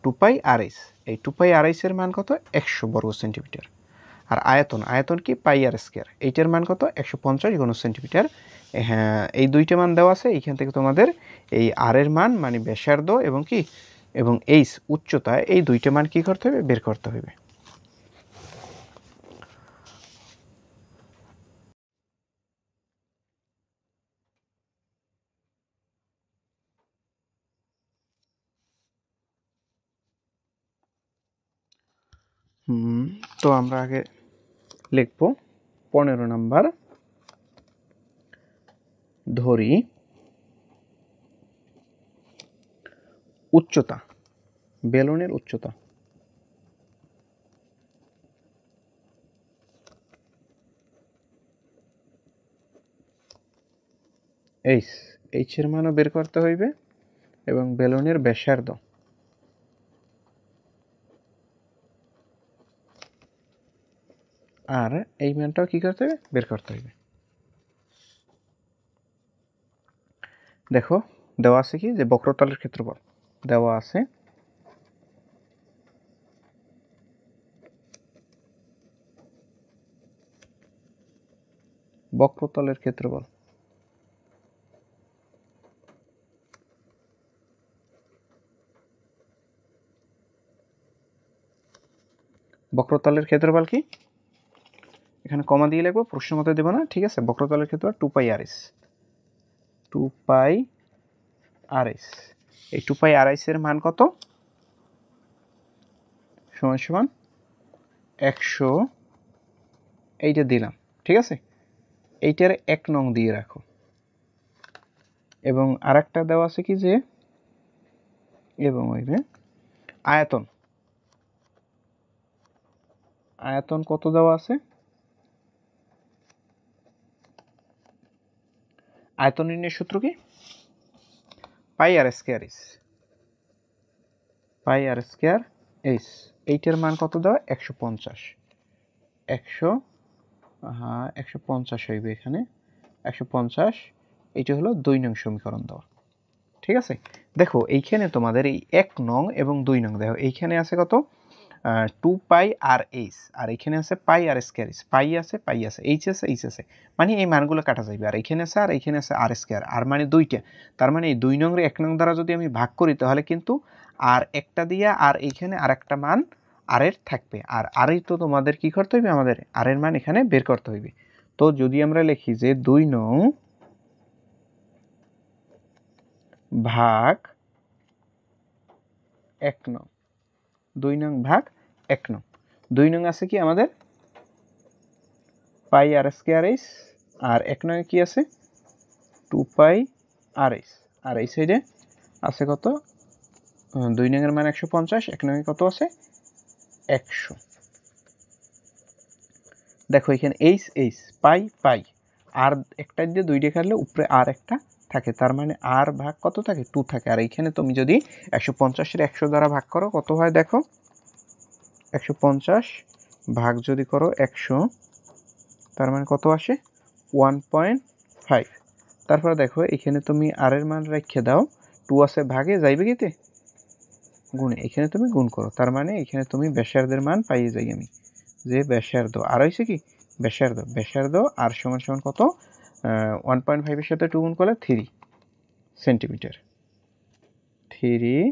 2 পাই আর এইচ, এই 2 পাই আর এইচ এর মান কত 100 বর্গ সেন্টিমিটার, আর আয়তন, আয়তন কি পাই আর স্কয়ার, এইটার মান কত 150 ঘন সেন্টিমিটার। হ্যাঁ, এই দুইটা মান দেওয়া আছে, এইখান থেকে তোমাদের এই আর এর মান মানে ব্যাসার্ধ এবং কি এবং এইচ উচ্চতা, এই দুইটা মান কি করতে হবে বের করতে হবে। তো আমরা আগে লিখব 15 নাম্বার, ধরি উচ্চতা, বেলুনের উচ্চতা এইচ, এইচ এর মানও বের করতে হইবে এবং বেলুনের ব্যাসার্ধ, আর এই মানটাও কি করতে হবে বের করতে হবে। দেখো দেওয়া আছে কি যে বক্রতলের ক্ষেত্রফল দেওয়া আছে, বক্রতলের ক্ষেত্রফল, বক্রতলের ক্ষেত্রফল কি এখানে কমা দিয়ে লিখবো, প্রশ্ন মতো দেবো না, ঠিক আছে। বক্রতলের ক্ষেত্রফল 2 পাই আর এইচ, 2 পাই আর এইচ, এই 2 পাই আর এর মান কত? সমান সমান 100, এইটা দিলাম, ঠিক আছে? এইটার 1 নং দিয়ে রাখো। এবং আরেকটা দেওয়া আছে কি যে এবং হইবে আয়তন। আয়তন কত দেওয়া আছে? আয়তন নির্ণয়ের সূত্র কি? পাই আর স্কয়ার এইচ। পাই আর স্কয়ার এইচ। এইটার মান কত দেওয়া? 150। 150 হইবে এখানে। 150, এইটা হলো 2 নং সমীকরণ দেওয়া, ঠিক আছে? দেখো এইখানে তোমাদের এই 1 নং এবং 2 নং দেখো এইখানে আছে কত? 2 পাই আর এইচ, আর এখানে আছে পাই আর স্কয়ার এইচ। পাই আছে, পাই আছে, এইচ আছে, এইচ আছে, মানে এই মানগুলো কাটা যাবে। আর এখানে আছে আর এখানে আছে আর স্কয়ার, আর মানে দুইটা। তার মানে এই 2 নং রে 1 নং দ্বারা যদি আমি ভাগ করি তাহলে কিন্তু আর একটা দিয়া আর এইখানে আর একটা মান আর এর থাকবে। আর আরই তো তোমাদের কি করতে হইবে? আমাদের আর এর মান এখানে বের করতে হইবে। তো যদি আমরা লিখি যে 2 নং ভাগ 1 নং, 2 নং ভাগ 1 নং। 2 নং আছে কি আমাদের? পাই আর স্কয়ার এইচ, আর 1 নং কি আছে? 2 পাই আর এইচ। আর এই সাইডে আছে কত? 2 নং এর মান 150, 1 নং এ কত আছে? 100। দেখো এখানে এইচ এইচ, পাই পাই, আর একটা দিয়ে 2 কাটলে উপরে আর একটা থাকে, তার মানে আর ভাগ কত থাকে? 2 থাকে। আর এইখানে তুমি যদি 150 এর 100 দ্বারা ভাগ করো কত হয় দেখো? 150 ভাগ যদি করো 100, তার মানে কত আসে? 1.5। তারপর দেখো এখানে তুমি আর এর মান রেখে দাও, 2 আছে ভাগে যাইবে কিতে? গুণে। এখানে তুমি গুণ করো, তার মানে এখানে তুমি ব্যাসার্ধের মান পাইয়ে যাই আমি, যে ব্যাসার্ধ আর হইছে কি? ব্যাসার্ধ। ব্যাসার্ধ আর সমান সমান কত? 1.5 এর সাথে 2 গুণ করলে 3 সেন্টিমিটার। 3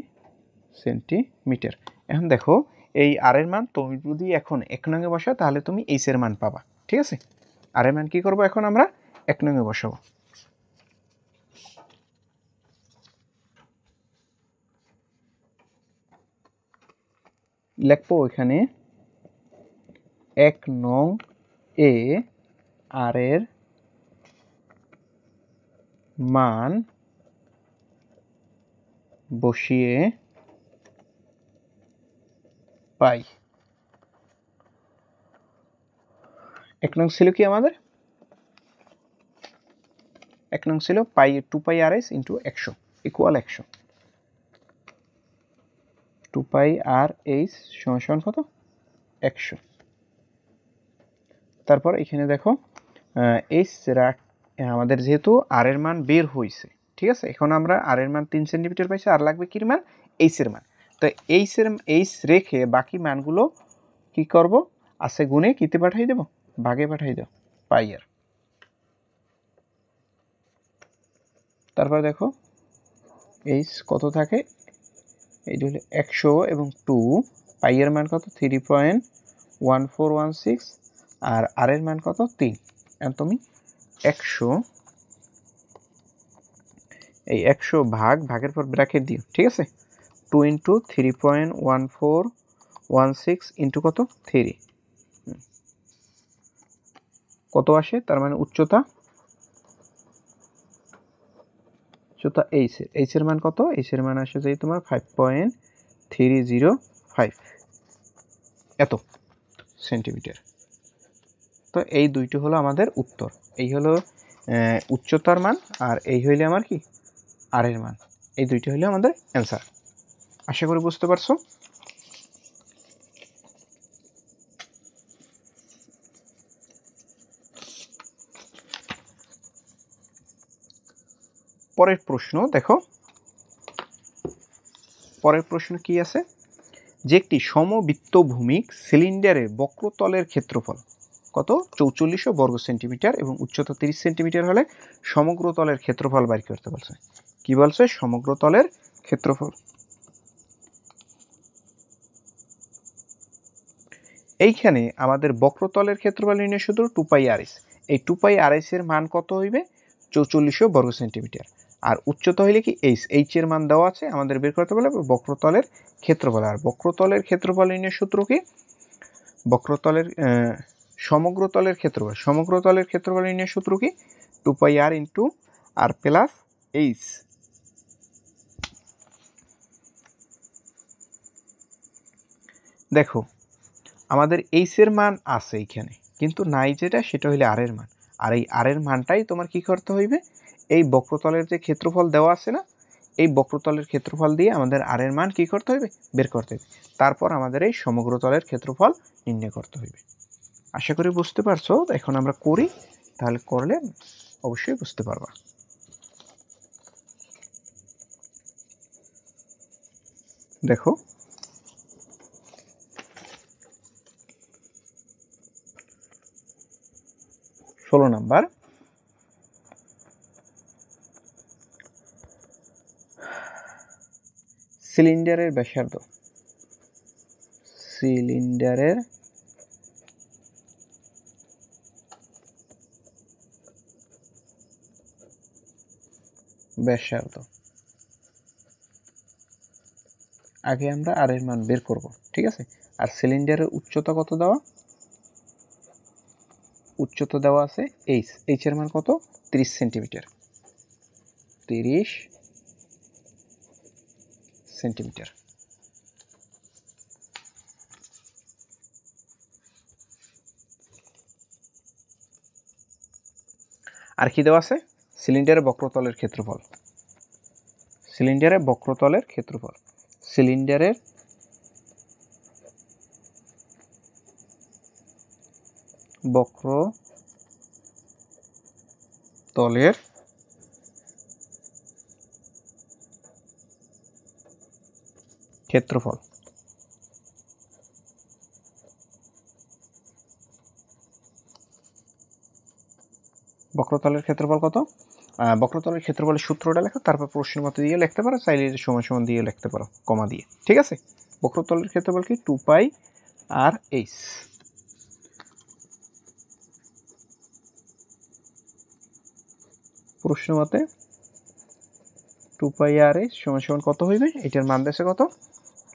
সেন্টিমিটার। এখন দেখো এই আর এর মান তুমি যদি এখন 1 নং এ বসাও তাহলে তুমি এইচ এর মান পাবা, ঠিক আছে? আর এর মান কি করব এখন আমরা? 1 নং এ বসাবো। লিখবো এখানে 1 নং এ আর এর মান বসিয়ে পাই। 1 নং ছিল কি আমাদের? 1 নং ছিল পাই 2 পাই আর এইচ ইন্টু 100 ইকুয়াল 100। 2 পাই আর এইচ সমান সমান কত? 100। তারপর এখানে দেখো এইচ আমাদের যেহেতু আর এর মান বের হইছে, ঠিক আছে? এখন আমরা আর এর মান 3 সেন্টিমিটার পাইছি, আর লাগবে কি মান? এইচ এর মান। তো এইচ রেখে বাকি মানগুলো কি করব? আছে গুণে কিতে পাঠাই দেব? ভাগে পাঠাই দেব, পাই আর। তারপর দেখো এইচ কত থাকে? এইটা হলো 100 এবং 2, পাই এর মান কত? 3.1416, আর আর এর মান কত? 3। এখন তুমি 100, এই 100 ভাগের পর ব্র্যাকেট দিও, ঠিক আছে? 2 ইন্টু 3.1416 ইন্টু কত? 3, কত আসে? তার মানে উচ্চতা এইচ এর মান কত? এইচ এর মান আসে যে তোমার 5.305 এত সেন্টিমিটার। তো এই দুইটি হলো আমাদের উত্তর। এই হলো উচ্চতার মান, আর এই হইলে আমার কি? আর এর মান। এই দুইটি হলো আমাদের অ্যান্সার। আশা করি বুঝতে পারছো। পরের প্রশ্ন দেখো, পরের প্রশ্ন কি আছে? যে একটি সমবৃত্তভূমিক সিলিন্ডারের বক্রতলের ক্ষেত্রফল কত? 4400 বর্গ সেন্টিমিটার এবং উচ্চতা 30 সেন্টিমিটার হলে সমগ্র তলের ক্ষেত্রফল বের করতে বলছে। কি বলছে? সমগ্র তলের ক্ষেত্রফল। এইখানে আমাদের বক্রতলের ক্ষেত্রফল নির্ণয় সূত্র 2 পাই আর এইচ। এই 2 পাই আর এইচ এর মান কত হইবে? 4400 বর্গ সেন্টিমিটার। আর উচ্চতা হইলে কি এইচ এর মান দেওয়া আছে, আমাদের বের করতে বলে বক্রতলের ক্ষেত্রফল। আর বক্রতলের ক্ষেত্রফল নির্ণয়ের সূত্র কি? বক্রতলের সমগ্র তলের ক্ষেত্রফল, সমগ্র তলের ক্ষেত্রফল নির্ণয়ের সূত্র কি? 2πr ইন্টু আর প্লাস এইচ। দেখো আমাদের এইচ এর মান আছে এইখানে, কিন্তু নাই যেটা সেটা হইলে আর এর মান। আর এই আর এর মানটাই তোমার কি করতে হইবে? এই বক্রতলের যে ক্ষেত্রফল দেওয়া আছে না, এই বক্রতলের ক্ষেত্রফল দিয়ে আমাদের আর এর মান কি করতে হইবে? বের করতে হইবে। তারপর আমাদের এই সমগ্র তলের ক্ষেত্রফল নির্ণয় করতে হইবে। আশা করি বুঝতে পারছো। এখন আমরা করি, তাহলে করলে অবশ্যই বুঝতে পারবা। দেখো ষোলো নাম্বার, সিলিন্ডারের ব্যাসার্ধ, সিলিন্ডারের ব্যাসার্ধ। আগে আমরা আর এর মান বের করব, ঠিক আছে? আর সিলিন্ডারের উচ্চতা কত দেওয়া? উচ্চতা দেওয়া আছে এইচ, এইচ এর মান কত? 30 সেন্টিমিটার, 30 সেন্টিমিটার। আর কি দেওয়া আছে? সিলিন্ডারের বক্রতলের ক্ষেত্রফল, সিলিন্ডারের বক্রতলের ক্ষেত্রফল, সিলিন্ডারের বক্রতলের ক্ষেত্রফল। বক্রতলের ক্ষেত্রফল কত? বক্রতলের ক্ষেত্রফলের সূত্রটা লেখো, তারপর প্রশ্নের মতো দিয়ে লিখতে পারো, চাইলে সমান সমান দিয়ে লিখতে পারো কমা দিয়ে, ঠিক আছে? বক্রতলের ক্ষেত্রফল কি? 2πr/h। প্রশ্ন মতে 2πr/h সমান সমান কত হইবে? এটার মান দেশে কত?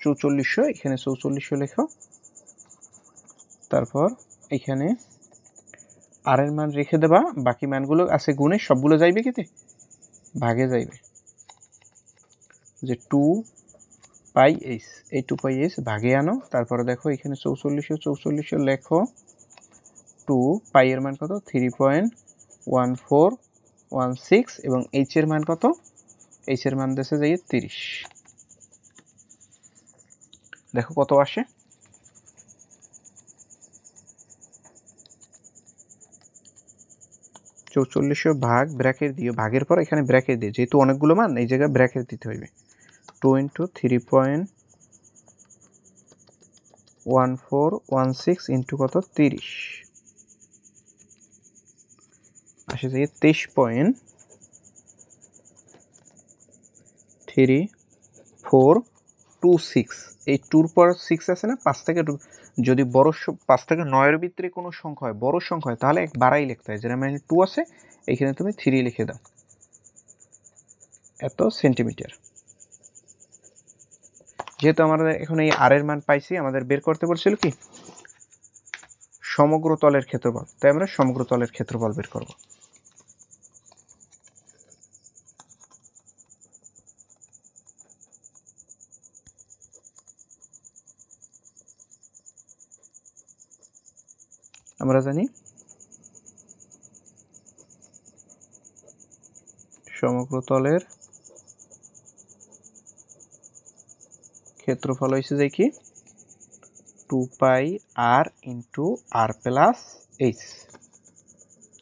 4400। এখানে 4400 লেখো, তারপর এখানে আর এর মান রেখে দেবা, বাকি মানগুলো আছে গুণে, সবগুলো যাইবে কেতে? ভাগে যাইবে। যে 2πh, এই 2πh ভাগে আনো, তারপরে দেখো এখানে 4400 লেখো, 2π এর মান কত? 3.1416 এবং h এর মান কত? h এর মান দেশে যাই 30। দেখো কত আসে। চৌচল্লিশশো ভাগ ব্র্যাকেট দিও, ভাগের পর এখানে ব্র্যাকেট দিও, যেহেতু অনেকগুলো মান এই জায়গায় ব্র্যাকেট দিতে হইবে। 2 ইন্টু 3.1416 ইন্টু কত? 30 আসে যাই 23.3426। এই 2 পর 6 আছে না, 5 থেকে যদি বড় 5 থেকে 9 এর ভিতরে কোনো সংখ্যা হয়, বড় সংখ্যা হয়, তাহলে এক বাড়াই লিখতে হয়। যেটা মানে 2 আছে, এখানে তুমি 3 লিখে দাও, এত সেন্টিমিটার। যেহেতু আমরা এখন এই আর এর মান পাইছি, আমাদের বের করতে বলছিল কি? সমগ্র তলের ক্ষেত্রফল, তাই আমরা সমগ্র তলের ক্ষেত্রফল বের করব। আমরা জানি সমগ্র তলের ক্ষেত্রফল হয়েছে যে কি? 2πr ইন্টু আর প্লাস এইচ।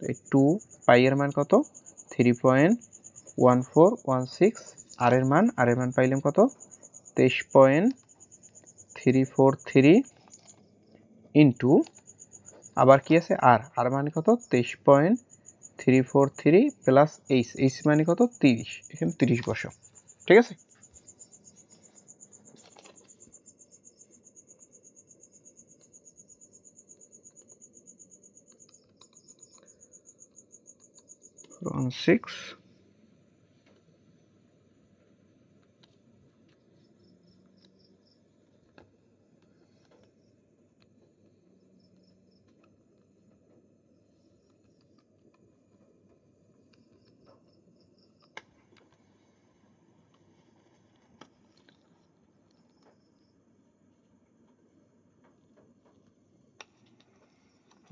এই 2π এর মান কত? 3.1416। আর এর মান পাইলাম কত? 23.343 ইন্টু আবার কি আছে? আর মানে কত? 23.343 প্লাস এইচ মানে কত? 30। এখানে 30 বসাও, ঠিক আছে?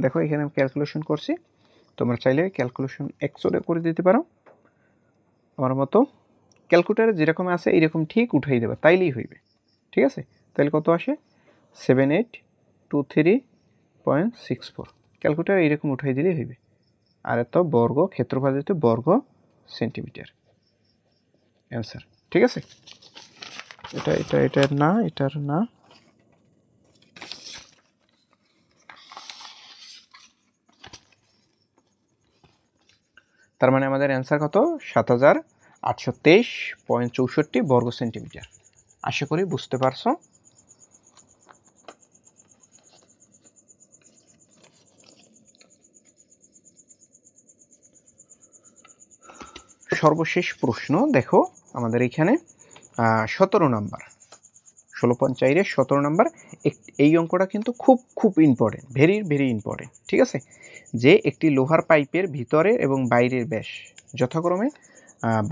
দেখো এখানে আমি ক্যালকুলেশন করছি, তোমরা চাইলে ক্যালকুলেশন এক্সরে করে দিতে পারো আমার মতো। ক্যালকুলেটারে যেরকম আছে এইরকম ঠিক উঠাই দেবে, তাইলেই হইবে। ঠিক আছে, তাহলে কত আসে 7823.64। ক্যালকুলেটারে এইরকম উঠাই দিলেই হইবে। আর এত বর্গ ক্ষেত্রফল যেতে বর্গ সেন্টিমিটার অ্যান্সার। ঠিক আছে, এটার না, এটার না। তার মানে আমাদের অ্যান্সার কত 7823.64 বর্গ সেন্টিমিটার। আশা করি বুঝতে পারছো। সর্বশেষ প্রশ্ন দেখো আমাদের এখানে 17 নাম্বার, 16.4-এর 17 নাম্বার। এই অঙ্কটা কিন্তু খুব খুব ইম্পর্টেন্ট, ভেরি ভেরি ইম্পর্টেন্ট। ঠিক আছে, যে একটি লোহার পাইপের ভিতরের এবং বাইরের ব্যাস যথাক্রমে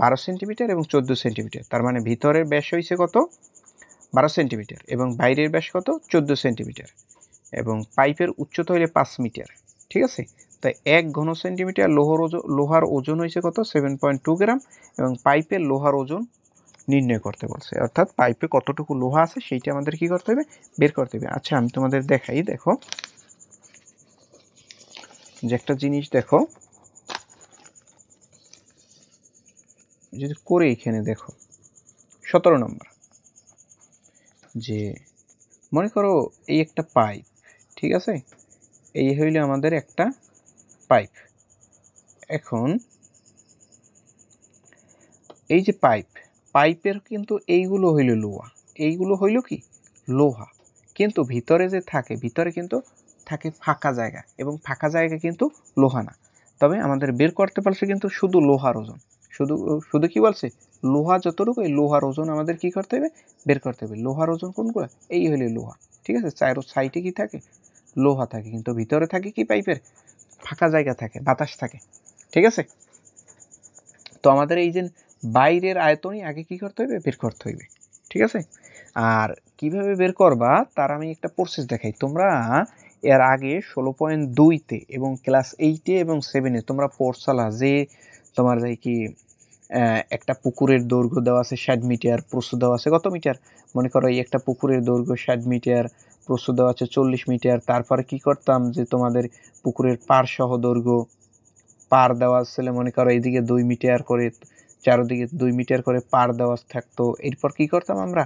12 সেন্টিমিটার এবং 14 সেন্টিমিটার। তার মানে ভিতরের ব্যাস হয়েছে কত 12 সেন্টিমিটার এবং বাইরের ব্যাস কত 14 সেন্টিমিটার, এবং পাইপের উচ্চতা হইলে 5 মিটার। ঠিক আছে, তাই 1 ঘন সেন্টিমিটার লোহার ওজন হয়েছে কত 7.2 গ্রাম, এবং পাইপের লোহার ওজন নির্ণয় করতে বলছে, অর্থাৎ পাইপে কতটুকু লোহা আছে সেইটা আমাদের কি করতে হবে, বের করতে হবে। আচ্ছা আমি তোমাদের দেখাই, দেখো যে একটা জিনিস দেখো, যদি করে এখানে দেখো 17 নম্বর, যে মনে করো এই একটা পাইপ, ঠিক আছে, এই হইলে আমাদের একটা পাইপ। এখন এই যে পাইপের কিন্তু এইগুলো হইল লোহা, এইগুলো হইল কি লোহা, কিন্তু ভিতরে যে থাকে, ভিতরে কিন্তু থাকে ফাঁকা জায়গা, এবং ফাঁকা জায়গা কিন্তু লোহা না। তবে আমাদের বের করতে পারছে কিন্তু শুধু লোহার ওজন, শুধু শুধু কি বলছে লোহা যতটুকু, এই লোহার ওজন আমাদের কি করতে হবে, বের করতে হবে। লোহার ওজন কোনগুলো, এই হইলে লোহা। ঠিক আছে, চারো সাইডে কি থাকে লোহা থাকে, কিন্তু ভিতরে থাকে কি পাইপের ফাঁকা জায়গা থাকে, বাতাস থাকে। ঠিক আছে, তো আমাদের এই যে বাইরের আয়তনই আগে কি করতে হবে, বের করতে হইবে। ঠিক আছে, আর কিভাবে বের করবা তার আমি একটা প্রসেস দেখাই। তোমরা এর আগে 16.2-তে এবং ক্লাস 8-এ এবং 7-এ তোমরা পড়ছালা যে তোমার যাই কি একটা পুকুরের দৈর্ঘ্য দেওয়া আছে 60 মিটার, প্রস্থ দেওয়া আছে কত মিটার, মনে করো এই একটা পুকুরের দৈর্ঘ্য 60 মিটার, প্রস্থ দেওয়া আছে 40 মিটার। তারপরে কি করতাম, যে তোমাদের পুকুরের পার সহ দৈর্ঘ্য পার দেওয়া ছিল, মনে করো এইদিকে 2 মিটার করে, চারদিকে 2 মিটার করে পার দেওয়া থাকতো। এরপর কি করতাম আমরা,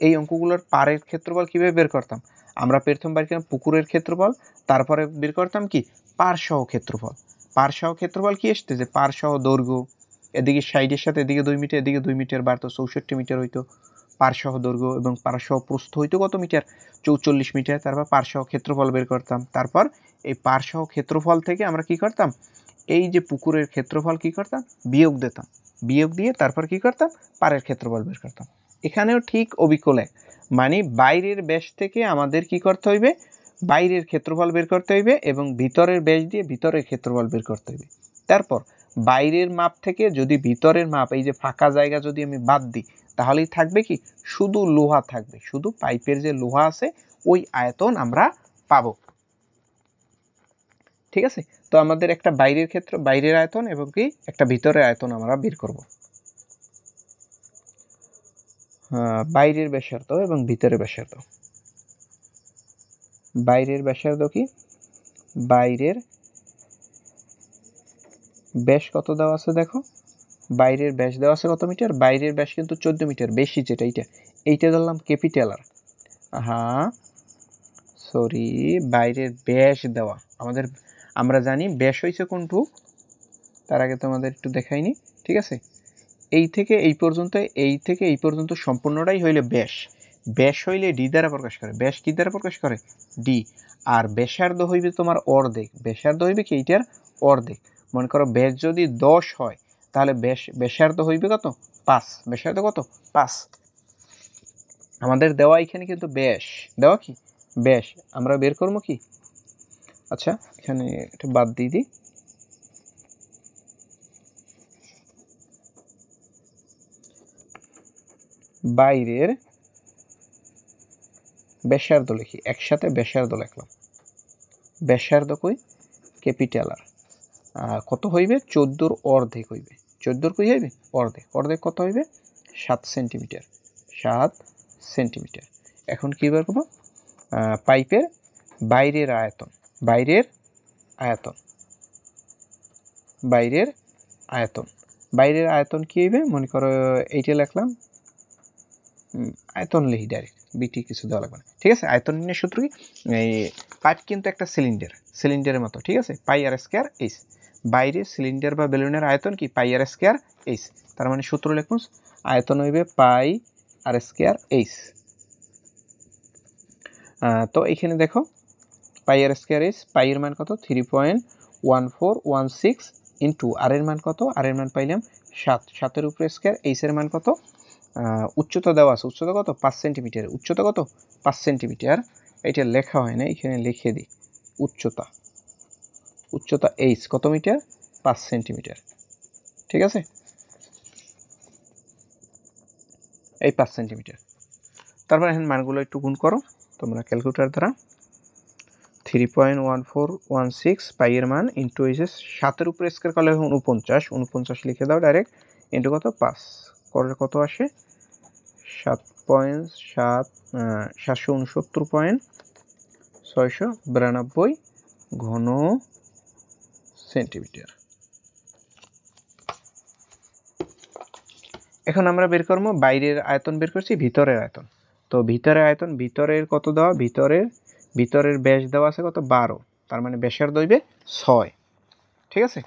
এই অঙ্কগুলোর পারের ক্ষেত্রফল কিভাবে বের করতাম, আমরা প্রথম বের করতাম পুকুরের ক্ষেত্রফল, তারপরে বের করতাম কি পার সহ ক্ষেত্রফল। পার সহ ক্ষেত্রফল কি আসছে, যে পার সহ দৈর্ঘ্য, এদিকে সাইডের সাথে এদিকে 2 মিটার, এদিকে 2 মিটার বাড়তো 64 মিটার হইতো পার সহ দৈর্ঘ্য, এবং পার সহ প্রস্থ হইতো কত মিটার 44 মিটার। তারপর পার সহ ক্ষেত্রফল বের করতাম, তারপর এই পার সহ ক্ষেত্রফল থেকে আমরা কি করতাম, এই যে পুকুরের ক্ষেত্রফল কি করতাম বিয়োগ দিতাম, বিয়োগ দিয়ে তারপর কি করতাম পাড়ের ক্ষেত্রফল বের করতাম। এখানেও ঠিক অবিকল এক, মানে বাইরের ব্যাস থেকে আমাদের কি করতে হইবে, বাইরের ক্ষেত্রফল বের করতে হইবে, এবং ভিতরের ব্যাস দিয়ে ভিতরের ক্ষেত্রফল বের করতে হইবে। তারপর বাইরের মাপ থেকে যদি ভিতরের মাপ, এই যে ফাঁকা জায়গা যদি আমি বাদ দিই, তাহলেই থাকবে কি শুধু লোহা থাকবে, শুধু পাইপের যে লোহা আছে ওই আয়তন আমরা পাবো। ঠিক আছে, তো আমাদের একটা বাইরের ক্ষেত্র, বাইরের আয়তন এবং কি একটা ভিতরের আয়তন আমরা বের করব। বাইরের ব্যাসার্ধ এবং ভিতরের ব্যাসার্ধ, বাইরের ব্যাসার্ধ কি, বাইরের ব্যাস কত দেওয়া আছে দেখো, বাইরের ব্যাস দেওয়া আছে কত মিটার, বাইরের ব্যাস কিন্তু 14 মিটার, বেশি যেটা এইটা ধরলাম ক্যাপিটাল আর, হ্যাঁ সরি, বাইরের ব্যাস দেওয়া আমাদের, আমরা জানি ব্যাস হয়েছে কোনটু, তার আগে তোমাদের একটু দেখাইনি। ঠিক আছে, এই থেকে এই পর্যন্ত, এই থেকে এই পর্যন্ত সম্পূর্ণটাই হইলে ব্যাস, ব্যাস হইলে ডি দ্বারা প্রকাশ করে, ব্যাস কি দ্বারা প্রকাশ করে ডি। আর ব্যাসার্ধ হইবে তোমার অর্ধেক, ব্যাসার্ধ হইবে কি এইটার অর্ধেক। মনে করো ব্যাস যদি 10 হয় তাহলে ব্যাসার্ধ হইবে কত 5, ব্যাসার্ধ কত 5। আমাদের দেওয়া এখানে কিন্তু ব্যাস দেওয়া কি ব্যাস, আমরা বের করবো কি, আচ্ছা এখানে এটা বাদ দিয়ে দিই, বাইরের ব্যাসার্ধ লিখি, একসাথে ব্যাসার্ধ লিখলাম, ব্যাসার্ধ কই ক্যাপিটাল আর কত হইবে 14 অর্ধেক হইবে 14 কই হইবে অর্ধেক অর্ধেক কত হইবে 7 সেন্টিমিটার 7 সেন্টিমিটার। এখন কি বের করব পাইপের বাইরের আয়তন বাইরের আয়তন বাইরের আয়তন বাইরের আয়তন কি হইবে মনে করো এইটা লিখলাম আয়তন লিখি ডাইরেক্ট বিটি কিছু দেওয়া লাগবে না ঠিক আছে। আয়তন নির্ণয়ের সূত্র কি এই পাইপ কিন্তু একটা সিলিন্ডারের মতো ঠিক আছে পাই আর স্কয়ার এইচ বাইরে সিলিন্ডার বা বেলুনের আয়তন কি পাই আর স্কয়ার এইচ তার মানে সূত্র লিখুন আয়তন হইবে পাই আর স্কয়ার এইচ। তো এখানে দেখো পাই আর স্কয়ার এইচ পাই এর মান কত 3.1416 ইনটু আর এর মান কত আর এর মান পাইলাম 7 7 এর উপরে স্কয়ার এইচ এর মান কত উচ্চতা দেওয়া আছে উচ্চতা কত 5 সেন্টিমিটার উচ্চতা কত 5 সেন্টিমিটার এটা লেখা হয় না এখানে লিখে দিই উচ্চতা উচ্চতা এইচ কত মিটার 5 সেন্টিমিটার ঠিক আছে এই 5 সেন্টিমিটার। তারপর এখন মানগুলো একটু গুণ করো তোমরা ক্যালকুলেটর দ্বারা 3.1416 পাই এর মান ইনটু হইছে 7 এর উপরে স্কয়ার করলে 49 লিখে দাও ডাইরেক্ট ইনটু কত 5 করলে কত আসে 769.692 ঘন সেন্টিমিটার। এখন আমরা বের করব বাইরের আয়তন বের করছি ভিতরের আয়তন তো ভিতরের আয়তন ভিতরের কত দেওয়া ভিতরের ব্যাস দেওয়া আছে কত 12 তার মানে ব্যাসার্ধ হইবে 6 ঠিক আছে।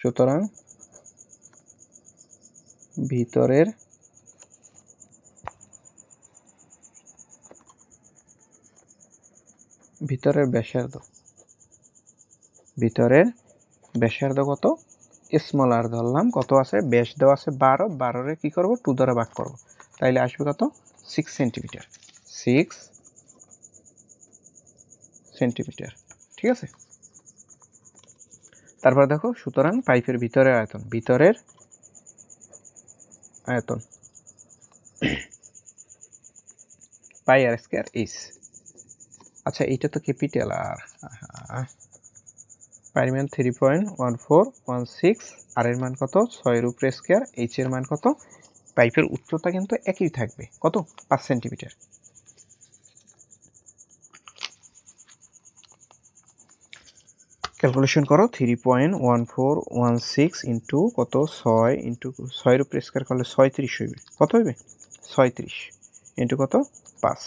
সুতরাং ভিতরের ব্যাসার্ধ কত স্মল আর ধরলাম কত আছে ব্যাস দেওয়া আছে 12 12 রে কি করব 2 দ্বারা ভাগ করব তাইলে আসবে কত 6 সেন্টিমিটার 6 সেন্টিমিটার ঠিক আছে। তারপর দেখো সুতরাং পাইপের ভিতরের আয়তন পাই আর স্কয়ার এইচ আচ্ছা এইটা তো ক্যাপিটাল আর পাই এর মান 3.1416 আর এর মান কত 6 এর উপরে স্কয়ার এইচ এর মান কত পাইপের উচ্চতা কিন্তু একই থাকবে কত 5 সেন্টিমিটার। ক্যালকুলেশন করো 3.1416 ইনটু কত 6 ইনটু 6 এর উপরে স্কয়ার করলে 36 হইবে কত হইবে 36 ইনটু কত 5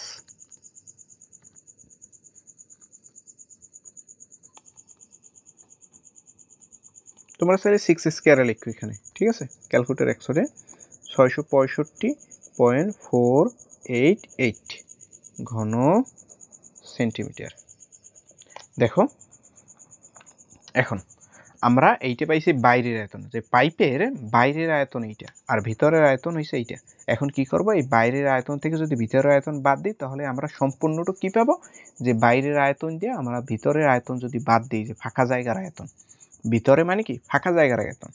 তোমরা চাইলে 6 স্কয়ারে লিখো এখানে ঠিক আছে ক্যালকুলেটর 100 এ 665.488 ঘন সেন্টিমিটার। দেখো এখন আমরা এইটা পাইছি বাইরের আয়তন যে পাইপের বাইরের আয়তন এইটা আর ভিতরের আয়তন হইছে এইটা। এখন কি করব এই বাইরের আয়তন থেকে যদি ভিতরের আয়তন বাদ দিই তাহলে আমরা সম্পূর্ণটা কি পাবো যে বাইরের আয়তন দিয়ে আমরা ভিতরের আয়তন যদি বাদ দিই যে ফাঁকা জায়গার আয়তন ভিতরে মানে কি ফাঁকা জায়গার আয়তন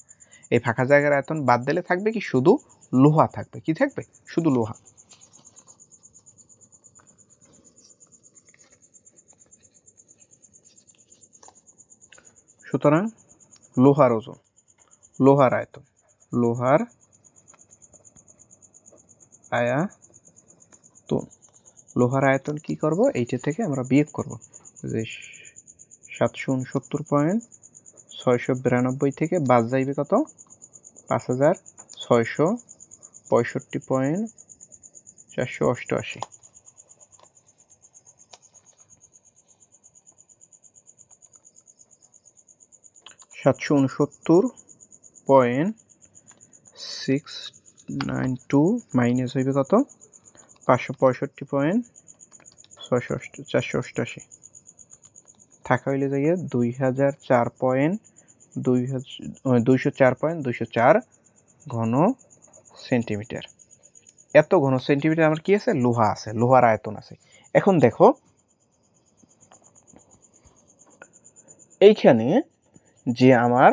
এই ফাঁকা জায়গার আয়তন বাদ দিলে থাকবে কি শুধু লোহা থাকবে কি থাকবে শুধু লোহা। সুতরাং লোহার ওজন লোহার আয়তন লোহার আয়তন কি করব এইটা থেকে আমরা বিয়োগ করব যে 769.692 থেকে বাদ যাইবে কত 5665.488 769.692 মাইনাস হইবে কত 565.488 থাকা হইলে যাইয়া 204.204 ঘন সেন্টিমিটার। এত ঘন সেন্টিমিটার আমার কি আছে লোহা আছে লোহার আয়তন আছে। এখন দেখো এইখানে যে আমার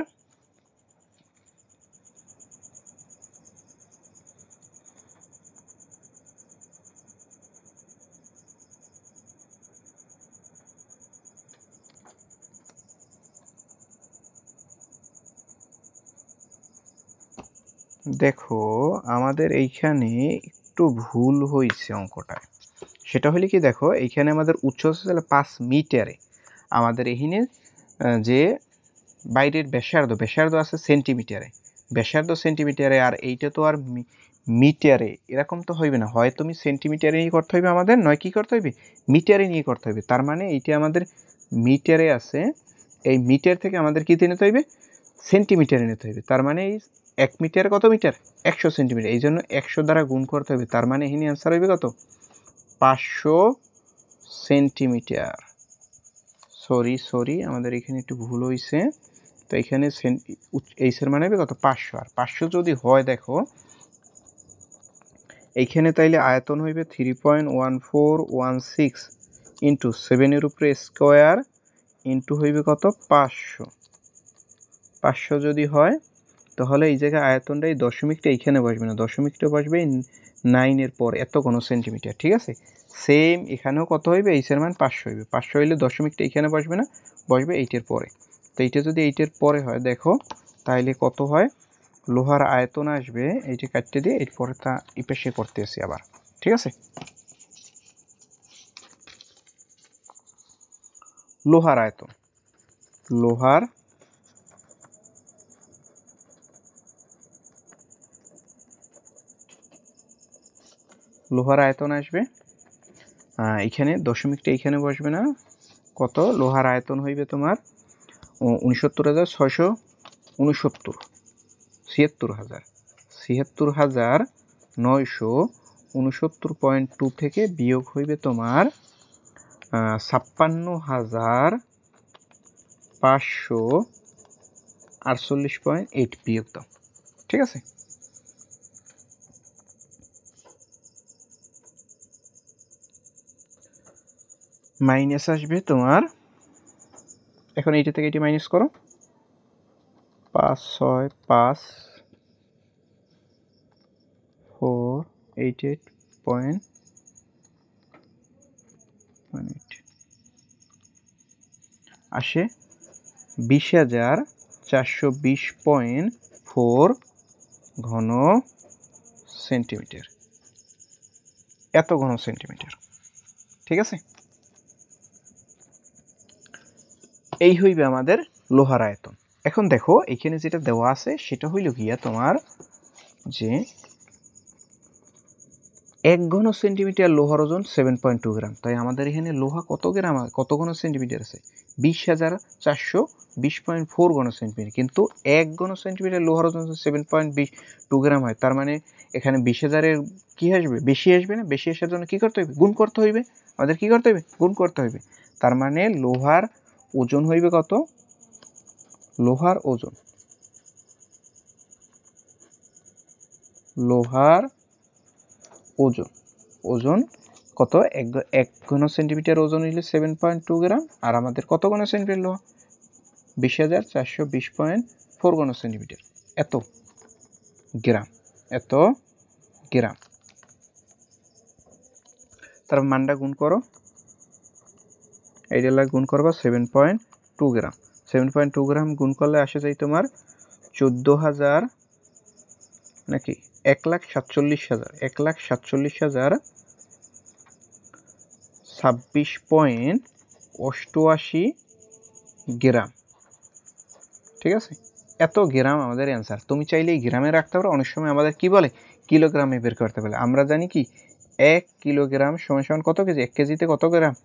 দেখো আমাদের এইখানে একটু ভুল হয়েছে অঙ্কটায়। সেটা হলে কি, দেখো এইখানে আমাদের উচ্চতা ছিল 5 মিটারে, আমাদের এখানে যে বাইরের ব্যাসার্ধ আছে সেন্টিমিটারে, ব্যাসার্ধ সেন্টিমিটারে, আর এইটা তো আর মিটারে এরকম তো হইবে না, হয় তুমি সেন্টিমিটারে নিয়ে করতে হইবে আমাদের, নয় কি করতে হইবে মিটারে নিয়ে করতে হইবে। তার মানে এইটা আমাদের মিটারে আছে, এই মিটার থেকে আমাদের কী নিতে হইবে সেন্টিমিটারে নিতে হইবে। তার মানে এই 1 মিটার কত মিটার 100 সেন্টিমিটার, এই জন্য 100 দ্বারা গুণ করতে হবে। তার মানে এখানে অ্যান্সার হইবে কত 500 সেন্টিমিটার। সরি আমাদের এখানে একটু ভুল হয়েছে। তো এখানে এইচের মানে হবে কত 500, আর 500 যদি হয় দেখো এইখানে তাইলে আয়তন হইবে 3.1416 ইন্টু 7 উপরে স্কোয়ার ইন্টু হইবে কত 500 যদি হয় তাহলে এই জায়গায় আয়তনটা এই দশমিকটা এইখানে বসবে না, দশমিকটা বসবে 9 পর এত ঘন সেন্টিমিটার। ঠিক আছে, সেম এখানেও কত হইবে এইচের মান 500 হইবে। 500 হইলে দশমিকটা এইখানে বসবে না, বসবে 8 পরে। তো এইটা যদি 8 পরে হয় দেখো তাইলে কত হয়, লোহার আয়তন আসবে, এইটা কাটতে দিয়ে এর পরে তা ইপেশে করতে আসি আবার। ঠিক আছে, লোহার আয়তন, লোহার আয়তন আসবে এখানে দশমিকটা এইখানে বসবে না, কত লোহার আয়তন হইবে তোমার 69,669, 76,969.2 থেকে বিয়োগ হইবে তোমার 56,548 বিয়োগ দাও। ঠিক আছে, মাইনাস আসবে তোমার, এখন এইটা থেকে এটি মাইনাস করো, 565,488.18 আসে 20,420.4 ঘন সেন্টিমিটার, এত ঘন সেন্টিমিটার। ঠিক আছে, এই হইবে আমাদের লোহার আয়তন। এখন দেখো এখানে যেটা দেওয়া আছে সেটা হইল গিয়া তোমার যে 1 ঘন সেন্টিমিটার লোহার ওজন 7.2 গ্রাম। তাই আমাদের এখানে লোহা কত গ্রাম, কত ঘন সেন্টিমিটার আছে 20,420.4 ঘন সেন্টিমিটার, কিন্তু 1 ঘন সেন্টিমিটার লোহার ওজন 7.2 গ্রাম হয়। তার মানে এখানে 20,000-এর কী আসবে, বেশি আসবে না, বেশি আসার জন্য কী করতে হইবে গুণ করতে হইবে, আমাদের কী করতে হইবে গুণ করতে হইবে। তার মানে লোহার ওজন হইবে কত, লোহার ওজন কত 1 ঘন সেন্টিমিটার ওজন হইলে 7.2 গ্রাম, আর আমাদের কত ঘন সেন্টিমিটার লোহা 20,420.4 ঘন সেন্টিমিটার, এত গ্রাম। তার মানটা গুণ করো, এইটা গুণ করবা 7.2 গ্রাম, 7.2 গ্রাম গুণ করলে আসে যায় তোমার 14,000 নাকি 1,47,026.88 গ্রাম। ঠিক আছে, এত গ্রাম আমাদের অ্যান্সার। তুমি চাইলে এই গ্রামে রাখতে পারো, অনেক সময় আমাদের কি বলে কিলোগ্রামে বের করতে বলে। আমরা জানি কি 1 কিলোগ্রাম সমান কত কেজি, 1 কেজিতে কত গ্রাম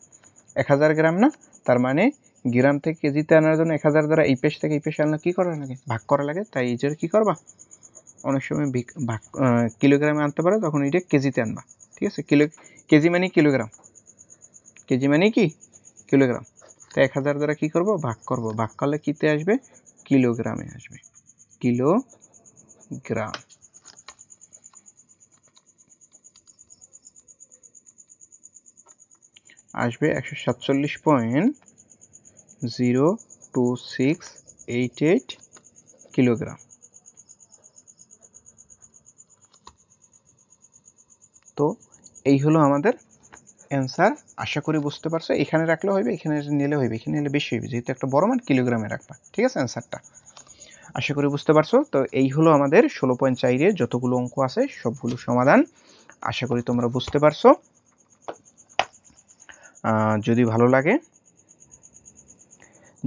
1000 গ্রাম না। তার মানে গ্রাম থেকে কেজিতে আনার জন্য 1000 দ্বারা এই পেশ থেকে এই পেশে আনলে কী করা লাগে, ভাগ করা লাগে। তাই এই যে কী করবা, অনেক সময় ভাগ কিলোগ্রামে আনতে পারো, তখন এটা কেজিতে আনবা। ঠিক আছে, কেজি মানে কিলোগ্রাম, তো 1000 দ্বারা কী করবো ভাগ করবো, ভাগ করলে কীতে আসবে কিলোগ্রামে আসবে, কিলোগ্রাম। আসবে 147.02688 কিলোগ্রাম। তো এই হলো আমাদের অ্যান্সার, আশা করি বুঝতে পারছো। এখানে রাখলে হইবে, এখানে নিলে হইবে, এখানে নিলে বেশি হইবে, যেহেতু একটা বড় মান কিলোগ্রামে রাখবা। ঠিক আছে, অ্যান্সারটা। আশা করি বুঝতে পারছো। তো এই হলো আমাদের 16.4 এর যতগুলো অঙ্ক আছে সবগুলো সমাধান। আশা করি তোমরা বুঝতে পারছো। যদি ভালো লাগে,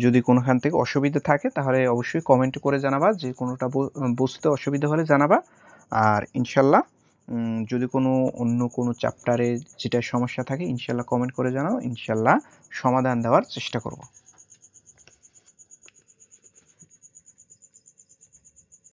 যদি কোনোখান থেকে অসুবিধা থাকে তাহলে অবশ্যই কমেন্ট করে জানাবা, যে কোনোটা বুঝতে অসুবিধা হলে জানাবা। আর ইনশাল্লাহ যদি অন্য কোনো চ্যাপ্টারে যেটা সমস্যা থাকে ইনশাল্লাহ কমেন্ট করে জানাও, ইনশাল্লাহ সমাধান দেওয়ার চেষ্টা করব।